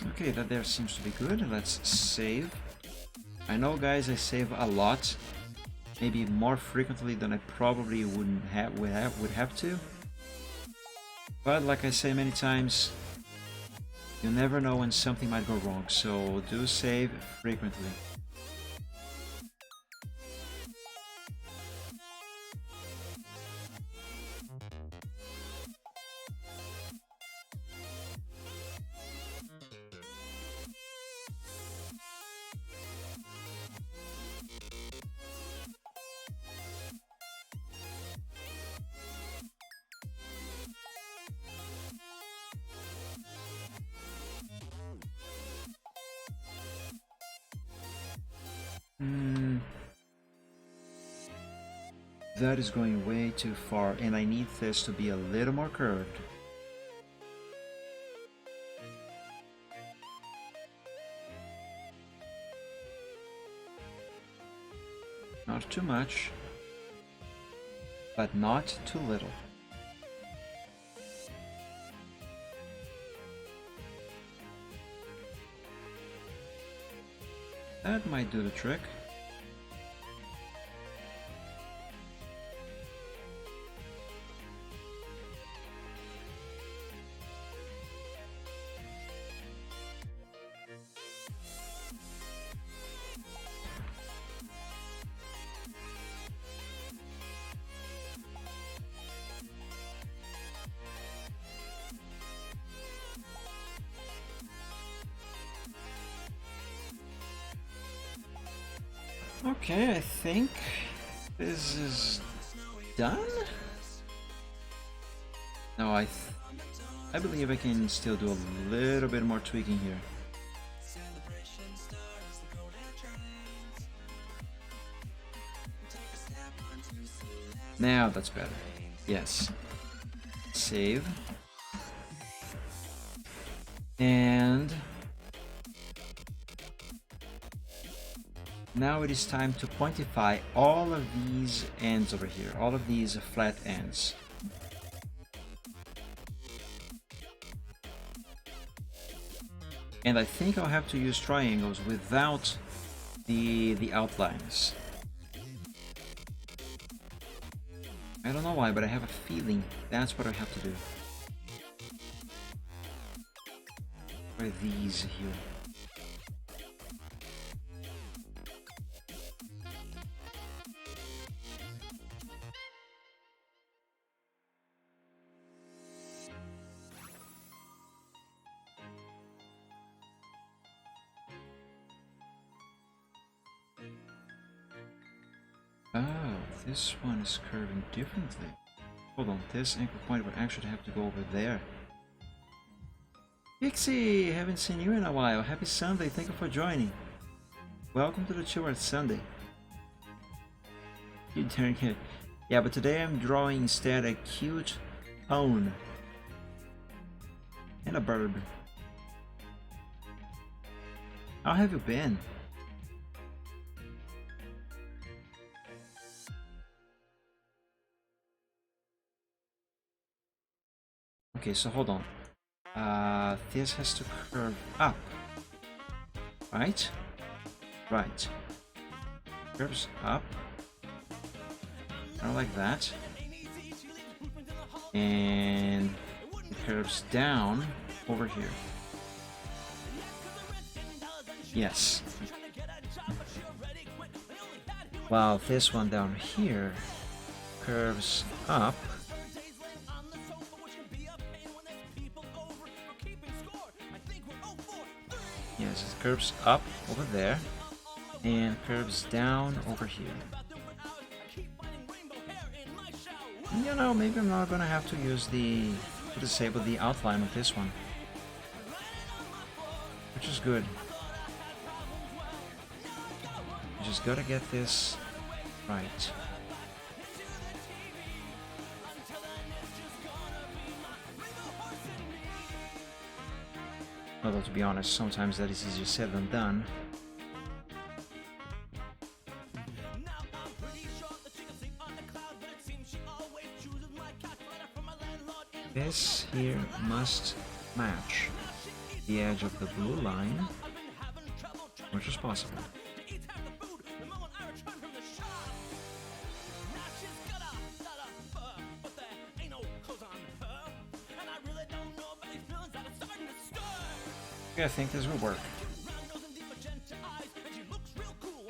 [SPEAKER 2] Okay, that there seems to be good. Let's save. I know, guys, I save a lot. Maybe more frequently than I probably would have to. But like I say many times, you never know when something might go wrong, so do save frequently. That is going way too far, and I need this to be a little more curved. Not too much, but not too little. That might do the trick. Okay, I think this is done. No, I believe I can still do a little bit more tweaking here. Now that's better. Yes. Save. And now it is time to pointify all of these ends over here, all of these flat ends. And I think I'll have to use triangles without the outlines. I don't know why, but I have a feeling that's what I have to do. For these here. Oh, this one is curving differently. Hold on, this anchor point would actually have to go over there. Pixie, haven't seen you in a while. Happy Sunday, thank you for joining. Welcome to the Chill Art Sunday. You turn here. Yeah, but today I'm drawing instead a cute pone. And a bird. How have you been? Okay, so hold on. This has to curve up. Right? Right. Curves up. Kind of like that. And it curves down over here. Yes. While this one down here curves up. Yes, it curves up over there and curves down over here. You know, maybe I'm not gonna have to use to disable the outline of this one, which is good. You just gotta get this right. Although, to be honest, sometimes that is easier said than done. This here must match the edge of the blue line, which is possible. I think this will work.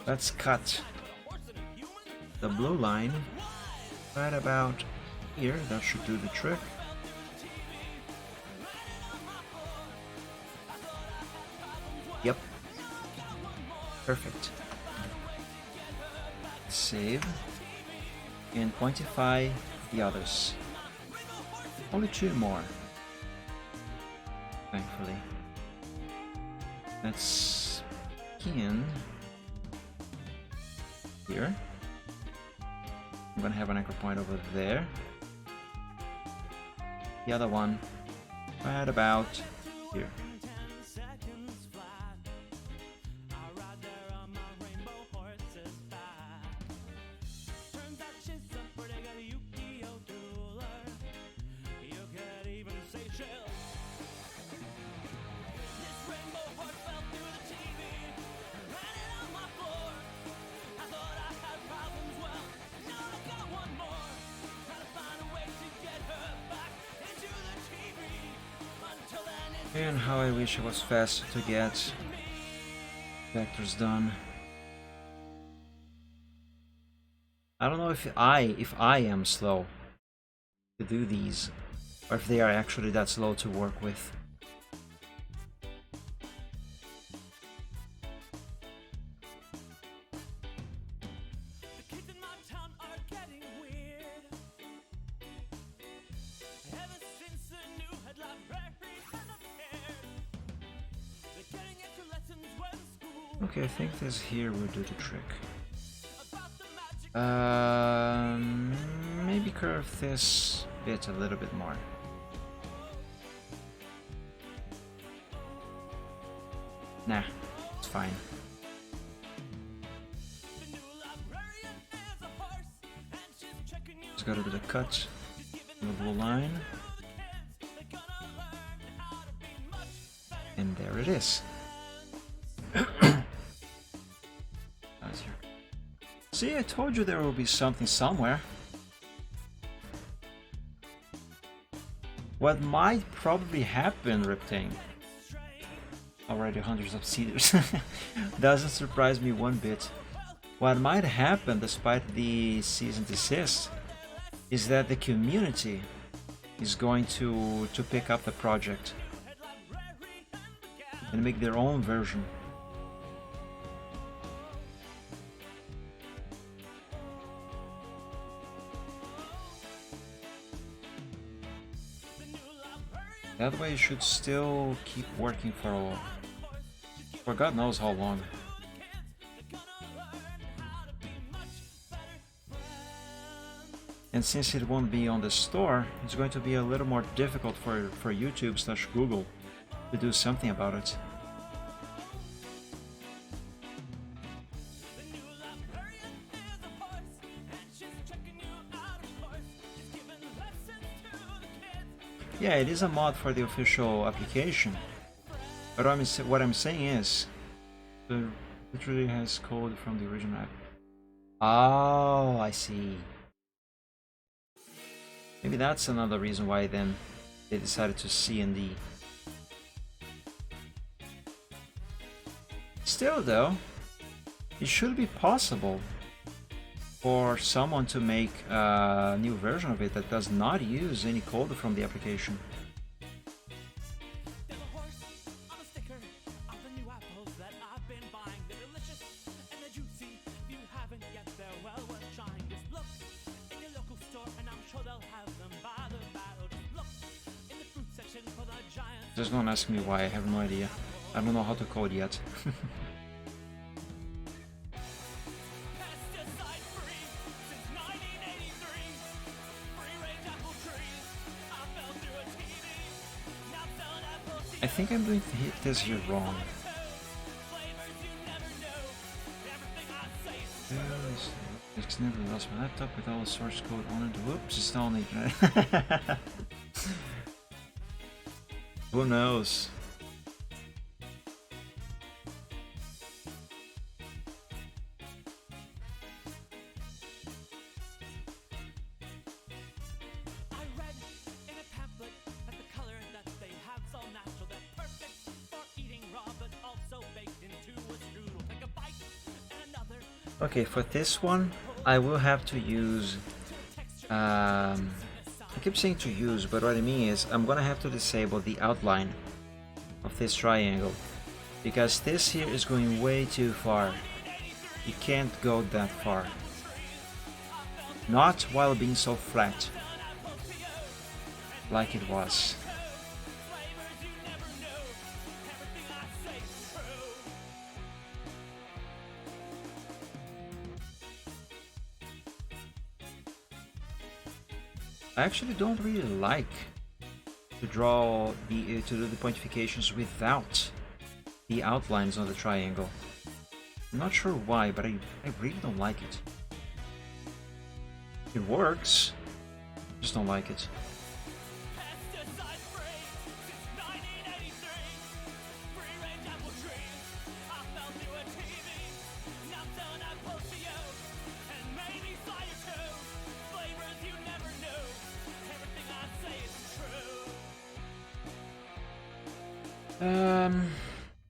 [SPEAKER 2] Let's cut the blue line right about here. That should do the trick. Yep. Perfect. Save and pointify the others. Only two more, thankfully. Let's begin here. I'm gonna have an anchor point over there. The other one right about here. And how I wish I was faster to get vectors done. I don't know if I am slow to do these, or if they are actually that slow to work with. Okay, I think this here will do the trick. Maybe curve this bit a little bit more. Nah, it's fine. Just gotta do the cut on the blue line. And there it is. See, I told you there will be something somewhere. What might probably happen, Riptane, already hundreds of cedars, doesn't surprise me one bit. What might happen, despite the cease and desist, is that the community is going to pick up the project and make their own version. That way you should still keep working for God knows how long. And since it won't be on the store, it's going to be a little more difficult for YouTube/Google to do something about it. Yeah, it is a mod for the official application, but what I'm saying is, it really has code from the original app. Oh, I see. Maybe that's another reason why then they decided to C and D. Still though, it should be possible for someone to make a new version of it that does not use any code from the application. Just don't ask me why, I have no idea. I don't know how to code yet. I think I'm doing this here wrong. It's never lost my laptop with all the source code on it. Whoops, it's not on the internet. Who knows? Okay, for this one, I will have to use, I keep saying to use, but what I mean is I'm gonna have to disable the outline of this triangle, because this here is going way too far. You can't go that far. Not while being so flat, like it was. I actually don't really like to draw to do the pointifications without the outlines on the triangle. I'm not sure why, but I really don't like it. It works, just don't like it.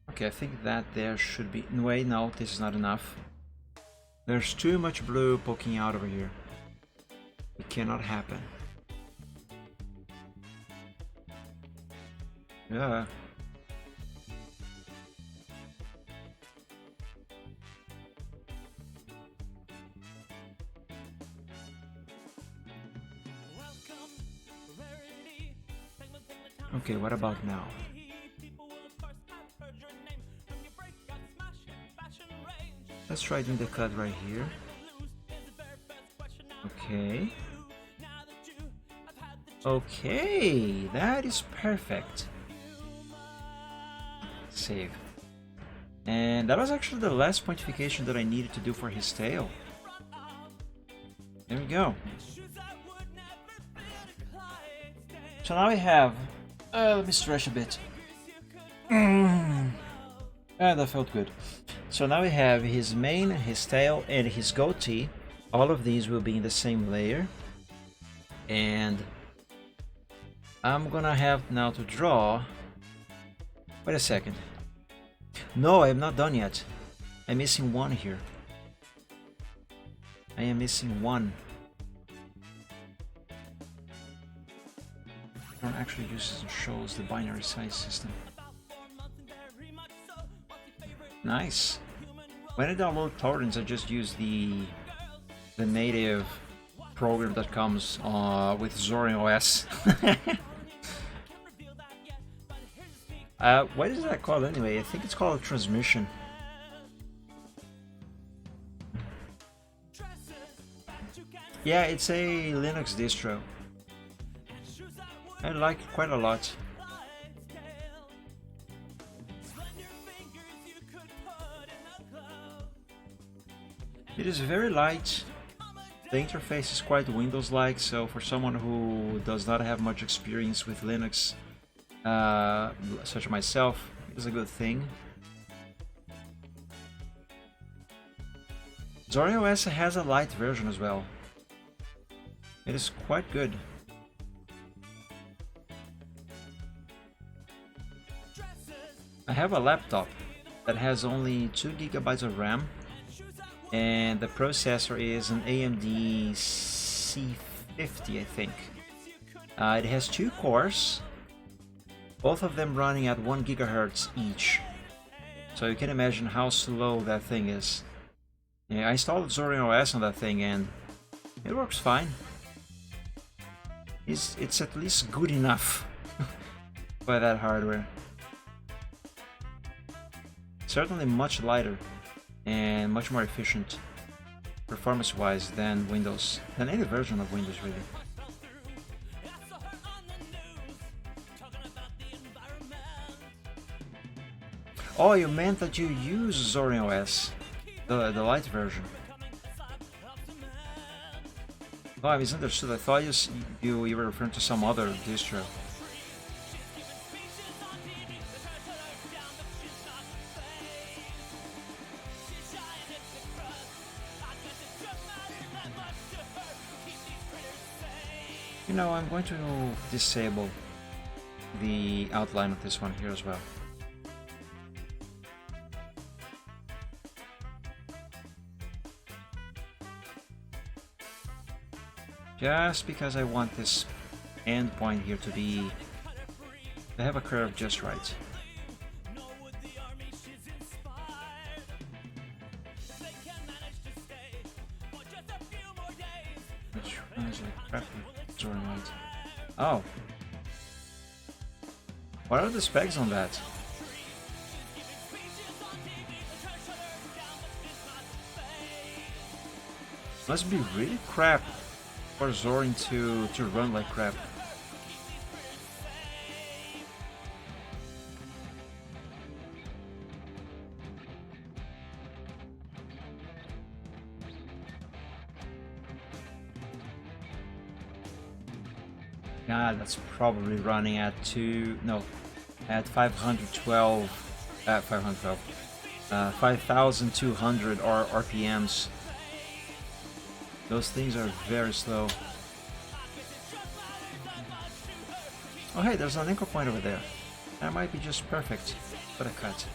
[SPEAKER 2] Okay, I think that there should be... Wait, no, this is not enough. There's too much blue poking out over here. It cannot happen. Yeah. Okay, what about now? Let's try doing the cut right here. Okay. Okay, that is perfect. Save. And that was actually the last pointification that I needed to do for his tail. There we go. So now we have... let me stretch a bit. That felt good. So now we have his mane, his tail, and his goatee. All of these will be in the same layer. And I'm gonna have now to draw... Wait a second. No, I'm not done yet. I'm missing one here. I am missing one. One actually uses and shows the binary size system. Nice. When I download torrents, I just use the native program that comes with Zorin OS. What is that called anyway? I think it's called a transmission. Yeah, it's a Linux distro. I like it quite a lot. It is very light. The interface is quite Windows-like, so for someone who does not have much experience with Linux, such as myself, it's a good thing. Zorin OS has a light version as well. It is quite good. I have a laptop that has only 2 GB of RAM, and the processor is an AMD C50, I think. It has 2 cores, both of them running at 1 GHz each. So you can imagine how slow that thing is. Yeah, I installed Zorin OS on that thing and it works fine. It's at least good enough for that hardware. Certainly much lighter and much more efficient performance-wise than Windows, than any version of Windows really. Oh, you meant that you use Zorin OS, the light version. Oh, I misunderstood. I thought you were referring to some other distro. You know, I'm going to disable the outline of this one here as well. Just because I want this endpoint here to have a curve just right. Which one is a crappy Zorin light? Oh. What are the specs on that? Must be really crap for Zorin to run like crap. Yeah, that's probably running at 5,200 RPMs. Those things are very slow. Oh hey, there's an anchor point over there. That might be just perfect for the cut.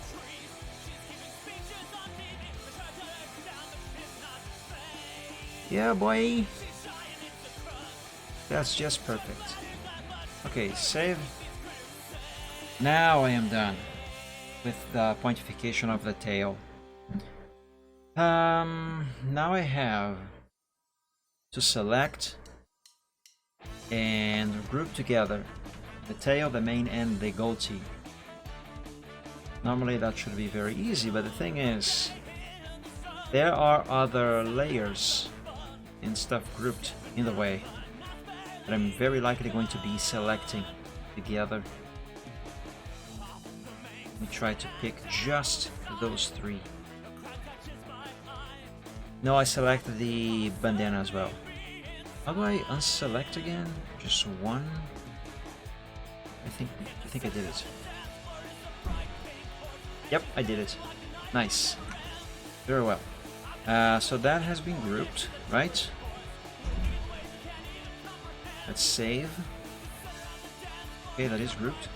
[SPEAKER 2] Yeah, boy! That's just perfect. Okay, save. Now I am done with the pointification of the tail. Now I have to select and group together the tail, the mane, and the goatee. Normally that should be very easy, but the thing is, there are other layers and stuff grouped in the way that I'm very likely going to be selecting together. We try to pick just those 3. No, I selected the bandana as well. How do I unselect again? Just 1? I think I did it. Yep, I did it. Nice. Very well. So that has been grouped, right? Let's save. Okay, that is grouped.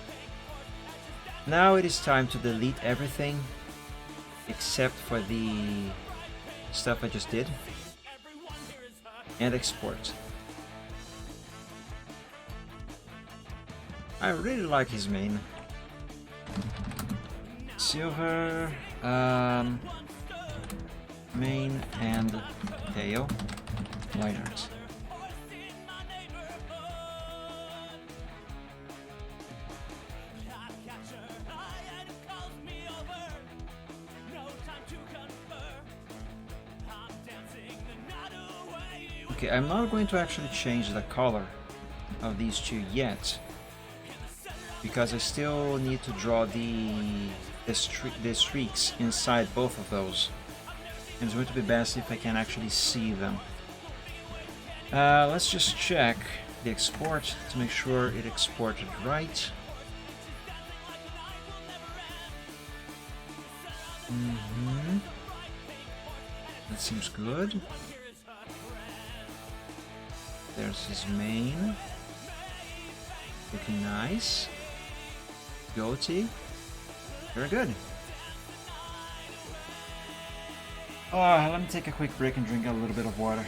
[SPEAKER 2] Now it is time to delete everything except for the stuff I just did and export. I really like his main. Silver, main and tail. Why not? Okay, I'm not going to actually change the color of these 2 yet, because I still need to draw the streaks inside both of those. And it's going to be best if I can actually see them. Let's just check the export to make sure it exported right. That seems good. There's his main. Looking nice. Goatee. Very good. Let me take a quick break and drink a little bit of water.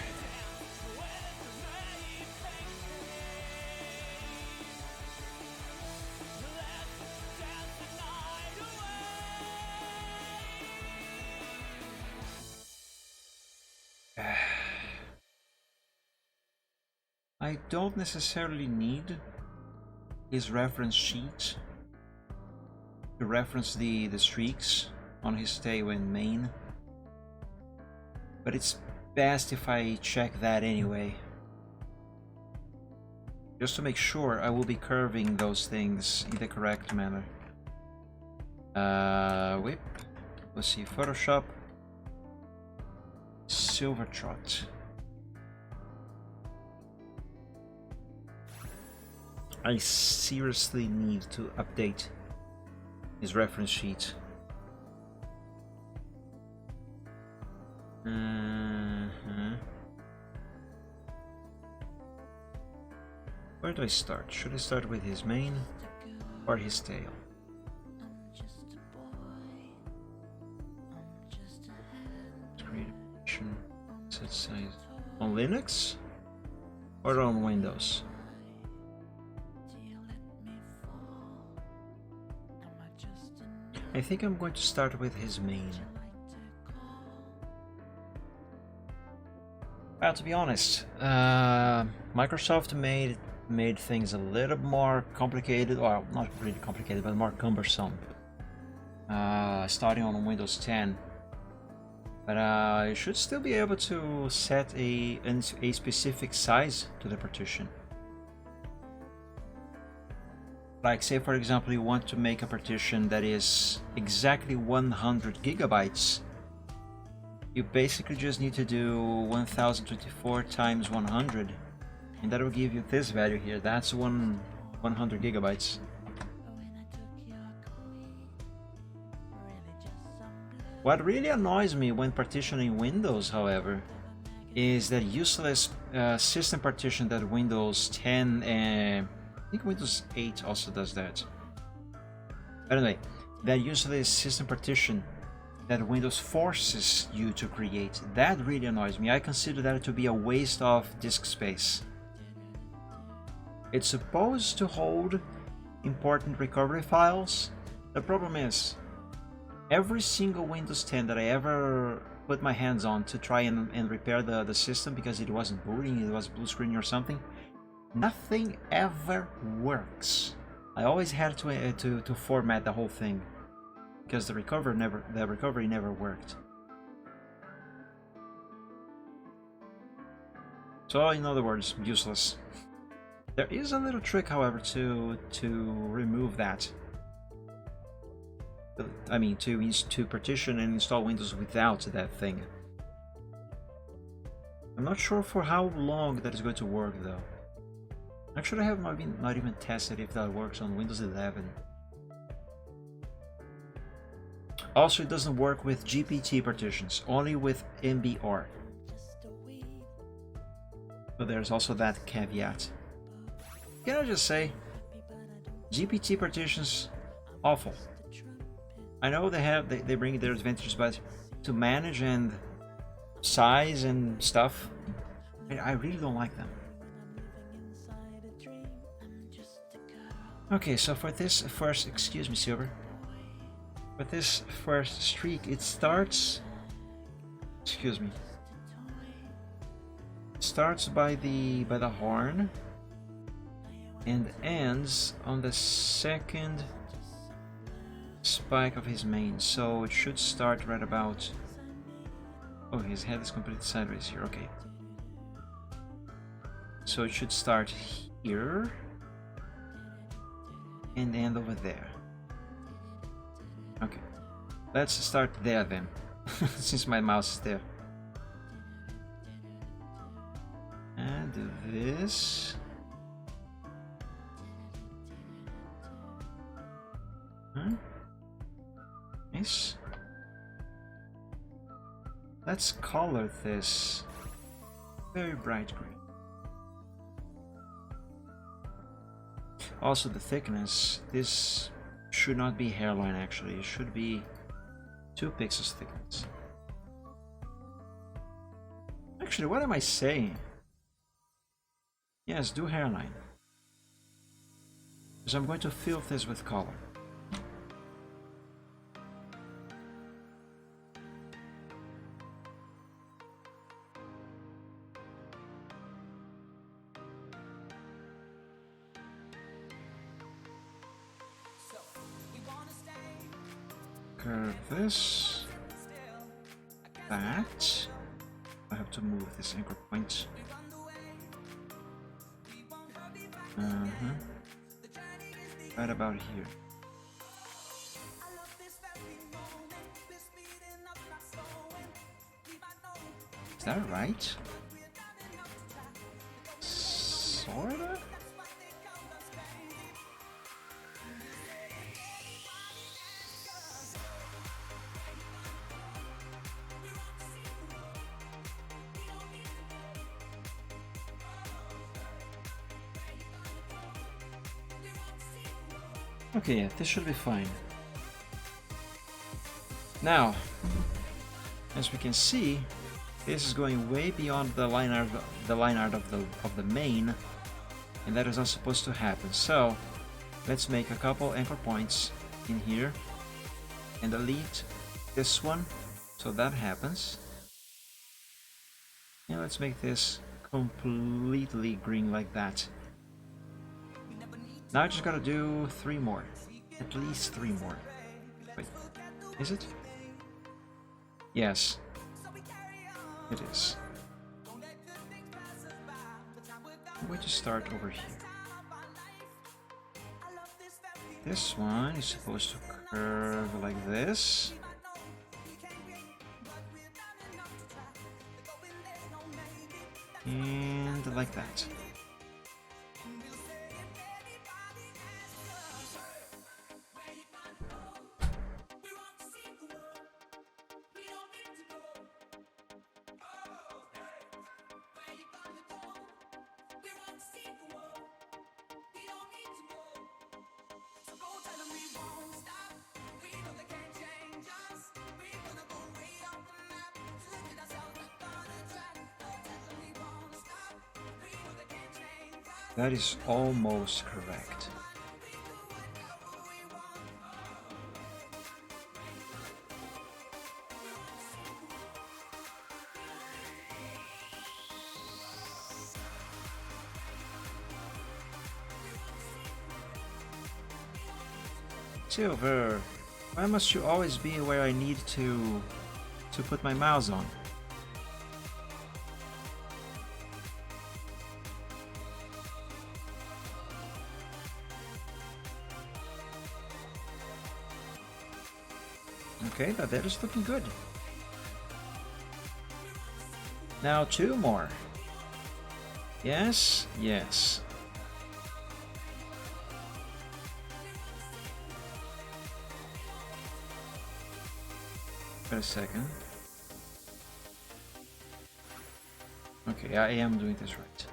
[SPEAKER 2] I don't necessarily need his reference sheet to reference the streaks on his tail and mane, but it's best if I check that anyway, just to make sure I will be curving those things in the correct manner. Whip, let's see, Photoshop, Silver Trot. I seriously need to update his reference sheet. Where do I start? Should I start with his mane or his tail? Create a partition, set size on Linux or on Windows? I think I'm going to start with his main. Well, to be honest, Microsoft made things a little more complicated, well, not really complicated, but more cumbersome, starting on Windows 10. But you should still be able to set a specific size to the partition. Like, say for example, you want to make a partition that is exactly 100 gigabytes. You basically just need to do 1024 times 100, and that will give you this value here. That's 100 gigabytes. What really annoys me when partitioning Windows, however, is that useless system partition that Windows 10 and I think Windows 8 also does that. But anyway, that useless system partition that Windows forces you to create, that really annoys me. I consider that to be a waste of disk space. It's supposed to hold important recovery files. The problem is, every single Windows 10 that I ever put my hands on to try and repair the system because it wasn't booting, it was blue screen or something, nothing ever works. I always had to format the whole thing because the recovery never worked. So in other words, useless. There is a little trick, however, to remove that. I mean, to partition and install Windows without that thing. I'm not sure for how long that is going to work, though. Actually, I have not even tested if that works on Windows 11. Also, it doesn't work with GPT partitions, only with MBR. So there's also that caveat. Can I just say, GPT partitions, awful. I know they bring their advantages, but to manage and size and stuff, I really don't like them. Okay, so for this first, excuse me, Silver. For this first streak, it starts. Excuse me. It starts by the horn and ends on the second spike of his mane. So it should start right about. Oh, his head is completely sideways here. Okay. So it should start here and end over there. Okay, let's start there then, since my mouse is there. And do this. Nice. Let's color this very bright green. Also the thickness, this should not be hairline actually, it should be 2 pixels thickness. Actually, what am I saying? Yes, do hairline. Because I'm going to fill this with color. Curve this, that. I have to move this anchor point. Right about here. Is that right? Sorta? Okay, yeah, this should be fine. Now, as we can see, this is going way beyond the line art of the main, and that is not supposed to happen. So, let's make a couple anchor points in here and delete this one, so that happens. And let's make this completely green like that. Now I just gotta do 3 more. At least 3 more. Wait, is it? Yes. It is. I'm going to start over here. This one is supposed to curve like this. And like that. That is almost correct. Silver, why must you always be where I need to put my mouse on? Okay, that is looking good. Now 2 more. Yes, yes. Wait a second. Okay, I am doing this right.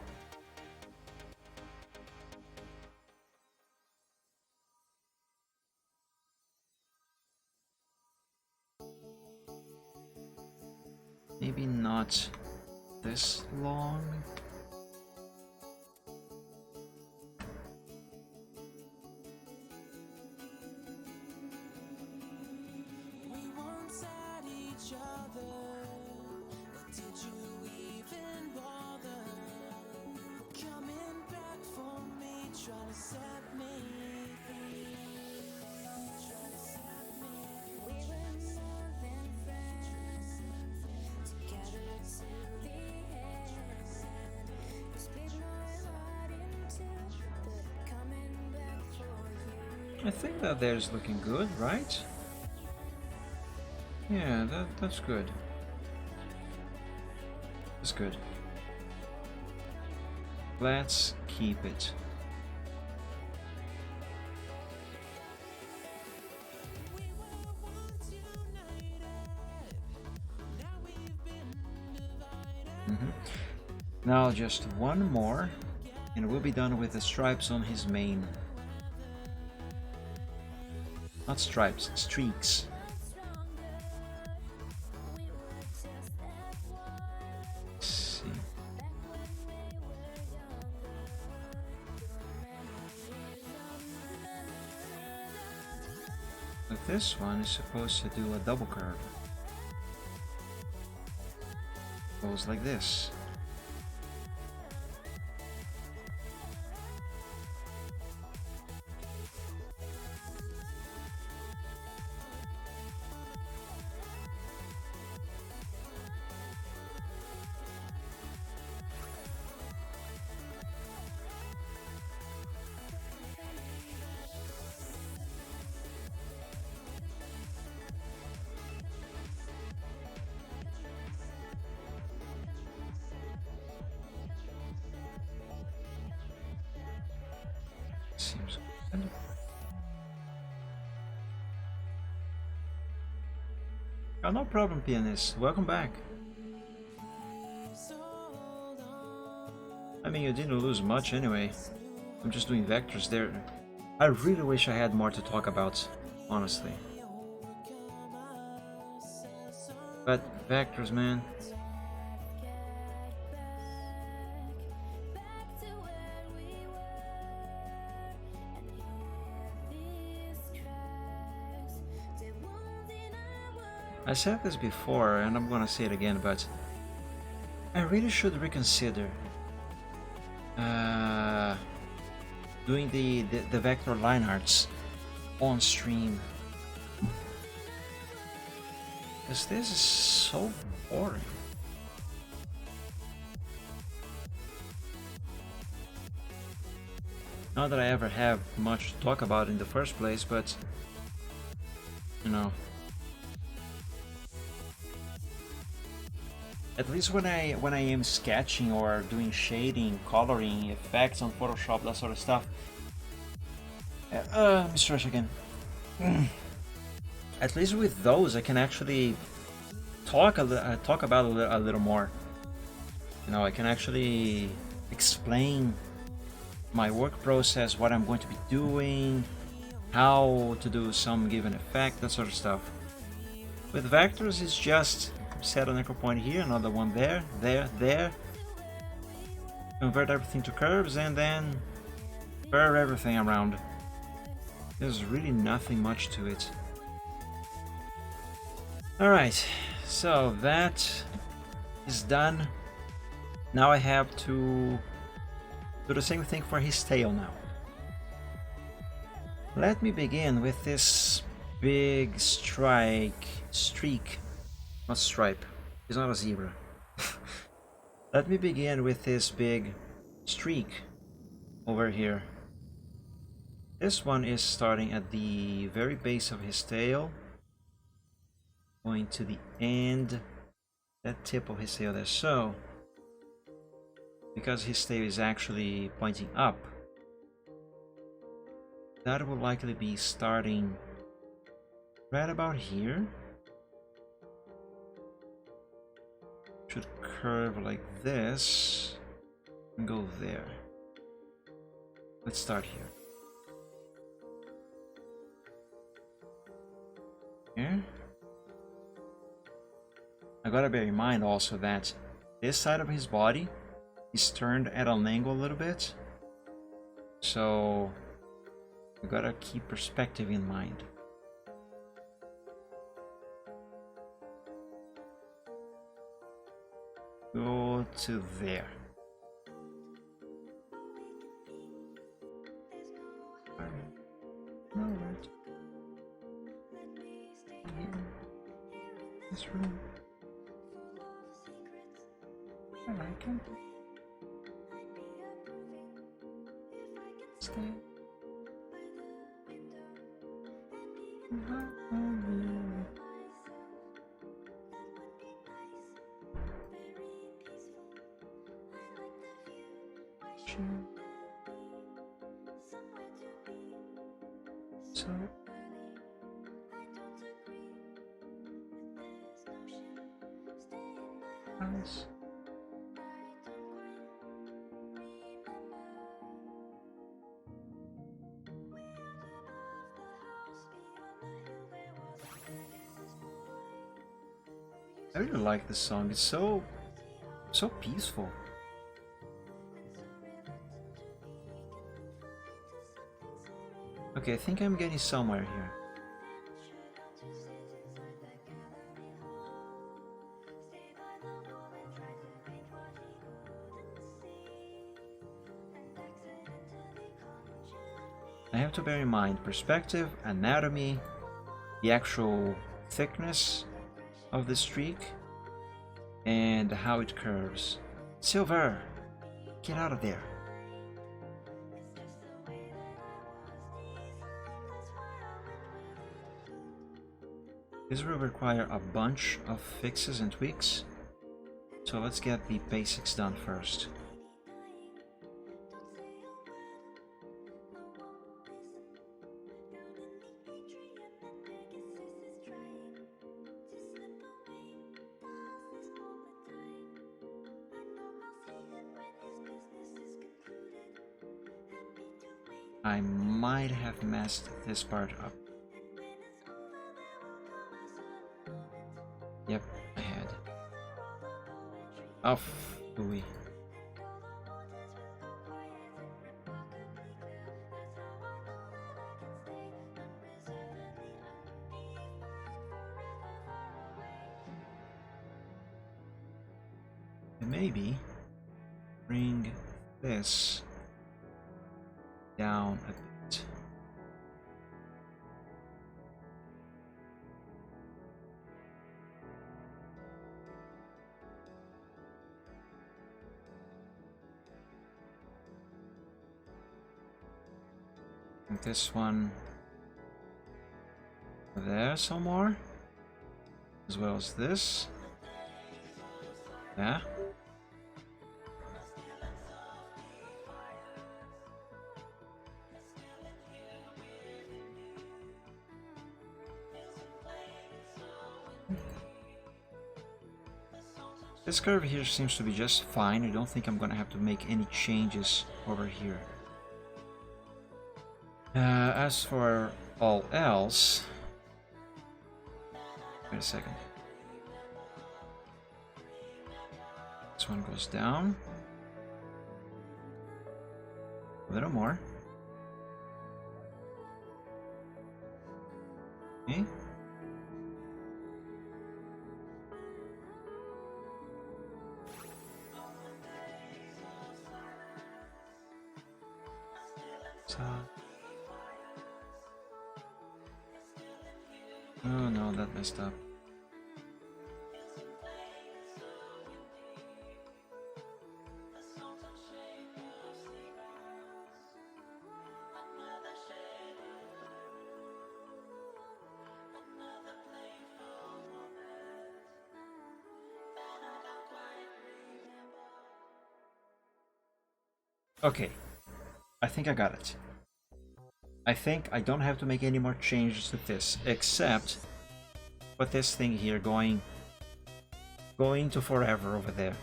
[SPEAKER 2] Maybe not this long.
[SPEAKER 3] We once had each other, but did you even bother coming back for me, trying to set me free? Trying to set me free.
[SPEAKER 4] We were more than friends, together to the end. You split my heart in two, but coming back for you.
[SPEAKER 2] I think that there's looking good, right? Yeah, that's good. That's good. Let's keep it.
[SPEAKER 3] We were once united, now we've been divided.
[SPEAKER 2] Now just one more, and we'll be done with the stripes on his mane. Not stripes, streaks. Let's see. But this one is supposed to do a double curve. Goes like this. Seems good. Oh, no problem, pianist. Welcome back. I mean, you didn't lose much anyway. I'm just doing vectors there. I really wish I had more to talk about, honestly. But vectors, man.
[SPEAKER 4] Back to where we were, and hear these tracks. They won't deny what
[SPEAKER 2] I said this before, and I'm gonna say it again, but I really should reconsider doing the vector line arts on stream. Because this is so boring. Not that I ever have much to talk about in the first place, but you know. At least when I am sketching or doing shading, coloring, effects on Photoshop, that sort of stuff. Let me stretch again. At least with those, I can actually talk about a little more. You know, I can actually explain my work process, what I'm going to be doing, how to do some given effect, that sort of stuff. With vectors, it's just set an anchor point here, another one there, there. Convert everything to curves and then curve everything around. There's really nothing much to it. Alright, so that is done. Now I have to do the same thing for his tail now. Let me begin with this big streak. Not stripe. He's not a zebra. Let me begin with this big streak over here. This one is starting at the very base of his tail. going to the end, that tip of his tail there. So, because his tail is actually pointing up, that will likely be starting right about here. Should curve like this and go there. Let's start here. Here. I gotta bear in mind also that this side of his body is turned at an angle a little bit, so you gotta keep perspective in mind. Go to there. Alright. This room. I like it. Stay. So nice. I really like this song. It's so peaceful. Okay, I think I'm getting somewhere here. I have to bear in mind perspective, anatomy, the actual thickness of the streak, and how it curves. Silver, get out of there. This will require a bunch of fixes and tweaks, so let's get the basics done first. I might have messed this part up. Yep, I had. Oh, ooey. And maybe bring this down a bit. And this one there some more, as well as this. Yeah. This curve here seems to be just fine. I don't think I'm gonna have to make any changes over here. As for all else, wait a second. This one goes down a little more. Okay. Oh no, that messed up. Okay, I think I got it. I think I don't have to make any more changes to this, except put this thing here going to forever over there.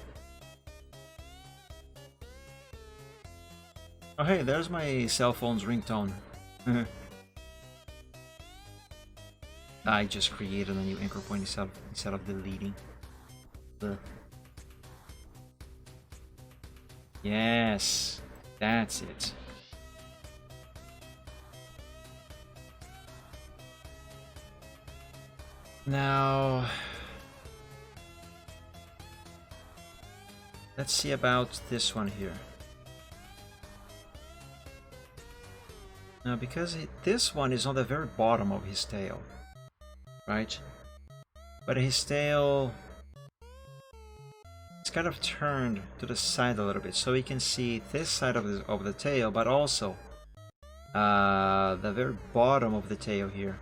[SPEAKER 2] Oh hey, there's my cell phone's ringtone. I just created a new anchor point instead of deleting. Yes, that's it. Now, let's see about this one here. Now, because this one is on the very bottom of his tail, right? But his tail is kind of turned to the side a little bit, so we can see this side of the tail, but also the very bottom of the tail here.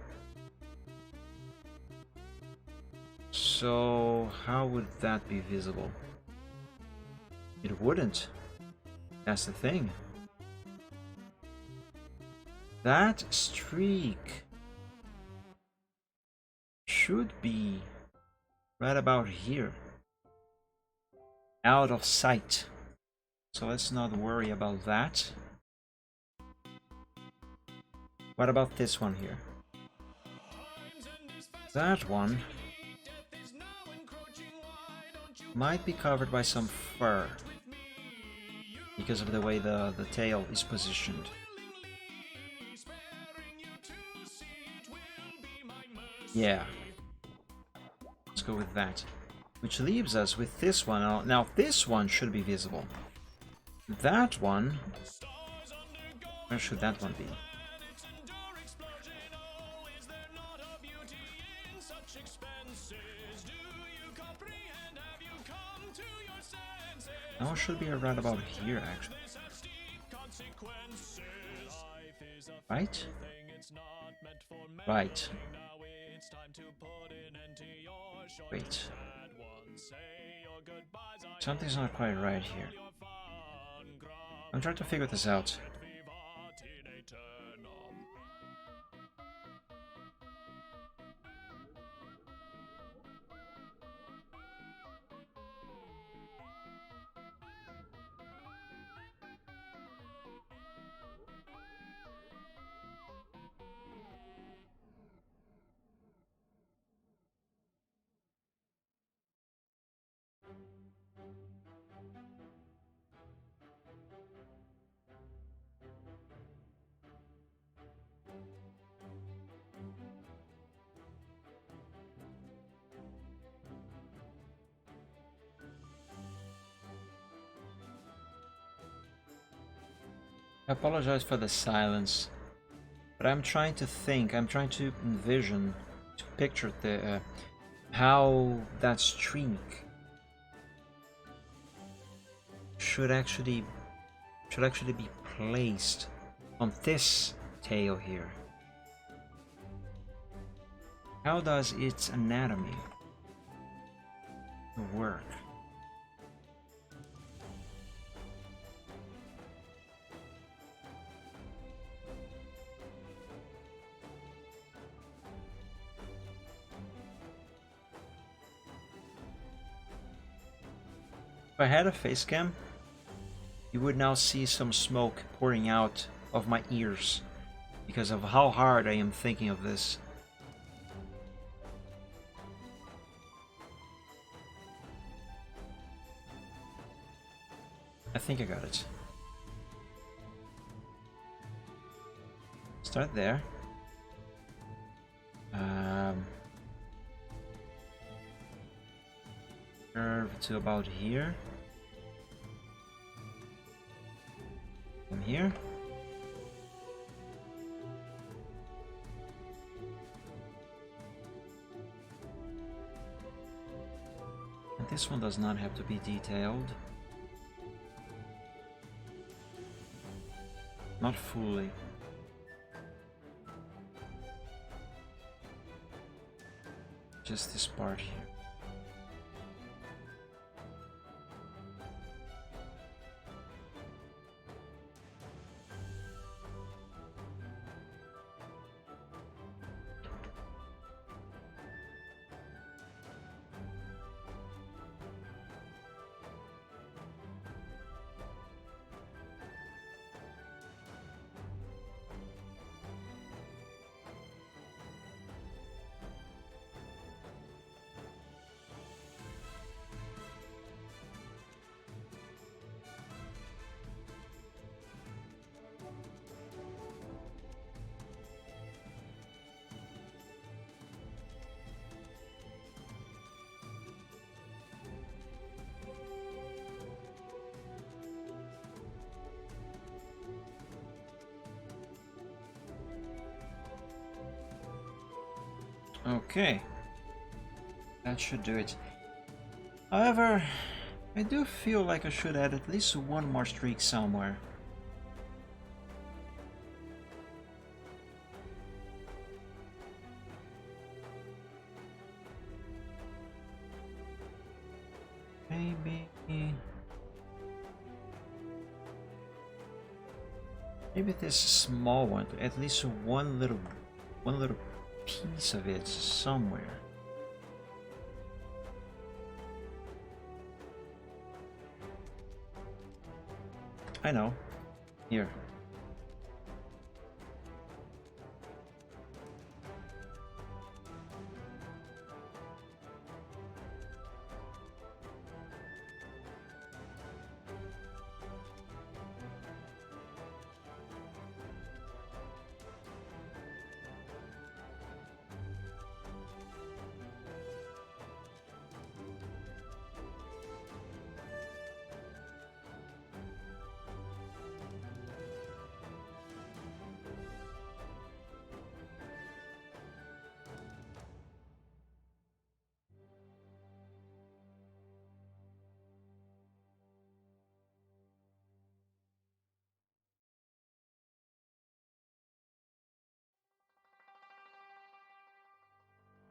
[SPEAKER 2] So how would that be visible? It wouldn't. That's the thing. That streak should be right about here. Out of sight. So let's not worry about that. What about this one here? That one might be covered by some fur because of the way the tail is positioned. Yeah, let's go with that. Which leaves us with this one. Now this one should be visible. That one, where should that one be? That one should be right about here, actually. Right? Right. Wait. Something's not quite right here. I'm trying to figure this out. I apologize for the silence, but I'm trying to think, I'm trying to envision, to picture the how that streak should actually be placed on this tail here. How does its anatomy work? If I had a face cam, you would now see some smoke pouring out of my ears because of how hard I am thinking of this. I think I got it. Start there. Curve to about here. From here. And this one does not have to be detailed. Not fully. Just this part here. Okay. That should do it. However, I do feel like I should add at least one more streak somewhere. Maybe this small one, at least one little piece of it somewhere. I know. Here.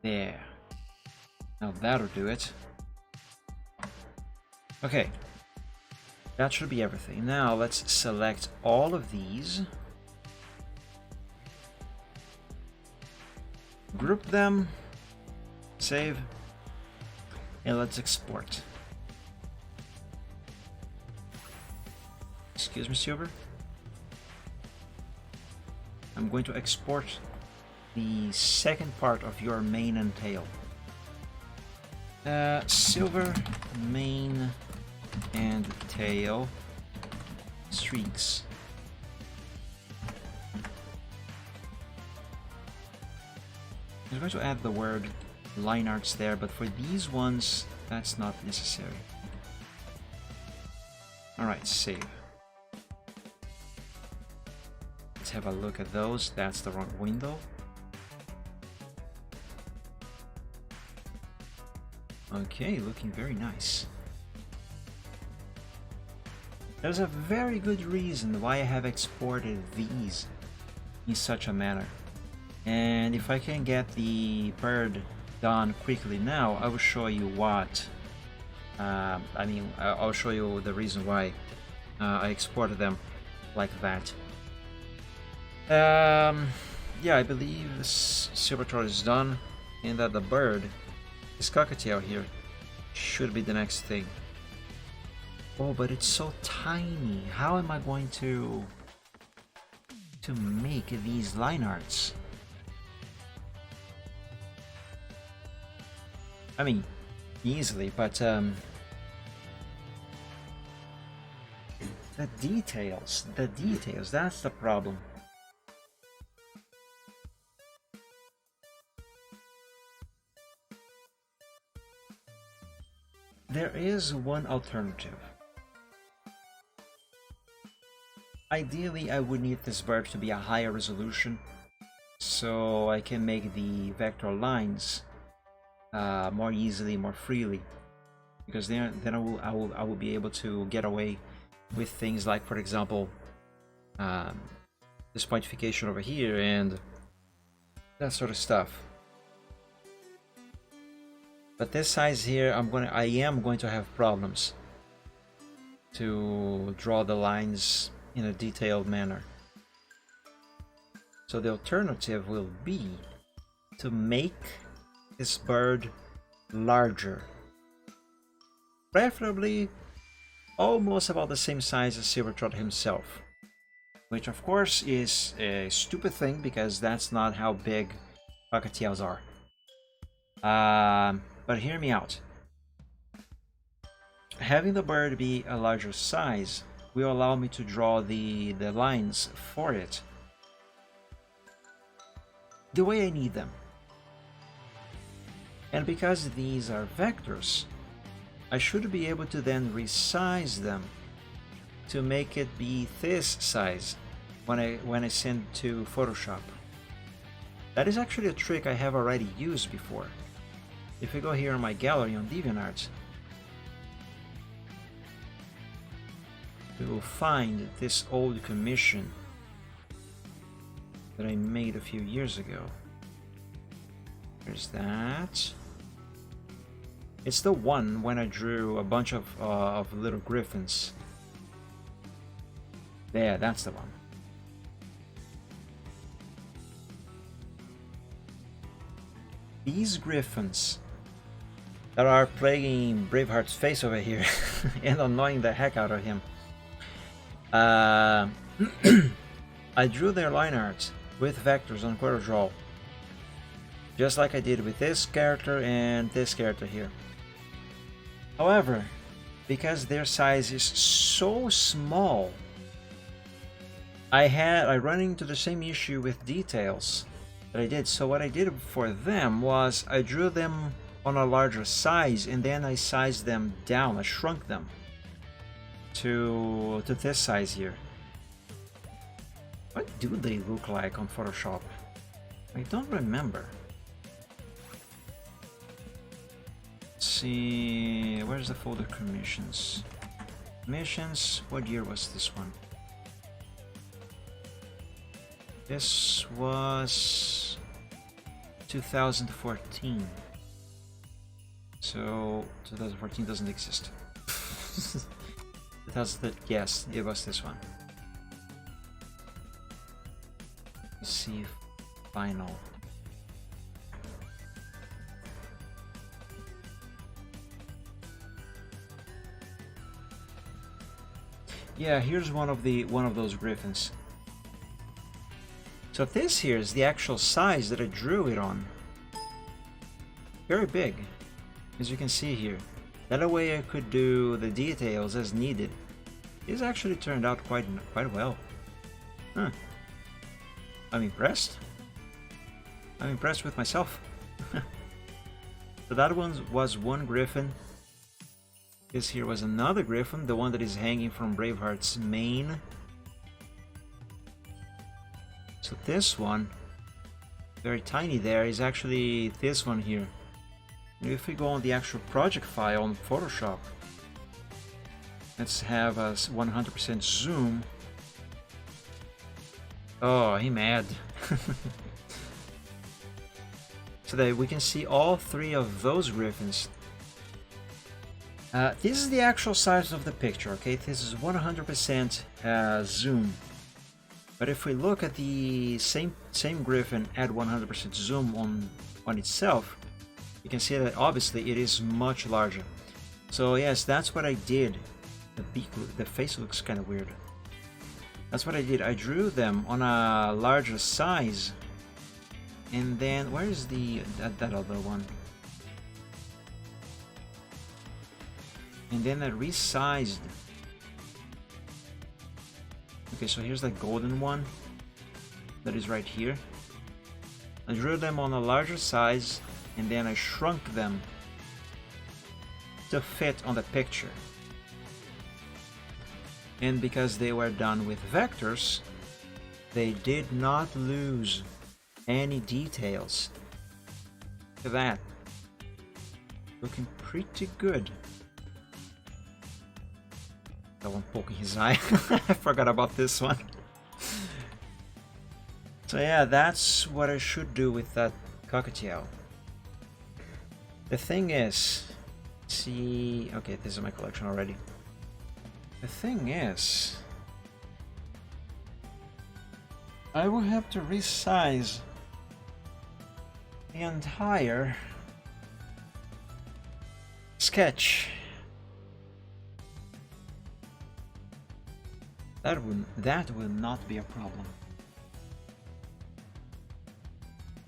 [SPEAKER 2] There. Now that'll do it. Okay. That should be everything. Now let's select all of these. Group them. Save. And let's export. Excuse me, Silver. I'm going to export the second part of your mane and tail. Silver, mane, and tail streaks. I'm going to add the word line arts there, but for these ones, that's not necessary. Alright, save. Let's have a look at those. That's the wrong window. Okay, looking very nice. There's a very good reason why I have exported these in such a manner. And if I can get the bird done quickly now, I will show you what. I'll show you the reason why I exported them like that. Yeah, I believe this silver troll is done, and that the bird, this cockatiel here, should be the next thing. Oh, but it's so tiny. How am I going to make these line arts? I mean, easily, but the details, that's the problem. There is one alternative. Ideally, I would need this bird to be a higher resolution, so I can make the vector lines more easily, more freely, because then I will be able to get away with things like, for example, this pointification over here and that sort of stuff. But this size here, I am going to have problems to draw the lines in a detailed manner. So the alternative will be to make this bird larger, preferably almost about the same size as Silverthroat himself, which of course is a stupid thing because that's not how big cockatiels are. But hear me out. Having the bird be a larger size will allow me to draw the lines for it the way I need them. And because these are vectors, I should be able to then resize them to make it be this size when I send to Photoshop. That is actually a trick I have already used before. If we go here in my gallery on DeviantArt, we will find this old commission that I made a few years ago. There's that. It's the one when I drew a bunch of little griffins. There, that's the one. These griffins that are plaguing Braveheart's face over here and annoying the heck out of him. I drew their line art with vectors on CorelDRAW, just like I did with this character and this character here. However, because their size is so small, I run into the same issue with details that I did. So what I did for them was I drew them on a larger size, and then I sized them down. I shrunk them to this size here. What do they look like on Photoshop? I don't remember. Let's see, where's the folder commissions? Commissions, what year was this one? This was 2014. So 2014 doesn't exist. Yes, it was this one. Let's see, final. Yeah, here's one of those griffins. So this here is the actual size that I drew it on. Very big, as you can see here. That way I could do the details as needed. This actually turned out quite well. Huh. I'm impressed. I'm impressed with myself. So that one was one griffin. This here was another griffin, the one that is hanging from Braveheart's mane. So this one, very tiny there, is actually this one here. And if we go on the actual project file on Photoshop, let's have a 100% zoom. Oh, he mad. So that we can see all three of those griffins. This is the actual size of the picture, okay? This is 100% zoom. But if we look at the same griffin at 100% zoom on itself, you can see that obviously it is much larger. So yes, that's what I did. The face looks kind of weird. That's what I did. I drew them on a larger size, and then where is that other one? And then I resized. Okay, so here's the golden one that is right here. I drew them on a larger size, and then I shrunk them to fit on the picture. And because they were done with vectors, they did not lose any details. Look at that. Looking pretty good. That one poking his eye. I forgot about this one. So yeah, that's what I should do with that cockatiel. The thing is, see, okay, this is my collection already. The thing is, I will have to resize the entire sketch. That will not be a problem.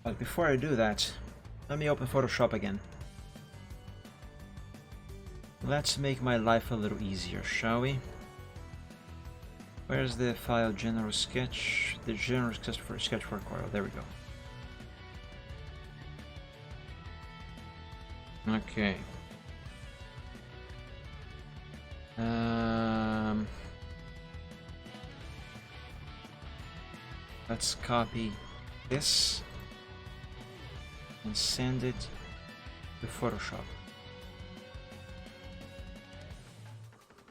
[SPEAKER 2] But before I do that, let me open Photoshop again. Let's make my life a little easier, shall we? Where's the file general sketch? The general sketch for Corel. There we go. Okay. Let's copy this and send it to Photoshop.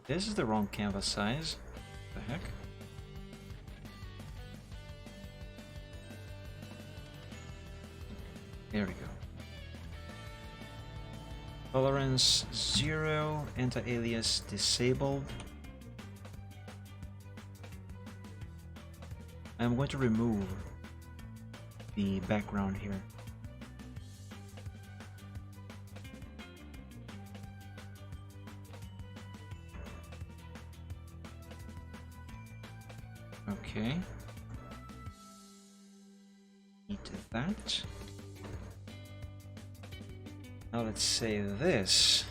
[SPEAKER 2] This is the wrong canvas size. What the heck? There we go. Tolerance 0, anti-alias disabled. I'm going to remove the background here. Okay. Need that. Now let's save this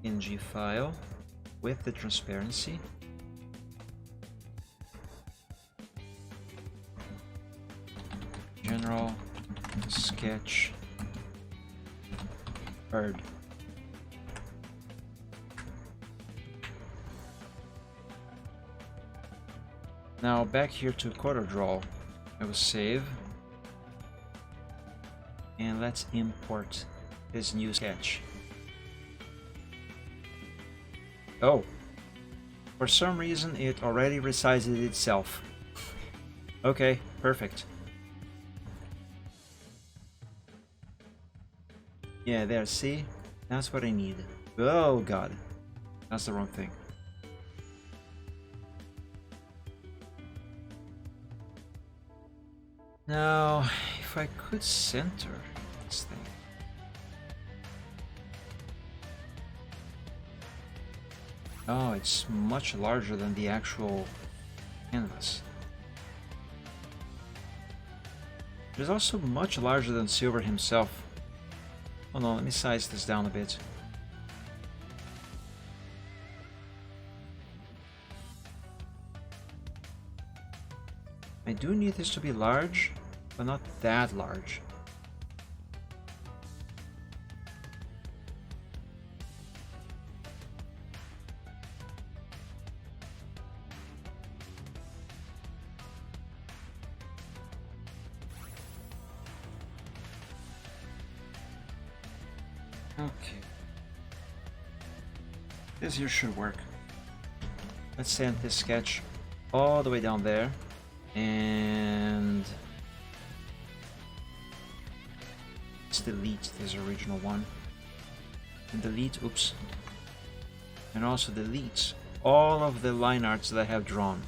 [SPEAKER 2] PNG file with the transparency. General sketch bird. Now back here to CorelDRAW, I will save, and let's import this new sketch. Oh, for some reason it already resized itself. Okay, perfect. Yeah, there, see? That's what I need. Oh god, that's the wrong thing. Now, if I could center this thing. Oh, it's much larger than the actual canvas. It's also much larger than Silver himself. Hold on, let me size this down a bit. I do need this to be large, but not that large. Okay. This here should work. Let's send this sketch all the way down there. And let's delete this original one. And delete, oops. And also delete all of the line arts that I have drawn.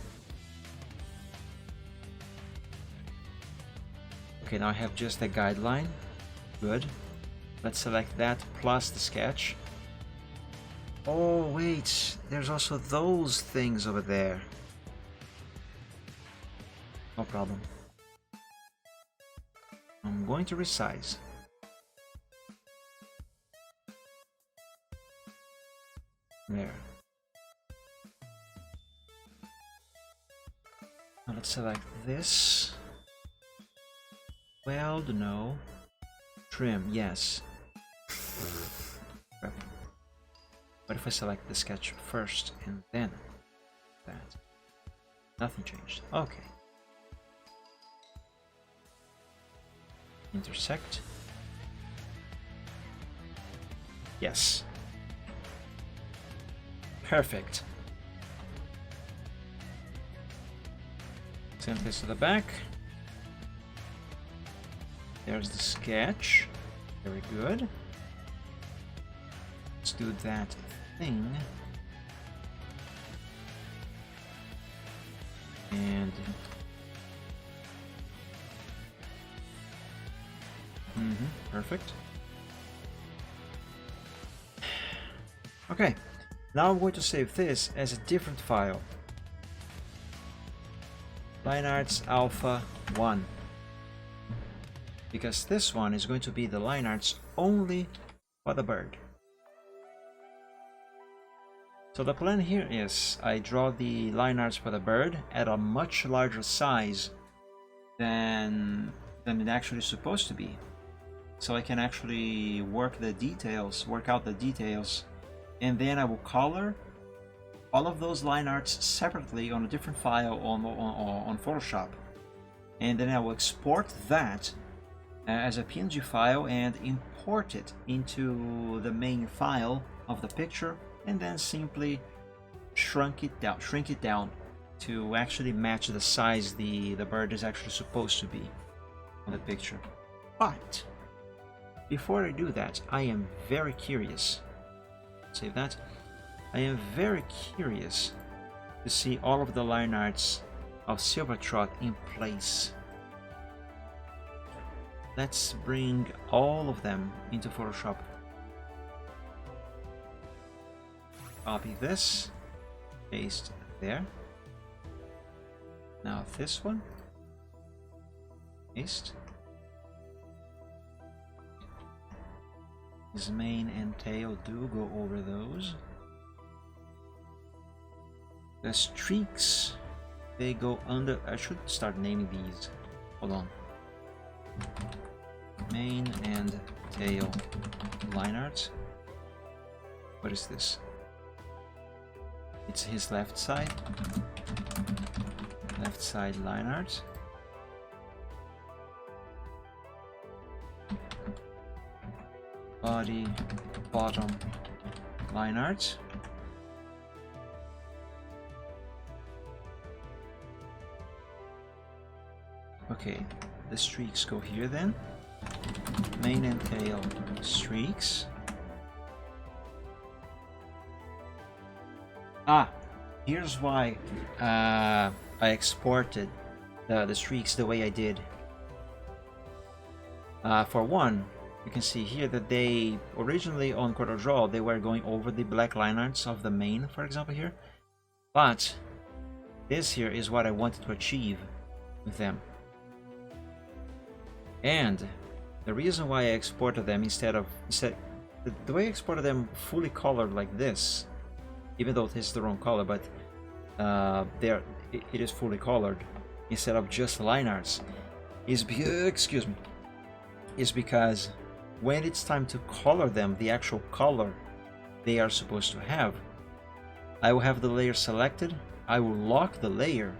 [SPEAKER 2] Okay, now I have just a guideline. Good. Let's select that plus the sketch. Oh wait, there's also those things over there. No problem. I'm going to resize. There. Now let's select this. Weld, no. Trim, yes. Crap. What if I select the sketch first and then that? Nothing changed. Okay. Intersect. Yes. Perfect. Send this to the back. There's the sketch. Very good. Let's do that thing. And perfect. Okay, now I'm going to save this as a different file. LineArts Alpha 1. Because this one is going to be the line arts only for the bird. So the plan here is I draw the line arts for the bird at a much larger size than it actually is supposed to be. So I can actually work out the details, and then I will color all of those line arts separately on a different file on Photoshop. And then I will export that as a PNG file and import it into the main file of the picture, and then simply shrink it down to actually match the size the bird is actually supposed to be on the picture. But before I do that, I am very curious. Save that. I am very curious to see all of the line arts of Silvertrot in place. Let's bring all of them into Photoshop. Copy this, paste there. Now this one, paste. His mane and tail do go over those. The streaks, they go under. I should start naming these. Hold on. Mane and tail line art. What is this? It's his left side. Left side line art. Body, bottom line art. Okay, the streaks go here then. Mane and tail streaks. Here's why I exported the streaks the way I did. For one, you can see here that they originally on CorelDRAW they were going over the black line arts of the mane, for example here, but this here is what I wanted to achieve with them. And the reason why I exported them the way I exported them fully colored like this, even though this is the wrong color, but it is fully colored instead of just line arts, is because when it's time to color them, the actual color they are supposed to have, I will have the layer selected. I will lock the layer,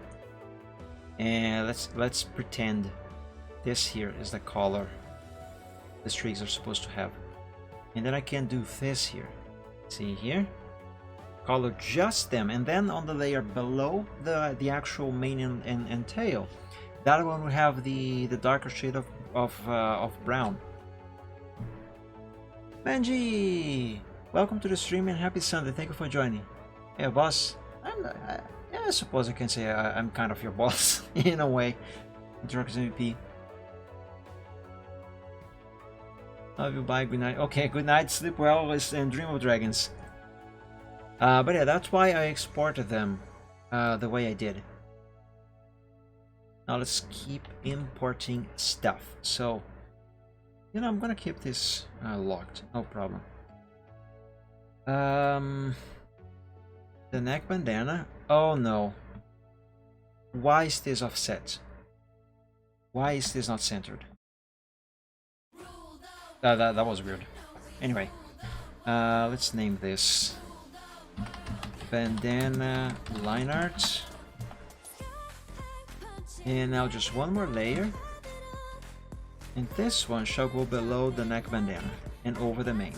[SPEAKER 2] and let's pretend this here is the color the streaks are supposed to have, and then I can do this here. See here, color just them, and then on the layer below the actual mane and tail, that one will have the darker shade of brown. Benji, welcome to the stream and happy Sunday. Thank you for joining. Hey, boss. I suppose I can say I'm kind of your boss in a way. Drugs MVP. Love you. Bye. Good night. Okay. Good night. Sleep well and dream of dragons. But yeah, that's why I exported them the way I did. Now let's keep importing stuff. So, you know, I'm gonna keep this locked, no problem. The neck bandana. Oh no. Why is this offset? Why is this not centered? That was weird. Anyway, let's name this bandana line art. And now just one more layer. And this one shall go below the neck bandana and over the mane.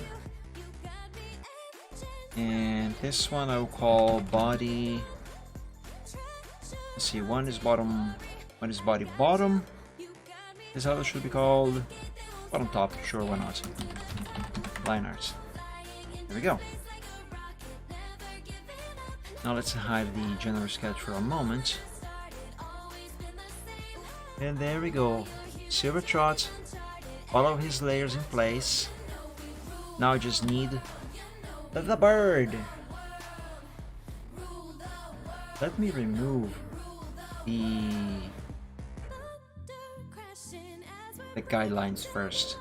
[SPEAKER 2] And this one I will call body. Let's see, one is bottom, one is body bottom. This other should be called bottom top. Sure, why not? Line arts. There we go. Now let's hide the general sketch for a moment. And there we go. Silvertrot, all of his layers in place. Now I just need the bird. Let me remove the guidelines first.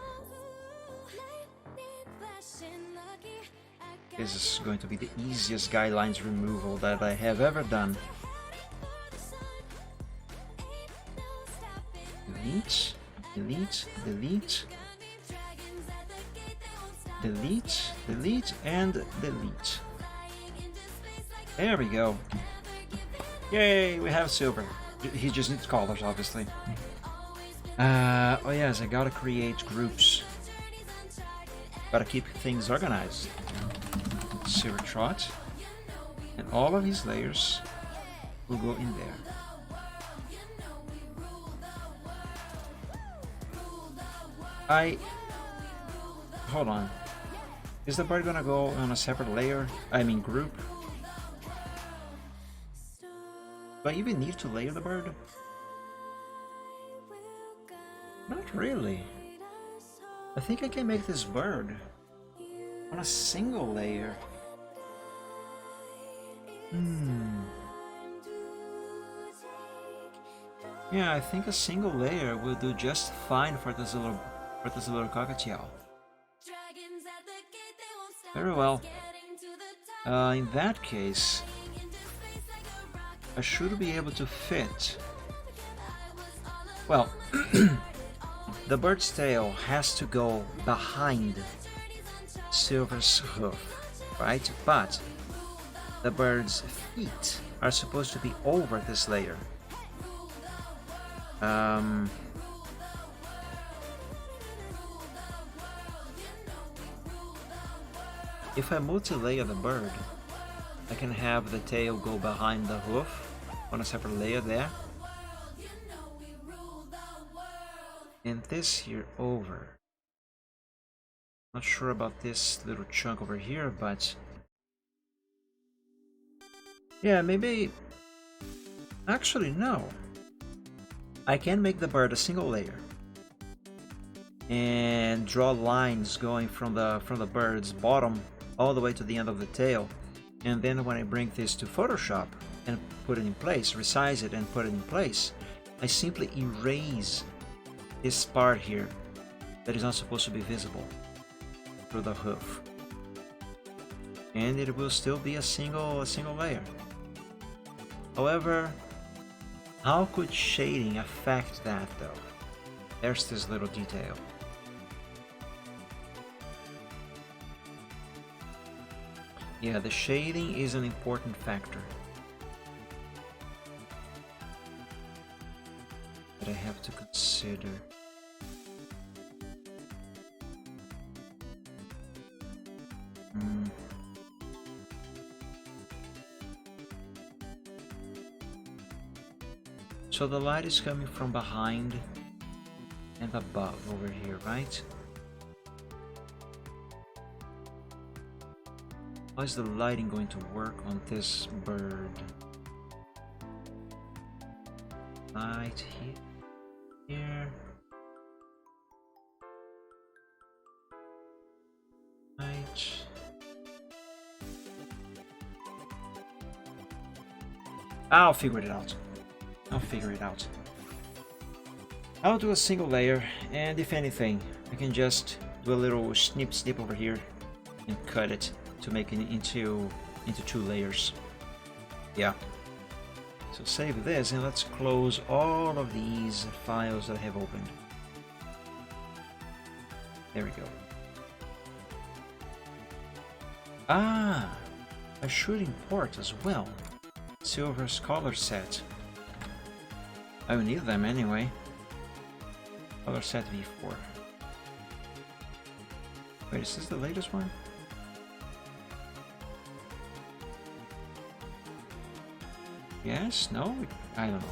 [SPEAKER 2] This is going to be the easiest guidelines removal that I have ever done. Delete, delete, delete, delete, delete, and delete. There we go. Yay, we have silver. He just needs colors, obviously. Oh yes, I gotta create groups. Gotta keep things organized. Silver Trot. And all of his layers will go in there. Hold on. Is the bird gonna go on a separate layer? I mean group? Do I even need to layer the bird? Not really. I think I can make this bird on a single layer. Yeah, I think a single layer will do just fine for this little cockatiel. Very well. In that case, I should be able to fit. Well, the bird's tail has to go behind Silver's hoof, right? But the bird's feet are supposed to be over this layer. If I multi-layer the bird, I can have the tail go behind the hoof on a separate layer there. And this here over. Not sure about this little chunk over here, but yeah, maybe. Actually, no. I can make the bird a single layer and draw lines going from the bird's bottom all the way to the end of the tail, and then when I bring this to Photoshop and put it in place, resize it and put it in place, I simply erase this part here that is not supposed to be visible through the hoof, and it will still be a single layer. However, how could shading affect that though? There's this little detail. Yeah, the shading is an important factor that I have to consider. So the light is coming from behind and above over here, right? How is the lighting going to work on this bird? Light here. Light. I'll figure it out. I'll do a single layer, and if anything, I can just do a little snip over here and cut it to make it into 2 layers. Yeah. So save this and let's close all of these files that I have opened. There we go. I should import as well Silver's color set. I will need them anyway. Color set V4. Wait, is this the latest one? Yes? No? I don't know.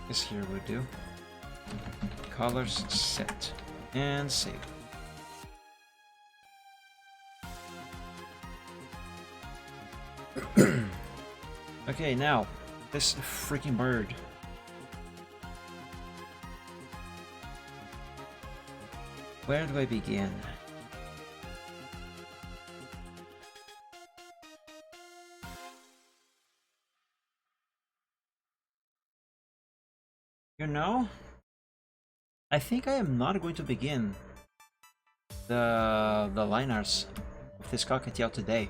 [SPEAKER 2] This here would do. Colors set. And save. Okay, now, this freaking bird. Where do I begin? You know, I think I am not going to begin the line arts of this cockatiel today.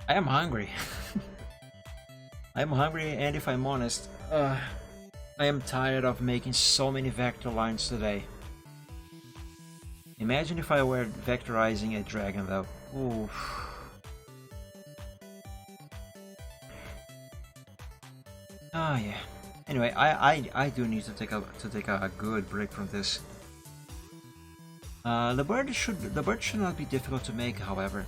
[SPEAKER 2] I am hungry. I'm hungry, and if I'm honest, I am tired of making so many vector lines today. Imagine if I were vectorizing a dragon though. Oof. Ah, yeah. Anyway, I do need to take a good break from this. The bird should not be difficult to make, however.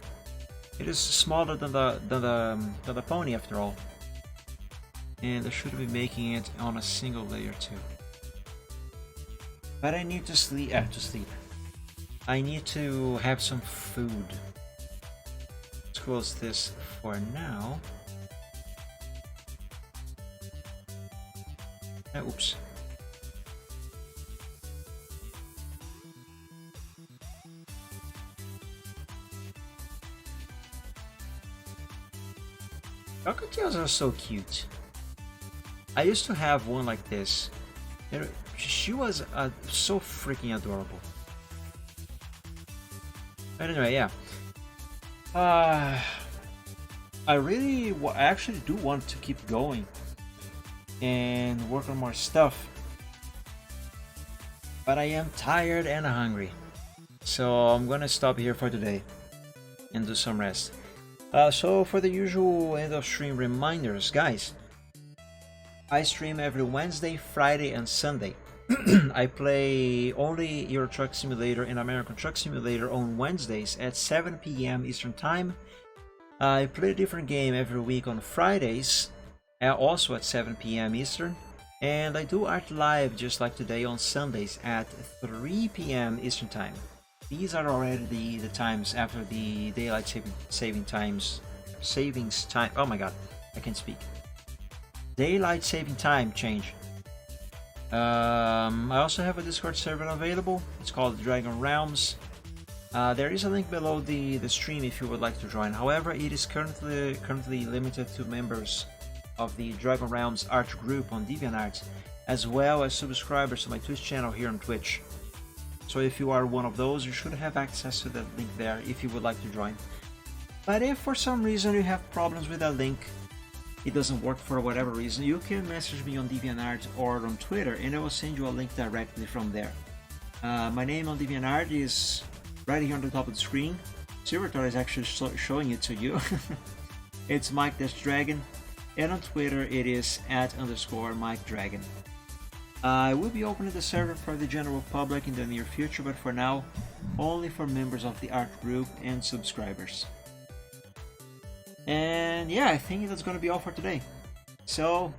[SPEAKER 2] It is smaller than the pony after all, and I should be making it on a single layer too. But I need to sleep. I need to have some food. Let's close this for now. Oops. Cockatiels are so cute. I used to have one like this. She was so freaking adorable. But anyway, yeah. I actually do want to keep going and work on more stuff. But I am tired and hungry. So I'm gonna stop here for today and do some rest. So for the usual end of stream reminders, guys, I stream every Wednesday, Friday, and Sunday. I play only Euro Truck Simulator and American Truck Simulator on Wednesdays at 7 p.m. Eastern Time. I play a different game every week on Fridays, also at 7 p.m. Eastern. And I do art live just like today on Sundays at 3 p.m. Eastern Time. These are already the times after the daylight savings time. Oh my god, I can't speak. Daylight saving time change. I also have a Discord server available. It's called Dragon Realms. There is a link below the stream if you would like to join. However, it is currently limited to members of the Dragon Realms art group on DeviantArt, as well as subscribers to my Twitch channel here on Twitch. So if you are one of those, you should have access to that link there if you would like to join. But if for some reason you have problems with that link, it doesn't work for whatever reason, you can message me on DeviantArt or on Twitter and I will send you a link directly from there. My name on DeviantArt is right here on the top of the screen. Silvertor is actually showing it to you. It's Mike-Dragon, and on Twitter it is @_MikeDragon. I will be opening the server for the general public in the near future, but for now, only for members of the art group and subscribers. And yeah, I think that's gonna be all for today. So,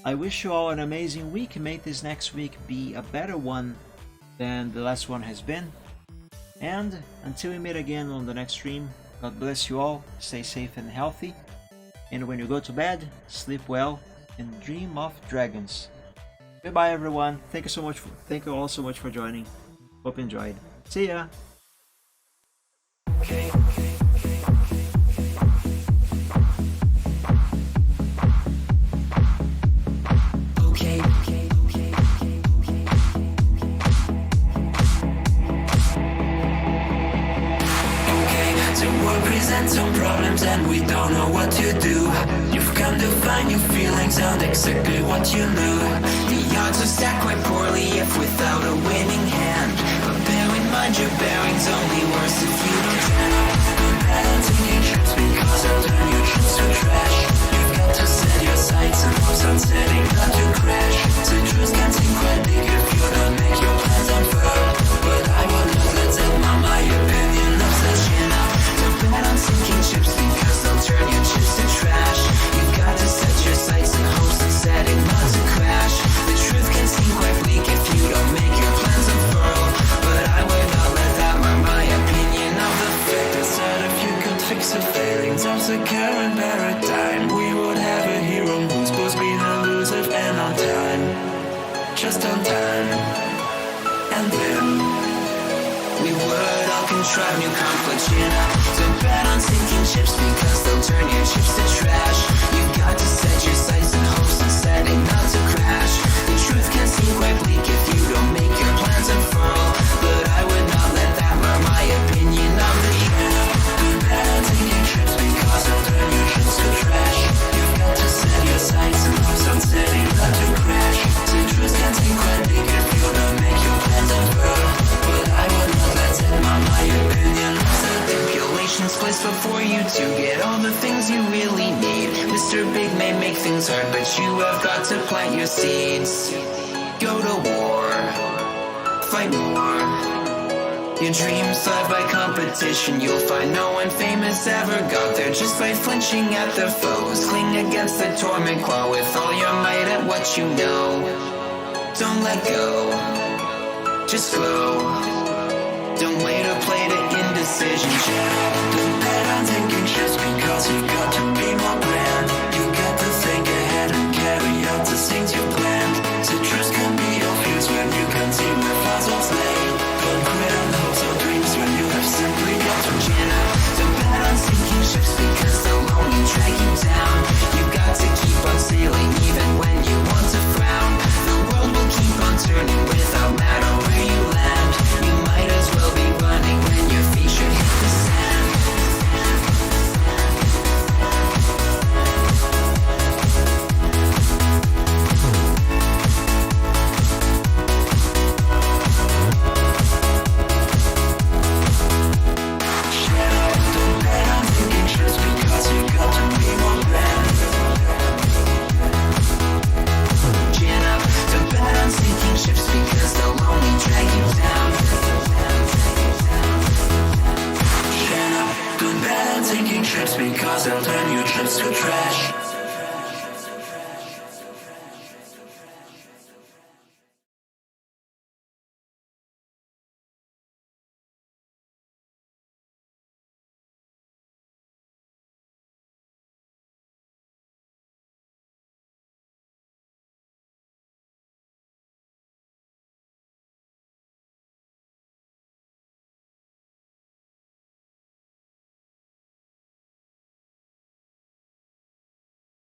[SPEAKER 2] I wish you all an amazing week. May this next week be a better one than the last one has been. And until we meet again on the next stream, God bless you all, stay safe and healthy. And when you go to bed, sleep well and dream of dragons. Goodbye everyone. Thank you all so much for joining. Hope you enjoyed. See ya.
[SPEAKER 1] Some problems and we don't know what to do. You've come to find your feelings and exactly what you knew. The odds are stacked quite poorly if without a winning hand. But bear in mind your bearing's only worse if you don't turn up. Balance taking trips because I'll turn your trips to trash. You've got to set your sights and hopes on setting not to crash. The truth can seem quite big if you don't make your plans unfurl. But I will not let them on my opinion of such enough. Bet on sinking ships because they'll turn your chips to trash. You've got to set your sights and hopes and setting not to crash. The truth can seem quite bleak if you don't make your plans unfurl. But I would not let that mark my opinion of the fact that if you could fix the failings of the current paradigm, we would have a hero who's supposed to be elusive and on time. Just on time. And then we would all contrive new conflicts, you know. So bet on sinking ships because they'll turn your chips to trash. You've got to set your sights and hopes on setting not to crash. The truth can seem quite bleak if you don't make your plans unfurl. But I would not let that mark my opinion of the show. Bet on sinking ships because they'll turn your chips to trash. You've got to set your sights and hopes on setting not to crash. The truth can seem quite bleak if you don't make your plans unfurl. But I would not let them on my opinion. Stipulations placed before you to get all the things you really need. Mr.
[SPEAKER 5] Mr. Big may make things hard, but you have got to plant your seeds. Go to war, fight more. Your dreams thrive by competition. You'll find no one famous ever got there just by flinching at their foes. Cling against the torment, claw with all your might at what you know. Don't let go, just grow. Don't wait or play to indecision. Don't bet on taking just because you've got to